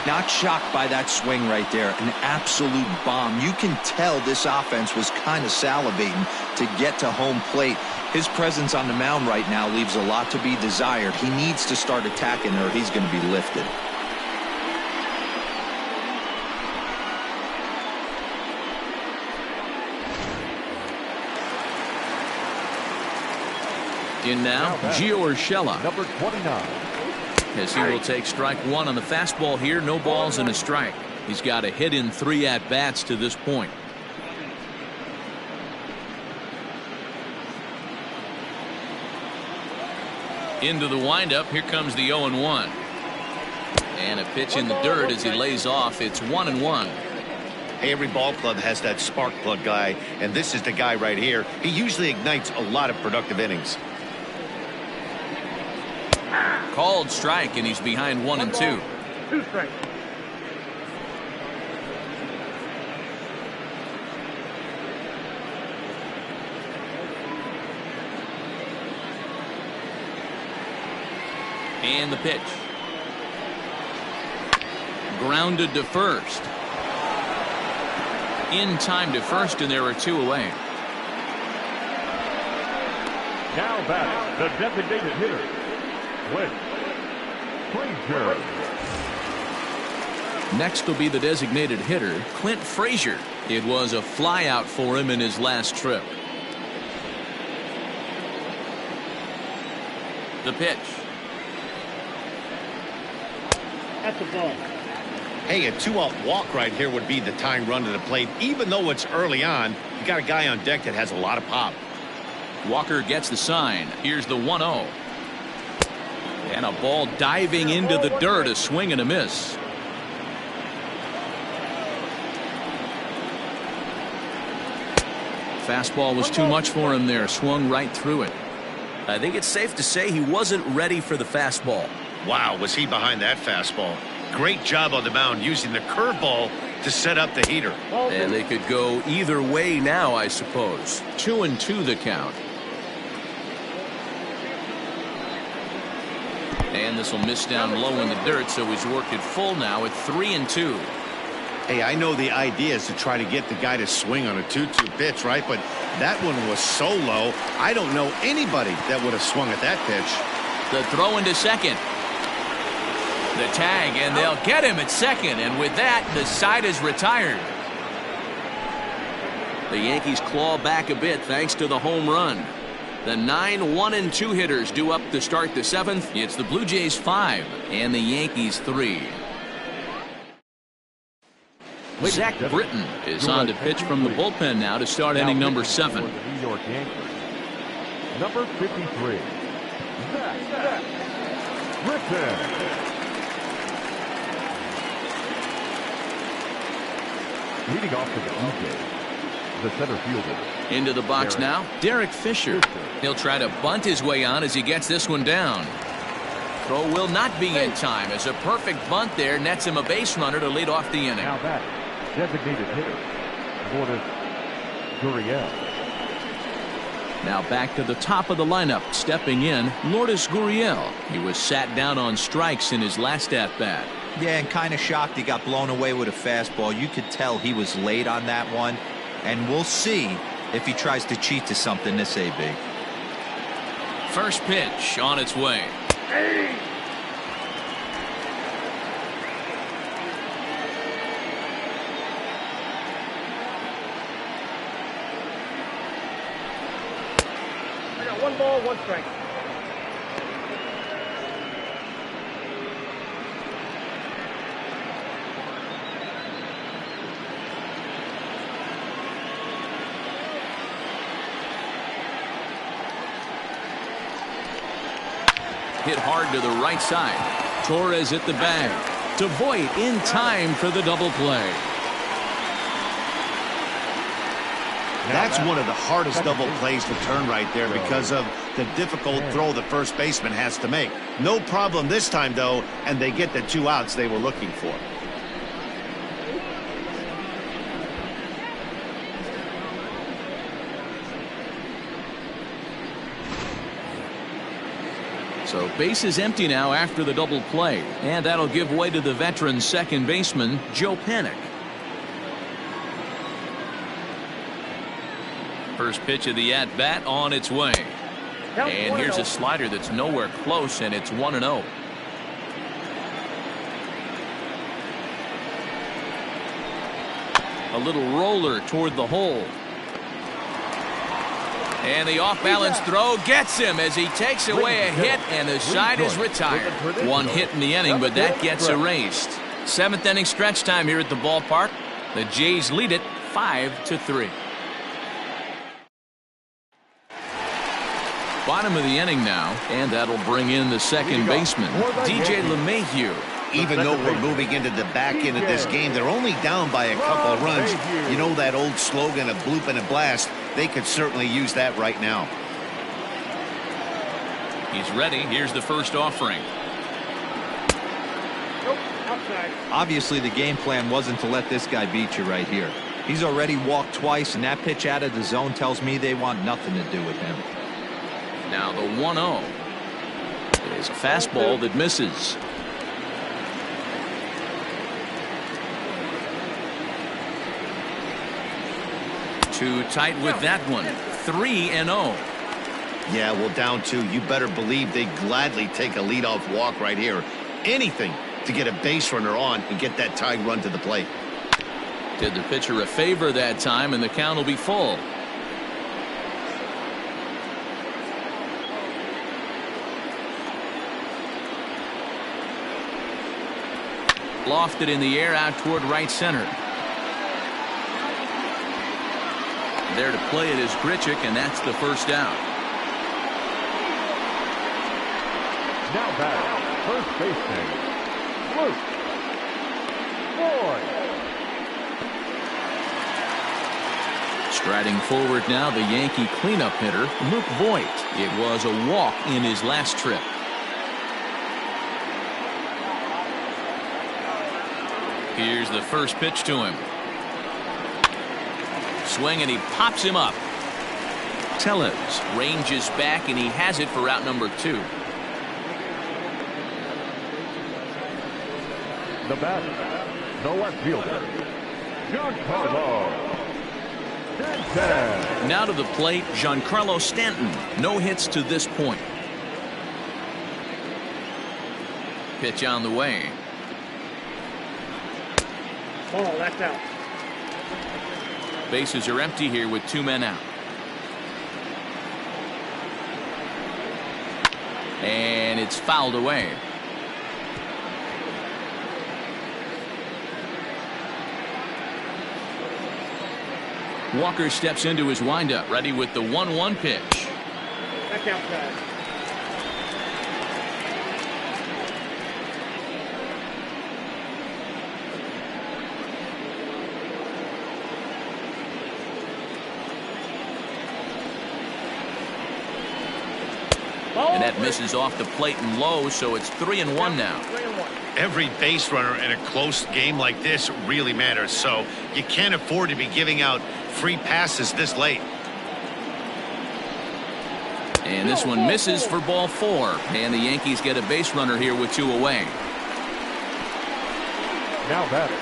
Not shocked by that swing right there. An absolute bomb. You can tell this offense was kind of salivating to get to home plate. His presence on the mound right now leaves a lot to be desired. He needs to start attacking, or he's going to be lifted. In now, Gio Urshela. Number 29. As he will take strike 1 on the fastball here. No balls and a strike. He's got a hit in 3 at-bats to this point. Into the windup. Here comes the 0-1. And a pitch in the dirt as he lays off. It's 1-1. Hey, every ball club has that spark plug guy, and this is the guy right here. He usually ignites a lot of productive innings. Called strike, and he's behind 1-2. 2 strikes. And the pitch. Grounded to first. In time to first, and there are 2 away. Now batting, the designated hitter, Clint Frazier. Next will be the designated hitter, Clint Frazier. It was a flyout for him in his last trip. The pitch. That's a ball. Hey, a 2-out walk right here would be the tying run to the plate. Even though it's early on, you got a guy on deck that has a lot of pop. Walker gets the sign. Here's the 1-0. And a ball diving into the dirt, a swing and a miss. Fastball was too much for him there, swung right through it. I think it's safe to say he wasn't ready for the fastball. Wow, was he behind that fastball. Great job on the mound using the curveball to set up the heater. And they could go either way now, I suppose. 2-2 the count. And this will miss down low in the dirt, so he's worked it full now at 3-2. Hey, I know the idea is to try to get the guy to swing on a 2-2 pitch, right? But that one was so low, I don't know anybody that would have swung at that pitch. The throw into second. The tag, and they'll get him at second. And with that, the side is retired. The Yankees claw back a bit thanks to the home run. The 9-1-2 hitters due up to start the 7th. It's the Blue Jays 5 and the Yankees 3. Zach Britton is on to pitch from the bullpen now to start inning number 7. New York Yankees. Number 53, Zach Britton. Leading off for the Blue Jays, the center fielder. Into the box now, Derek Fisher. He'll try to bunt his way on as he gets this one down. Throw will not be in time as a perfect bunt there nets him a base runner to lead off the inning. Now that designated hitter, Lourdes Gurriel. Now back to the top of the lineup, stepping in, Lourdes Gurriel. He was sat down on strikes in his last at-bat. Yeah, and kind of shocked he got blown away with a fastball. You could tell he was late on that one, and we'll see if he tries to cheat to something this AB. First pitch on its way. Hey! I got 1 ball, 1 strike. Hit hard to the right side. Torres at the bag. To Voit in time for the double play. That's one of the hardest double plays to turn right there because of the difficult throw the first baseman has to make. No problem this time, though, and they get the 2 outs they were looking for. So base is empty now after the double play, and that'll give way to the veteran second baseman, Joe Panik. First pitch of the at-bat on its way. And here's a slider that's nowhere close, and it's 1-0. A little roller toward the hole. And the off-balance throw gets him as he takes away a hit, and the side is retired. 1 hit in the inning, but that gets erased. 7th inning stretch time here at the ballpark. The Jays lead it 5-3. Bottom of the inning now, and that'll bring in the second baseman, DJ LeMahieu. Even though we're moving into the back end of this game, they're only down by a couple of runs. You know that old slogan, a bloop and a blast? They could certainly use that right now. He's ready. Here's the first offering. Nope, outside. Obviously, the game plan wasn't to let this guy beat you right here. He's already walked twice, and that pitch out of the zone tells me they want nothing to do with him. Now the 1-0. It is a fastball that misses. Too tight with that one. 3-0. Yeah, well, down 2. You better believe they gladly take a leadoff walk right here. Anything to get a base runner on and get that tying run to the plate. Did the pitcher a favor that time, and the count will be full. Lofted in the air out toward right center. There to play it is Grichuk, and that's the first out. Now batting, first baseman, Luke Voigt. Striding forward now, the Yankee cleanup hitter, Luke Voigt. It was a walk in his last trip. Here's the first pitch to him. Swing, and he pops him up. Tellez ranges back, and he has it for out number 2. The batter, the left fielder, Giancarlo Stanton. Now to the plate, Giancarlo Stanton. No hits to this point. Pitch on the way. Ball, that's out. Bases are empty here with 2 men out. And it's fouled away. Walker steps into his windup, ready with the 1-1 pitch. Back outside. And that misses off the plate and low, so it's 3-1 now. 3-1. Every base runner in a close game like this really matters, so you can't afford to be giving out free passes this late. And this one misses for ball 4. And the Yankees get a base runner here with 2 away. Now batting,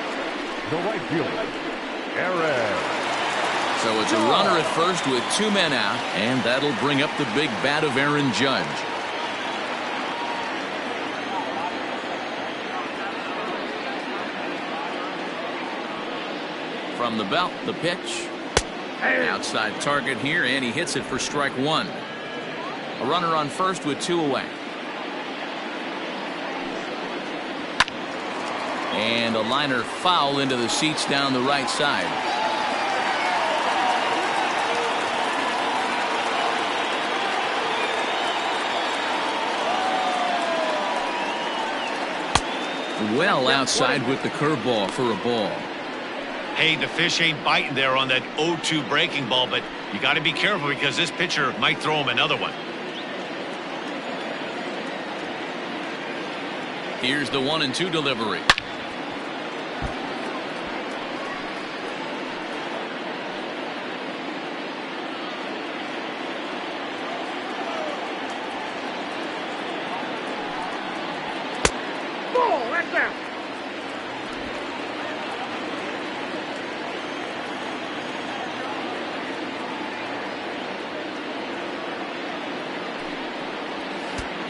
the right fielder, Aaron. So it's a runner at first with 2 men out, and that'll bring up the big bat of Aaron Judge. From the belt, the pitch. Outside target here, and he hits it for strike 1. A runner on first with 2 away. And a liner foul into the seats down the right side. Well outside with the curveball for a ball. Hey, the fish ain't biting there on that 0-2 breaking ball, but you got to be careful because this pitcher might throw him another one. Here's the 1-2 delivery. Ball, that's out.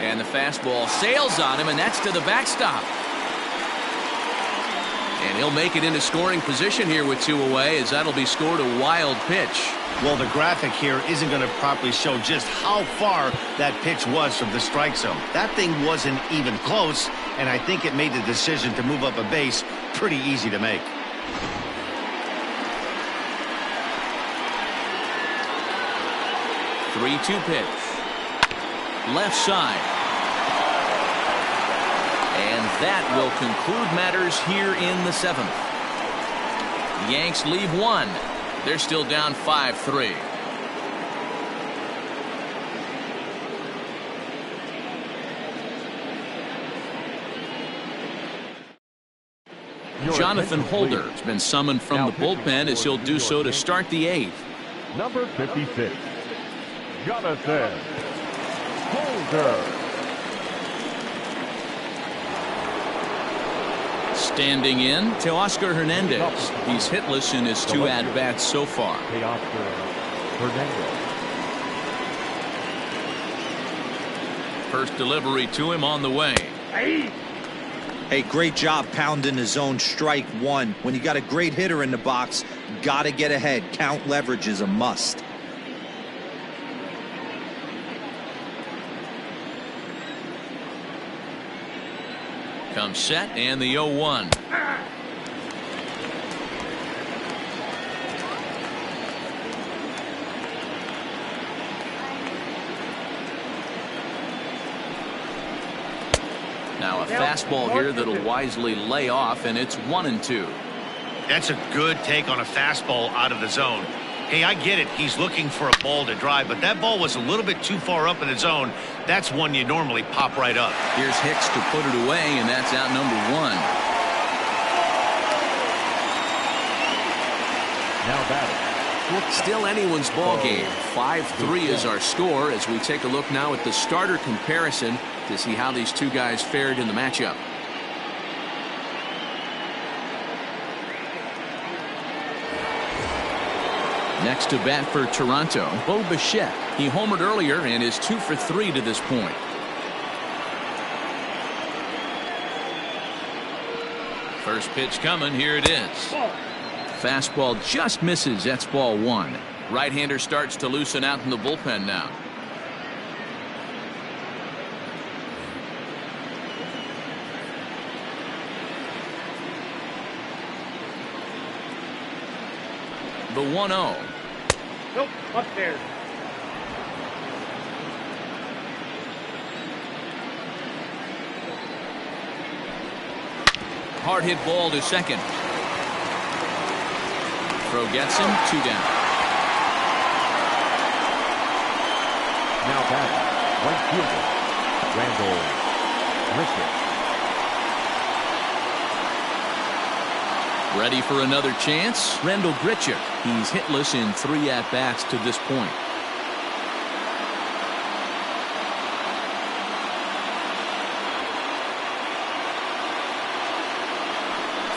And the fastball sails on him, and that's to the backstop. And he'll make it into scoring position here with 2 away, as that'll be scored a wild pitch. Well, the graphic here isn't going to properly show just how far that pitch was from the strike zone. That thing wasn't even close, and I think it made the decision to move up a base pretty easy to make. Three-two pitch. Left side. And that will conclude matters here in the 7th. The Yanks leave 1. They're still down 5-3. Jonathan Holder has been summoned from the bullpen as he'll do so to start the 8th. Number 56, Jonathan Holder. Standing in, Teoscar Hernandez. He's hitless in his 2 at-bats so far. Teoscar Hernandez. First delivery to him on the way. Hey, great job pounding the zone. Strike 1. When you got a great hitter in the box, got to get ahead. Count leverage is a must. Comes set and the 0-1. Now a fastball here that'll wisely lay off, and it's 1-2. That's a good take on a fastball out of the zone. Hey, I get it. He's looking for a ball to drive, but that ball was a little bit too far up in the zone. That's one you normally pop right up. Here's Hicks to put it away, and that's out number 1. Now batting. Still anyone's ball game. 5-3 is our score as we take a look now at the starter comparison to see how these two guys fared in the matchup. Next to bat for Toronto, Bo Bichette. He homered earlier and is 2 for 3 to this point. First pitch coming. Here it is. Fastball just misses. That's ball 1. Right-hander starts to loosen out in the bullpen now. The 1-0. Nope, upstairs. Hard hit ball to second. Throw gets him. 2 down. Now batting. Right fielder. Randall Griffith. Ready for another chance. Randall Grichuk. He's hitless in 3 at-bats to this point.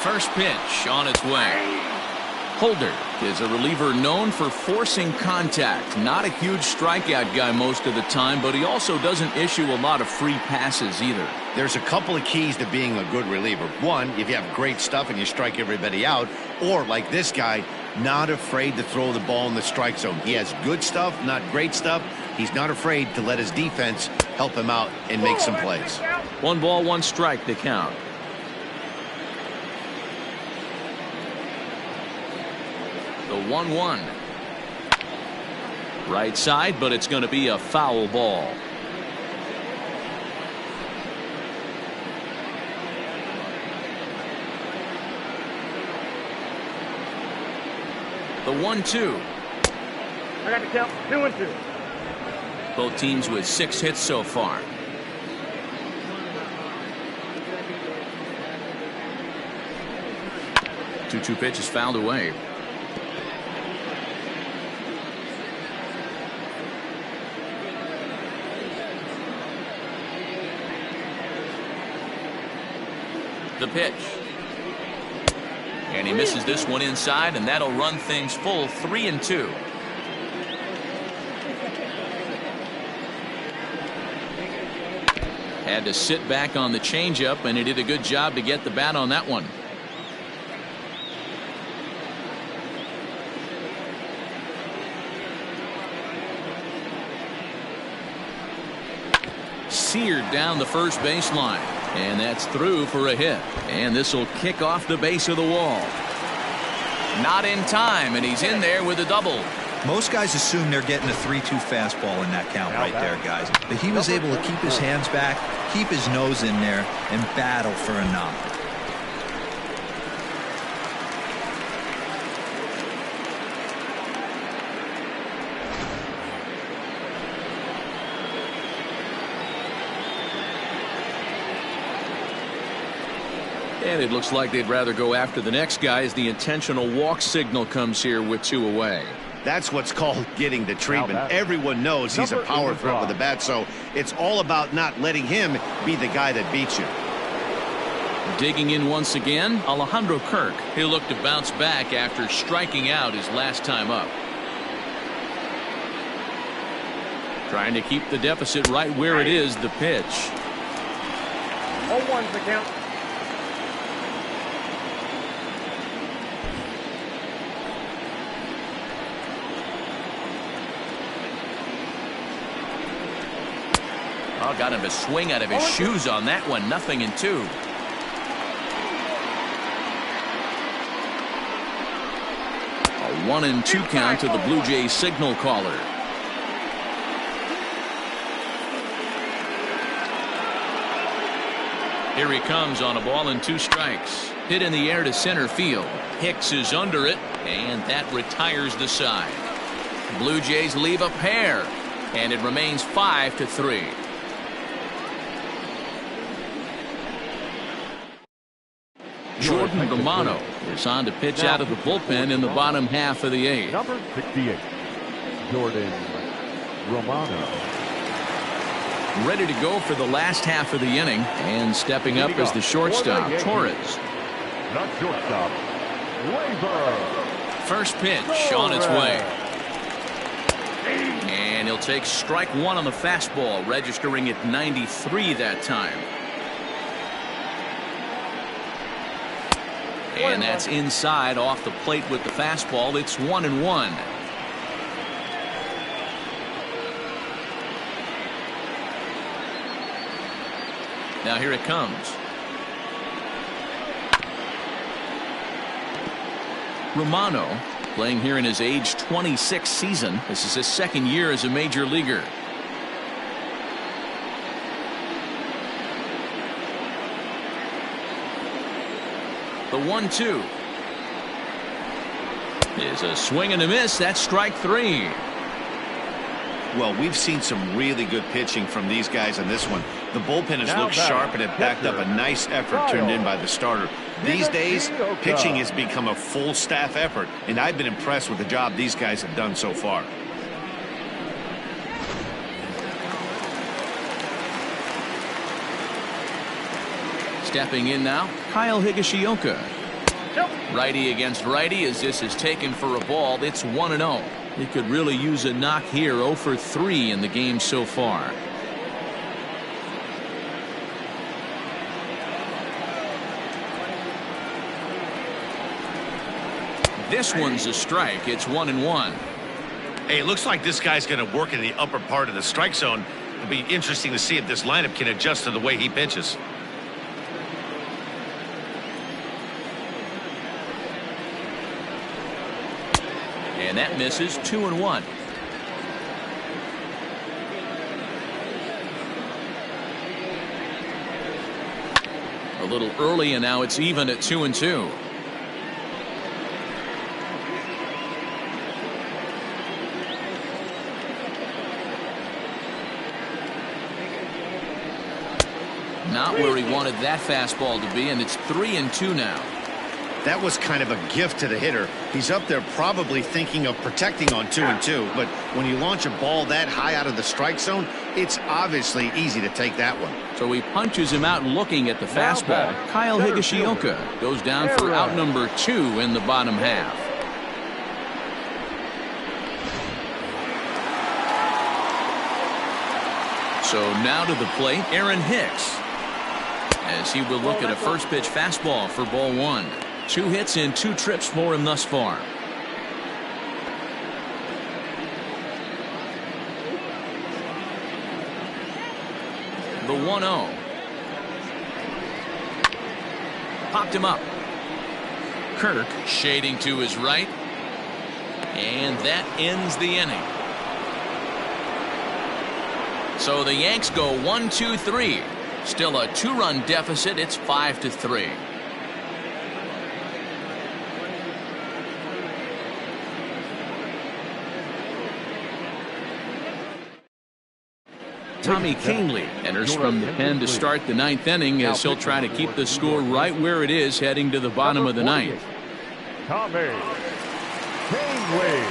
First pitch on its way. Holder is a reliever known for forcing contact. Not a huge strikeout guy most of the time, but he also doesn't issue a lot of free passes either. There's a couple of keys to being a good reliever. One, if you have great stuff and you strike everybody out, or like this guy, not afraid to throw the ball in the strike zone. He has good stuff, not great stuff. He's not afraid to let his defense help him out and make some plays. 1 ball, 1 strike to count. The 1-1. Right side, but it's going to be a foul ball. The 1-2. I got the count. 2-2. Both teams with 6 hits so far. Two pitch is fouled away. The pitch. And he misses this one inside, and that'll run things full 3-2. Had to sit back on the changeup, and he did a good job to get the bat on that one. Seared down the first baseline. And that's through for a hit. And this will kick off the base of the wall. Not in time, and he's in there with a double. Most guys assume they're getting a 3-2 fastball in that count right there, guys. But he was able to keep his hands back, keep his nose in there, and battle for a knock. And it looks like they'd rather go after the next guy as the intentional walk signal comes here with 2 away. That's what's called getting the treatment. Everyone knows he's a power threat with the bat, so it's all about not letting him be the guy that beats you. digging in once again, Alejandro Kirk. He'll look to bounce back after striking out his last time up. Trying to keep the deficit right where it is, the pitch. 0-1's the count. Oh, got him to swing out of his shoes on that one. 0-2. A 1-2 count to the Blue Jays signal caller. Here he comes on a ball and 2 strikes. Hit in the air to center field. Hicks is under it, and that retires the side. Blue Jays leave a pair, and it remains 5-3. Jordan Romano is on to pitch out of the bullpen in the bottom half of the 8th. Number 68, Jordan Romano. Ready to go for the last half of the inning, and stepping up is the shortstop, Torres. Not shortstop, Labor. First pitch on its way. And he'll take strike 1 on the fastball, registering at 93 that time. And that's inside off the plate with the fastball. It's 1-1. Now here it comes. Romano playing here in his age 26 season. This is his 2nd year as a major leaguer. The 1-2 is a swing and a miss. That's strike 3. Well, we've seen some really good pitching from these guys on this one. The bullpen has looked sharp, and it backed up a nice effort turned in by the starter. These days, pitching has become a full staff effort, and I've been impressed with the job these guys have done so far. Stepping in now, Kyle Higashioka. Righty against righty as this is taken for a ball. It's 1-0. He could really use a knock here. 0 for 3 in the game so far. This one's a strike. It's 1-1. Hey, it looks like this guy's going to work in the upper part of the strike zone. It'll be interesting to see if this lineup can adjust to the way he pitches. And that misses. 2-1. A little early, and now it's even at 2-2. Not where he wanted that fastball to be, and it's 3-2 now. That was kind of a gift to the hitter. He's up there probably thinking of protecting on 2-2, but when you launch a ball that high out of the strike zone, it's obviously easy to take that one. So he punches him out looking at the fastball. Kyle Higashioka goes down for out number 2 in the bottom half. So now to the plate, Aaron Hicks, as he will look at a first pitch fastball for ball 1. 2 hits in 2 trips for him thus far. The 1-0. Popped him up. Kirk shading to his right. And that ends the inning. So the Yanks go 1-2-3. Still a 2-run deficit. It's 5-3. Tommy Cangley enters from the pen to start the 9th inning as he'll try to keep the score right where it is heading to the bottom of the 9th. Tommy Cangley.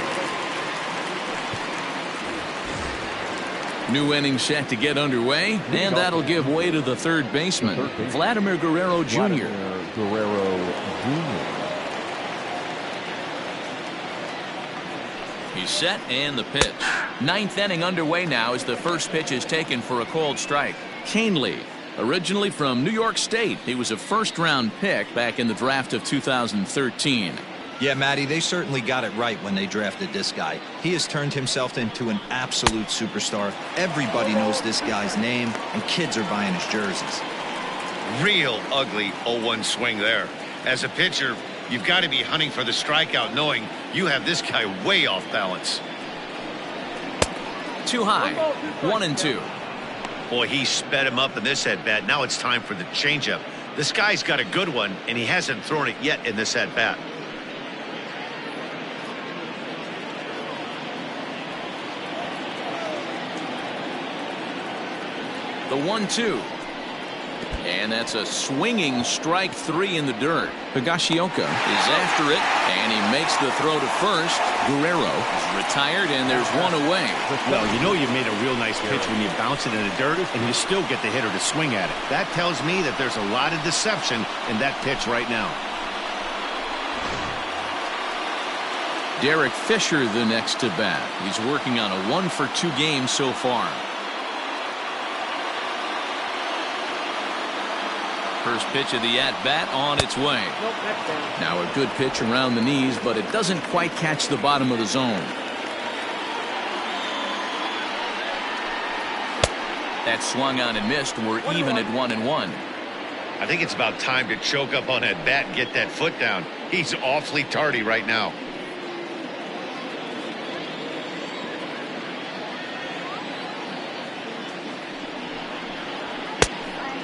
New inning set to get underway, and that'll give way to the third baseman, Vladimir Guerrero Jr. He's set, and the pitch. Ninth inning underway now as the first pitch is taken for a called strike. Canely, originally from New York State. He was a first-round pick back in the draft of 2013. Yeah, Matty, they certainly got it right when they drafted this guy. He has turned himself into an absolute superstar. Everybody knows this guy's name, and kids are buying his jerseys. Real ugly 0-1 swing there. As a pitcher, you've got to be hunting for the strikeout, knowing you have this guy way off balance. Too high. 1-2. Boy, he sped him up in this at-bat. Now it's time for the changeup. This guy's got a good one, and he hasn't thrown it yet in this at-bat. The 1-2. And that's a swinging strike 3 in the dirt. Higashioka is after it, and he makes the throw to first. Guerrero is retired, and there's one away. Well, you know you made a real nice pitch when you bounce it in the dirt, and you still get the hitter to swing at it. That tells me that there's a lot of deception in that pitch right now. Derek Fisher the next to bat. He's working on a 1-for-2 game so far. First pitch of the at-bat on its way. Now a good pitch around the knees, but it doesn't quite catch the bottom of the zone. That swung on and missed. We're even at 1-1. I think it's about time to choke up on that bat and get that foot down. He's awfully tardy right now.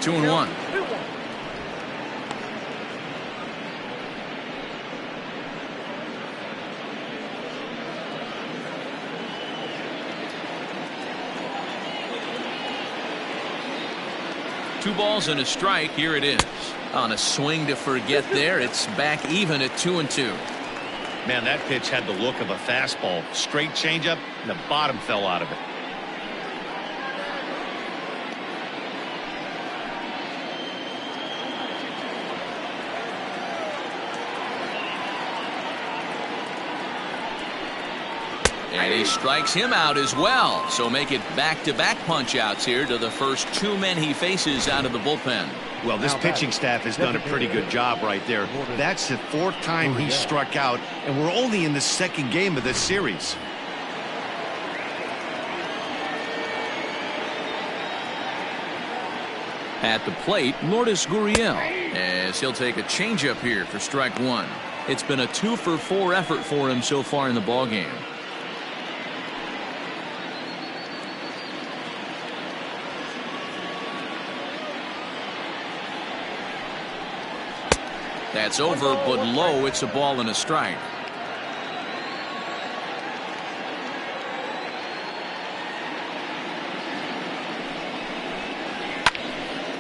Two and one. Two balls and a strike. Here it is. On a swing to forget there. It's back even at 2-2. Man, that pitch had the look of a fastball. Straight changeup, and the bottom fell out of it. And he strikes him out as well. So make it back-to-back punch-outs here to the first two men he faces out of the bullpen. Well, this pitching staff has done a pretty good job right there. That's the fourth time he struck out, and we're only in the second game of this series. At the plate, Lourdes Gurriel, as he'll take a changeup here for strike one. It's been a 2-for-4 effort for him so far in the ballgame. That's over, but low. It's a ball and a strike.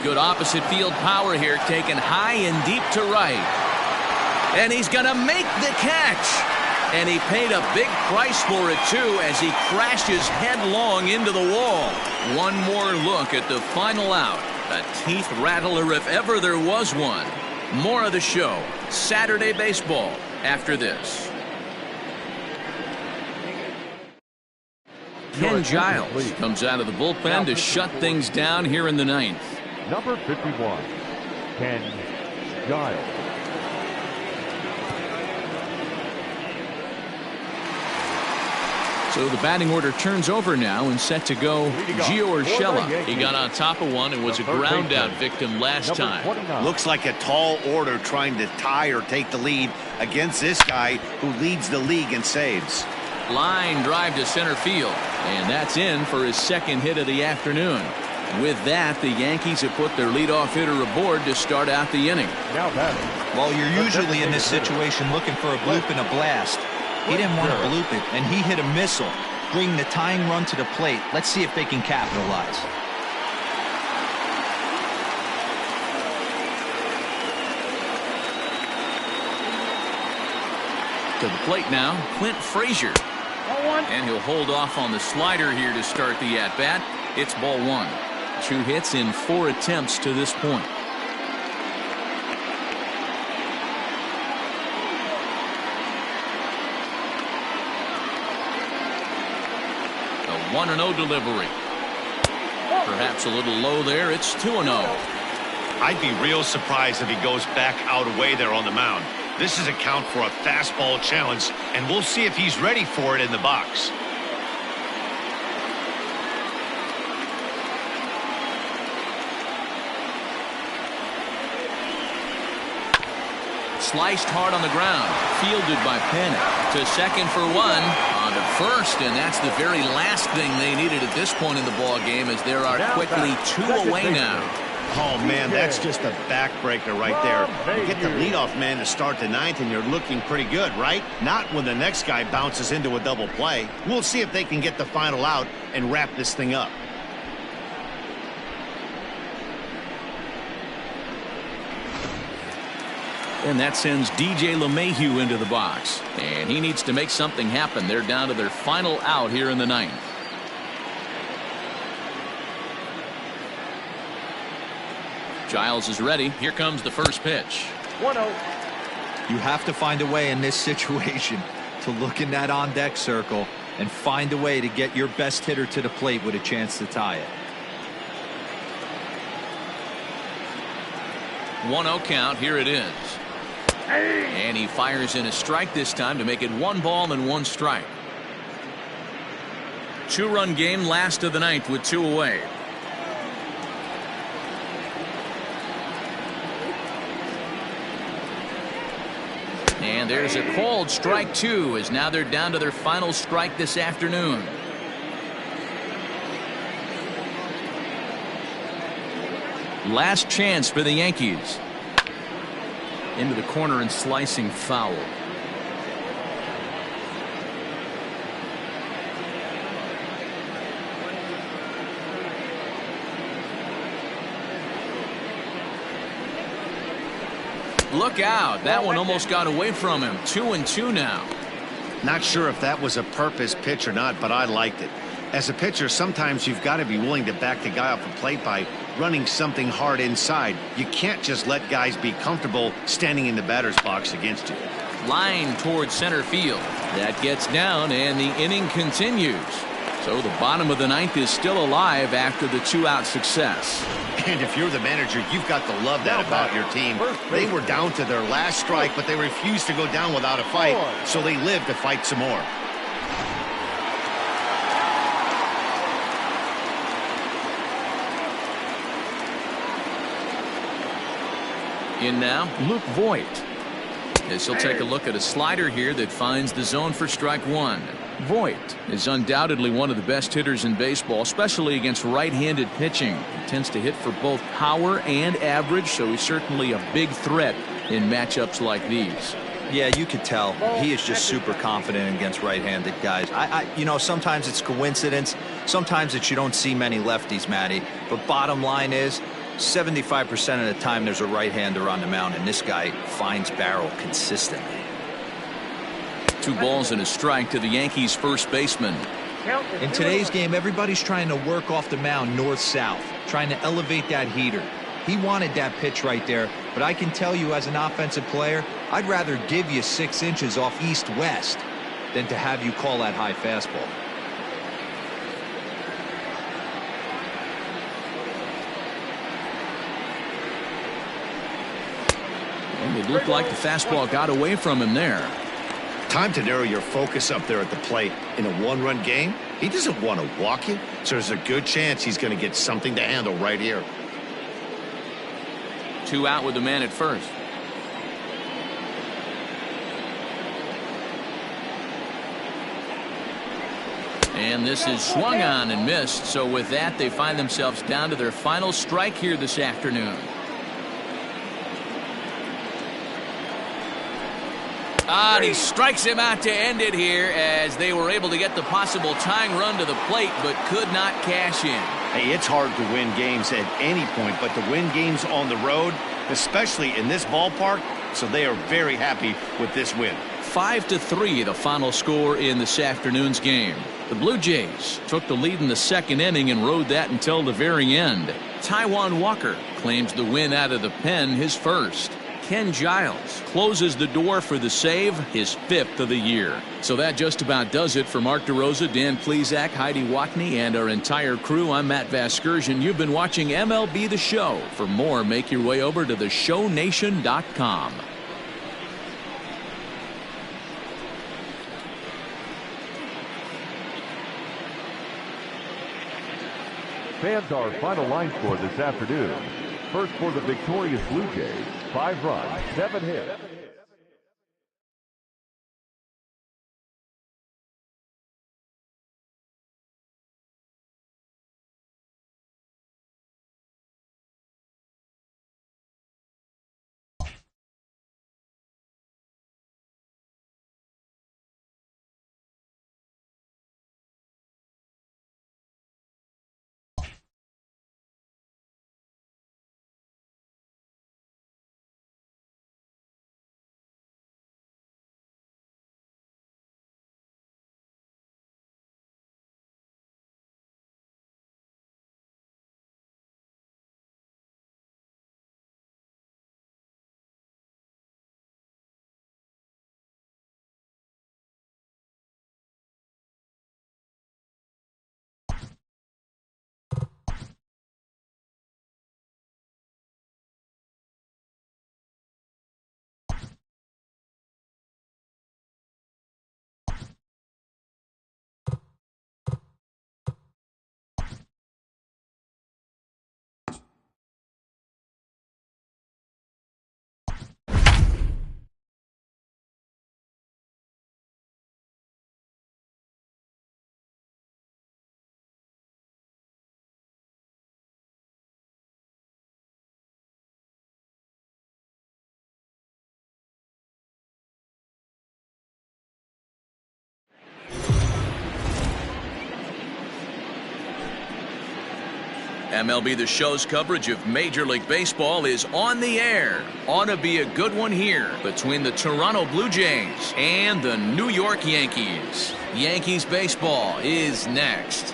Good opposite field power here, taken high and deep to right. And he's going to make the catch. And he paid a big price for it, too, as he crashes headlong into the wall. One more look at the final out. A teeth rattler if ever there was one. More of the show, Saturday Baseball, after this. Ken Giles comes out of the bullpen to shut things down here in the ninth. Number 51, Ken Giles. So the batting order turns over now and set to go Gio Urshela. He got on top of one and was a ground out victim last time. Looks like a tall order trying to tie or take the lead against this guy who leads the league in saves. Line drive to center field, and that's in for his second hit of the afternoon. With that, the Yankees have put their leadoff hitter aboard to start out the inning. Well, you're usually in this situation looking for a bloop and a blast. He didn't want to bloop it, and he hit a missile, bringing the tying run to the plate. Let's see if they can capitalize. To the plate now, Clint Frazier. And he'll hold off on the slider here to start the at-bat. It's ball one. 2 hits in 4 attempts to this point. A 1-0 delivery. Perhaps a little low there. It's 2-0. I'd be real surprised if he goes back out away there on the mound. This is a count for a fastball challenge, and we'll see if he's ready for it in the box. Sliced hard on the ground. Fielded by Penn. To second for 1. On to first, and that's the very last thing they needed at this point in the ball game, as there are quickly 2 away now. Oh, man, that's just a backbreaker right there. You get the leadoff man to start the 9th, and you're looking pretty good, right? Not when the next guy bounces into a double play. We'll see if they can get the final out and wrap this thing up. And that sends DJ LeMahieu into the box. And he needs to make something happen. They're down to their final out here in the 9th. Giles is ready. Here comes the first pitch. 1-0. You have to find a way in this situation to look in that on-deck circle and find a way to get your best hitter to the plate with a chance to tie it. 1-0 count. Here it is. And he fires in a strike this time to make it 1 ball and 1 strike. 2-run game, last of the 9th with 2 away. And there's a called strike 2, as now they're down to their final strike this afternoon. Last chance for the Yankees. Into the corner and slicing foul. Look out. That one almost got away from him. 2-2 now. Not sure if that was a purpose pitch or not, but I liked it. As a pitcher, sometimes you've got to be willing to back the guy off the plate by running something hard inside. You can't just let guys be comfortable standing in the batter's box against you. Line towards center field. That gets down, and the inning continues. So the bottom of the 9th is still alive after the 2-out success. And if you're the manager, you've got to love that about your team. They were down to their last strike, but they refused to go down without a fight, so they lived to fight some more. In now, Luke Voigt. As he'll take a look at a slider here that finds the zone for strike 1. Voigt is undoubtedly one of the best hitters in baseball, especially against right-handed pitching. He tends to hit for both power and average, so he's certainly a big threat in matchups like these. Yeah, you could tell he is just super confident against right-handed guys. You know, sometimes it's coincidence. Sometimes it's you don't see many lefties, Matty. But bottom line is, 75% of the time there's a right-hander on the mound, and this guy finds barrel consistently. 2 balls and a strike to the Yankees' first baseman. In today's game, everybody's trying to work off the mound north-south, trying to elevate that heater. He wanted that pitch right there, but I can tell you as an offensive player, I'd rather give you 6 inches off east-west than to have you call that high fastball. And it looked like the fastball got away from him there. Time to narrow your focus up there at the plate. In a 1-run game, he doesn't want to walk you, so there's a good chance he's going to get something to handle right here. 2 out with the man at first. And this is swung on and missed, so with that they find themselves down to their final strike here this afternoon. And he strikes him out to end it here, as they were able to get the possible tying run to the plate but could not cash in. Hey, it's hard to win games at any point, but to win games on the road, especially in this ballpark, so they are very happy with this win. 5-3 the final score in this afternoon's game. The Blue Jays took the lead in the second inning and rode that until the very end. Taijuan Walker claims the win out of the pen, his first. Ken Giles closes the door for the save, his 5th of the year. So that just about does it for Mark DeRosa, Dan Plesac, Heidi Watney, and our entire crew. I'm Matt Vasgersian. You've been watching MLB The Show. For more, make your way over to theshownation.com. Fans, our final line score this afternoon. First for the victorious Blue Jays, 5 runs, 7 hits. MLB The Show's coverage of Major League Baseball is on the air. Ought to be a good one here between the Toronto Blue Jays and the New York Yankees. Yankees baseball is next.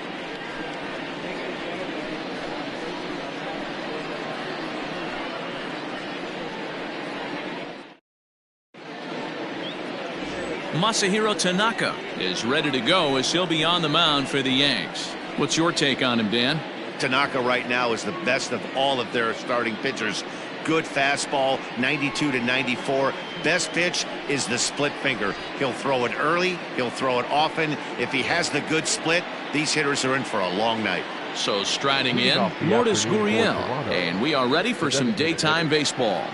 Masahiro Tanaka is ready to go as he'll be on the mound for the Yanks. What's your take on him, Dan? Tanaka right now is the best of all of their starting pitchers. Good fastball, 92 to 94. Best pitch is the split finger. He'll throw it early. He'll throw it often. If he has the good split, these hitters are in for a long night. So striding in, Lourdes Gurriel. And we are ready for some daytime baseball.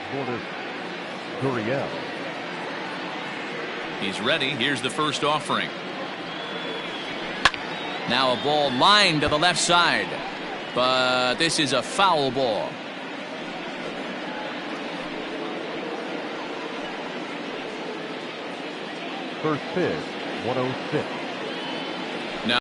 Gurriel. He's ready. Here's the first offering. Now a ball lined to the left side. But this is a foul ball. First pitch, 106.